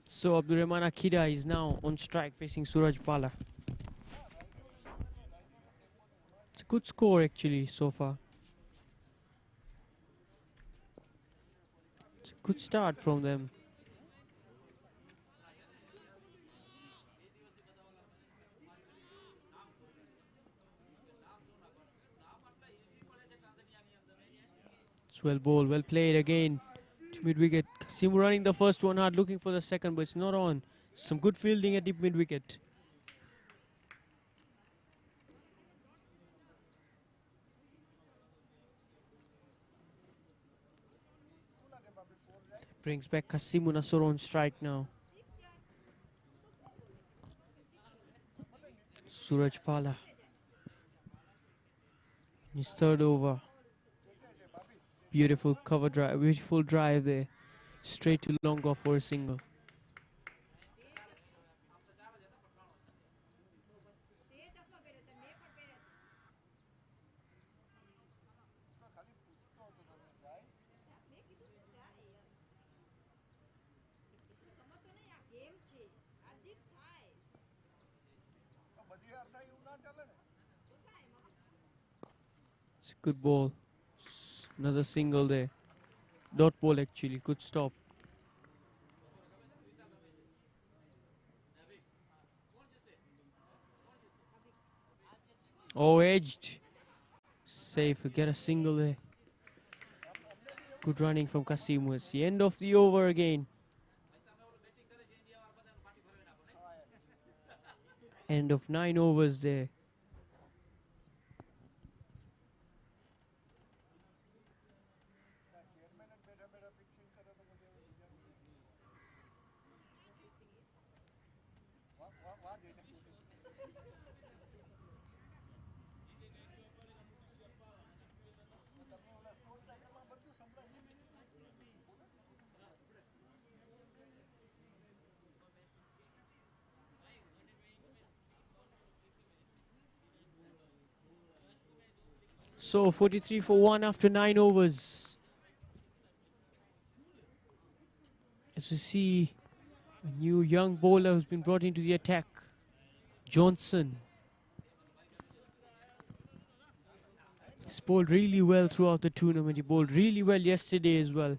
So Abdurrahman Akida is now on strike facing Suraj Pala. It's a good score actually so far. It's a good start from them. It's well bowled, well played again. To mid wicket. Kasimu running the first one hard, looking for the second, but it's not on. Some good fielding at deep mid wicket. Brings back Kasimu Nasoro on strike now. Suraj Pala. His third over. Beautiful cover drive, beautiful drive there. Straight to long off for a single. It's a good ball. Another single there. Dot ball actually. Good stop. Oh, edged. Safe. Get a single there. Good running from Kasimu. It's the end of the over again. End of 9 overs there. So 43 for 1 after 9 overs. As we see a new young bowler who's been brought into the attack. Johnson. He's bowled really well throughout the tournament. He bowled really well yesterday as well.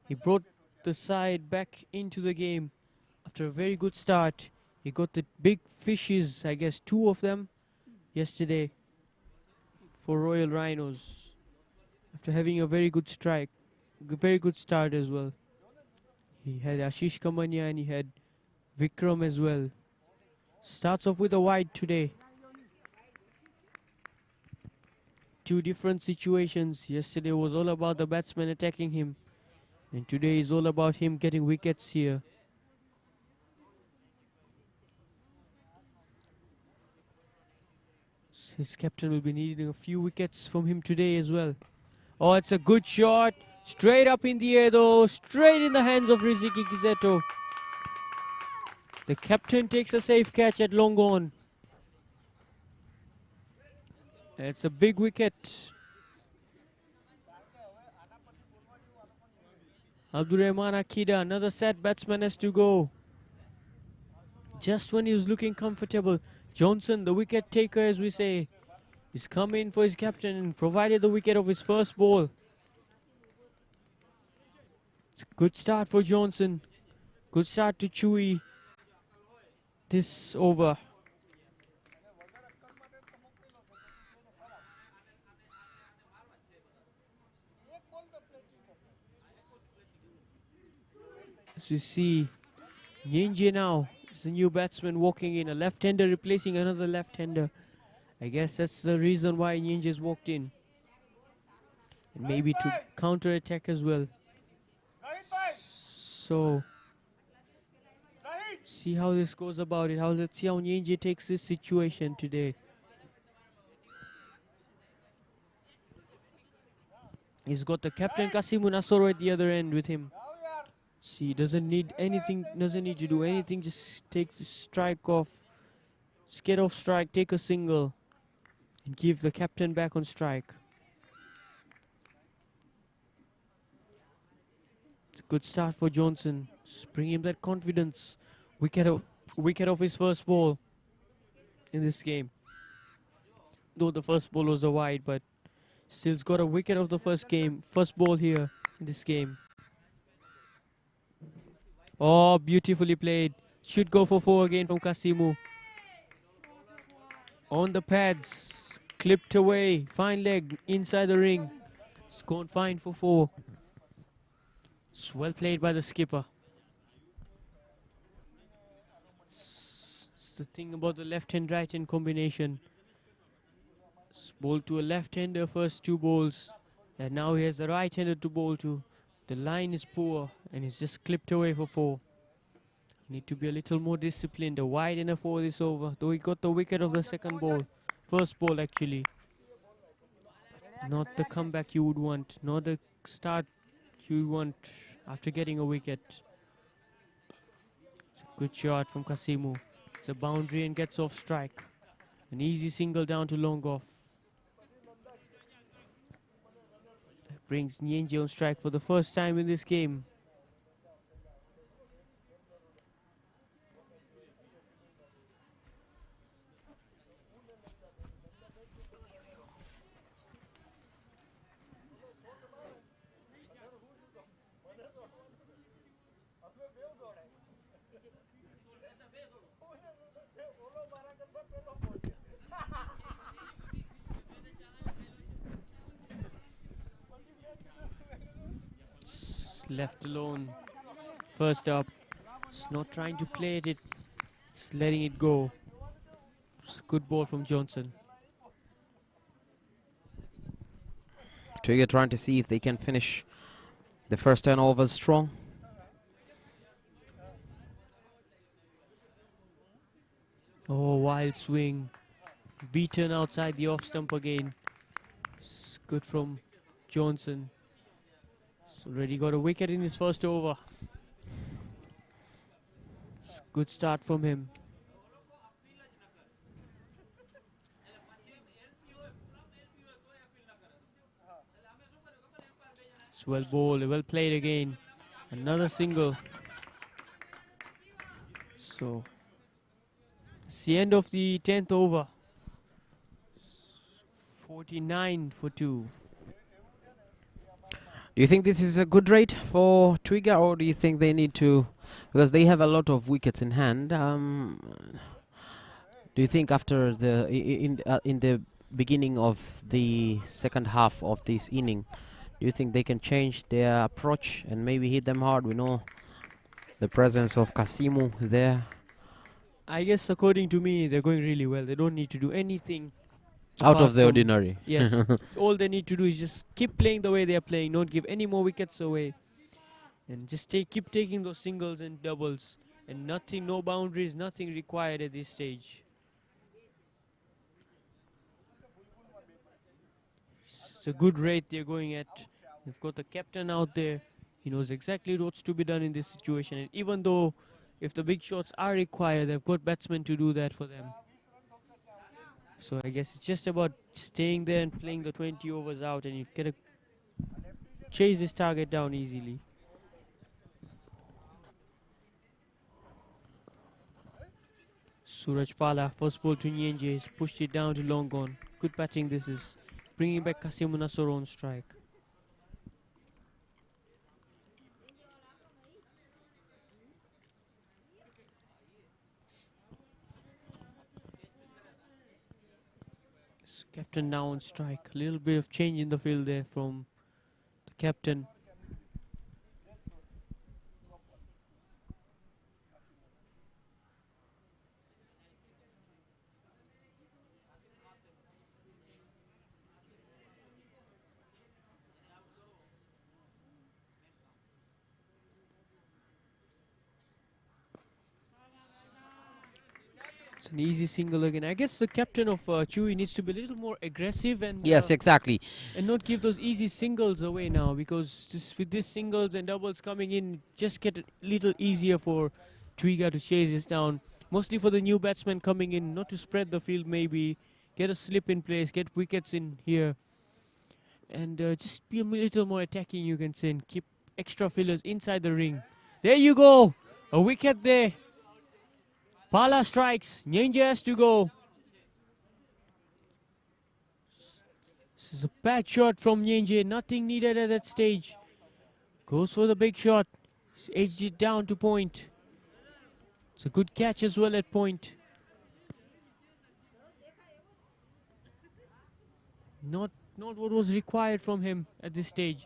He brought the side back into the game after a very good start. He got the big fishes, I guess 2 of them yesterday for Royal Rhinos after having a very good strike, very good start as well. He had Ashish Kamanya and he had Vikram as well. Starts off with a wide today. 2 different situations. Yesterday was all about the batsman attacking him, and today is all about him getting wickets here. His captain will be needing a few wickets from him today as well. Oh, it's a good shot. Straight up in the air though. Straight in the hands of Riziki Kizeto. The captain takes a safe catch at long on. It's a big wicket. Abdurrahman Akida, another sad batsman, has to go. Just when he was looking comfortable, Johnson, the wicket taker as we say, he's come in for his captain and provided the wicket of his first ball. It's a good start for Johnson. Good start to Chewy this over. As you see, Nyenje now is the new batsman walking in. A left-hander replacing another left-hander. I guess that's the reason why Nyenje's walked in. And maybe to counter-attack as well. So, see how this goes about it. Let's see how Nyenje takes this situation today. He's got the captain Kasimu Nasoro at the other end with him. See, doesn't need anything, doesn't need to do anything, just take the strike off. Just get off strike, take a single, and give the captain back on strike. It's a good start for Johnson. Just bring him that confidence. Wicket off his first ball in this game. Though the first ball was a wide, but still's got a wicket of the first ball here in this game. Oh, beautifully played. Should go for 4 again from Kasimu. On the pads. Clipped away. Fine leg inside the ring. It's gone fine for 4. It's well played by the skipper. It's the thing about the left hand right hand combination. It's bowled to a left hander first 2 balls. And now he has the right hander to bowl to. The line is poor and it's just clipped away for 4. Need to be a little more disciplined. A wide and a 4 this over. Though he got the wicket of the second ball. First ball actually. But not the comeback you would want. Not the start you would want after getting a wicket. It's a good shot from Kasimu. It's a boundary and gets off strike. An easy single down to long off. Brings Nyenje on strike for the first time in this game. left alone. First up. It's not trying to play it, it's letting it go. It's a good ball from Johnson. Twiga trying to see if they can finish the first 10 overs strong. Oh, wild swing. Beaten outside the off stump again. It's good from Johnson. He's already got a wicket in his first over. It's a good start from him. It's well bowled, well played again. Another single. So it's the end of the 10th over. 49 for 2. Do you think this is a good rate for Twiga, or do you think they need to, because they have a lot of wickets in hand? Do you think after the in the beginning of the second half of this inning, do you think they can change their approach and maybe hit them hard? We know the presence of Kasimu there. I guess according to me, they're going really well. They don't need to do anything Out apart of the from- ordinary. Yes, all they need to do is just keep playing the way they are playing. Don't give any more wickets away, and just keep taking those singles and doubles, and nothing, no boundaries, nothing required at this stage. It's a good rate they're going at. They've got the captain out there. He knows exactly what's to be done in this situation, and even though if the big shots are required, they've got batsmen to do that for them. So I guess it's just about staying there and playing the 20 overs out, and you get to chase this target down easily. Suraj Pala, first ball to Nyenje, has pushed it down to long on. Good batting this is, bringing back Kasim Nasoro on strike. Captain now on strike. A little bit of change in the field there from the captain. It's an easy single again. I guess the captain of Chewy needs to be a little more aggressive and Yes, exactly. and not give those easy singles away now, because with these singles and doubles coming in, just get it a little easier for Twiga to chase this down. Mostly for the new batsmen coming in, not to spread the field maybe, get a slip in place, get wickets in here, and just be a little more attacking, you can say, and keep extra fillers inside the ring. There you go, a wicket there. Pala strikes, Nyenje has to go. This is a bad shot from Nyenje, nothing needed at that stage. Goes for the big shot, he's edged it down to point. It's a good catch as well at point. Not what was required from him at this stage.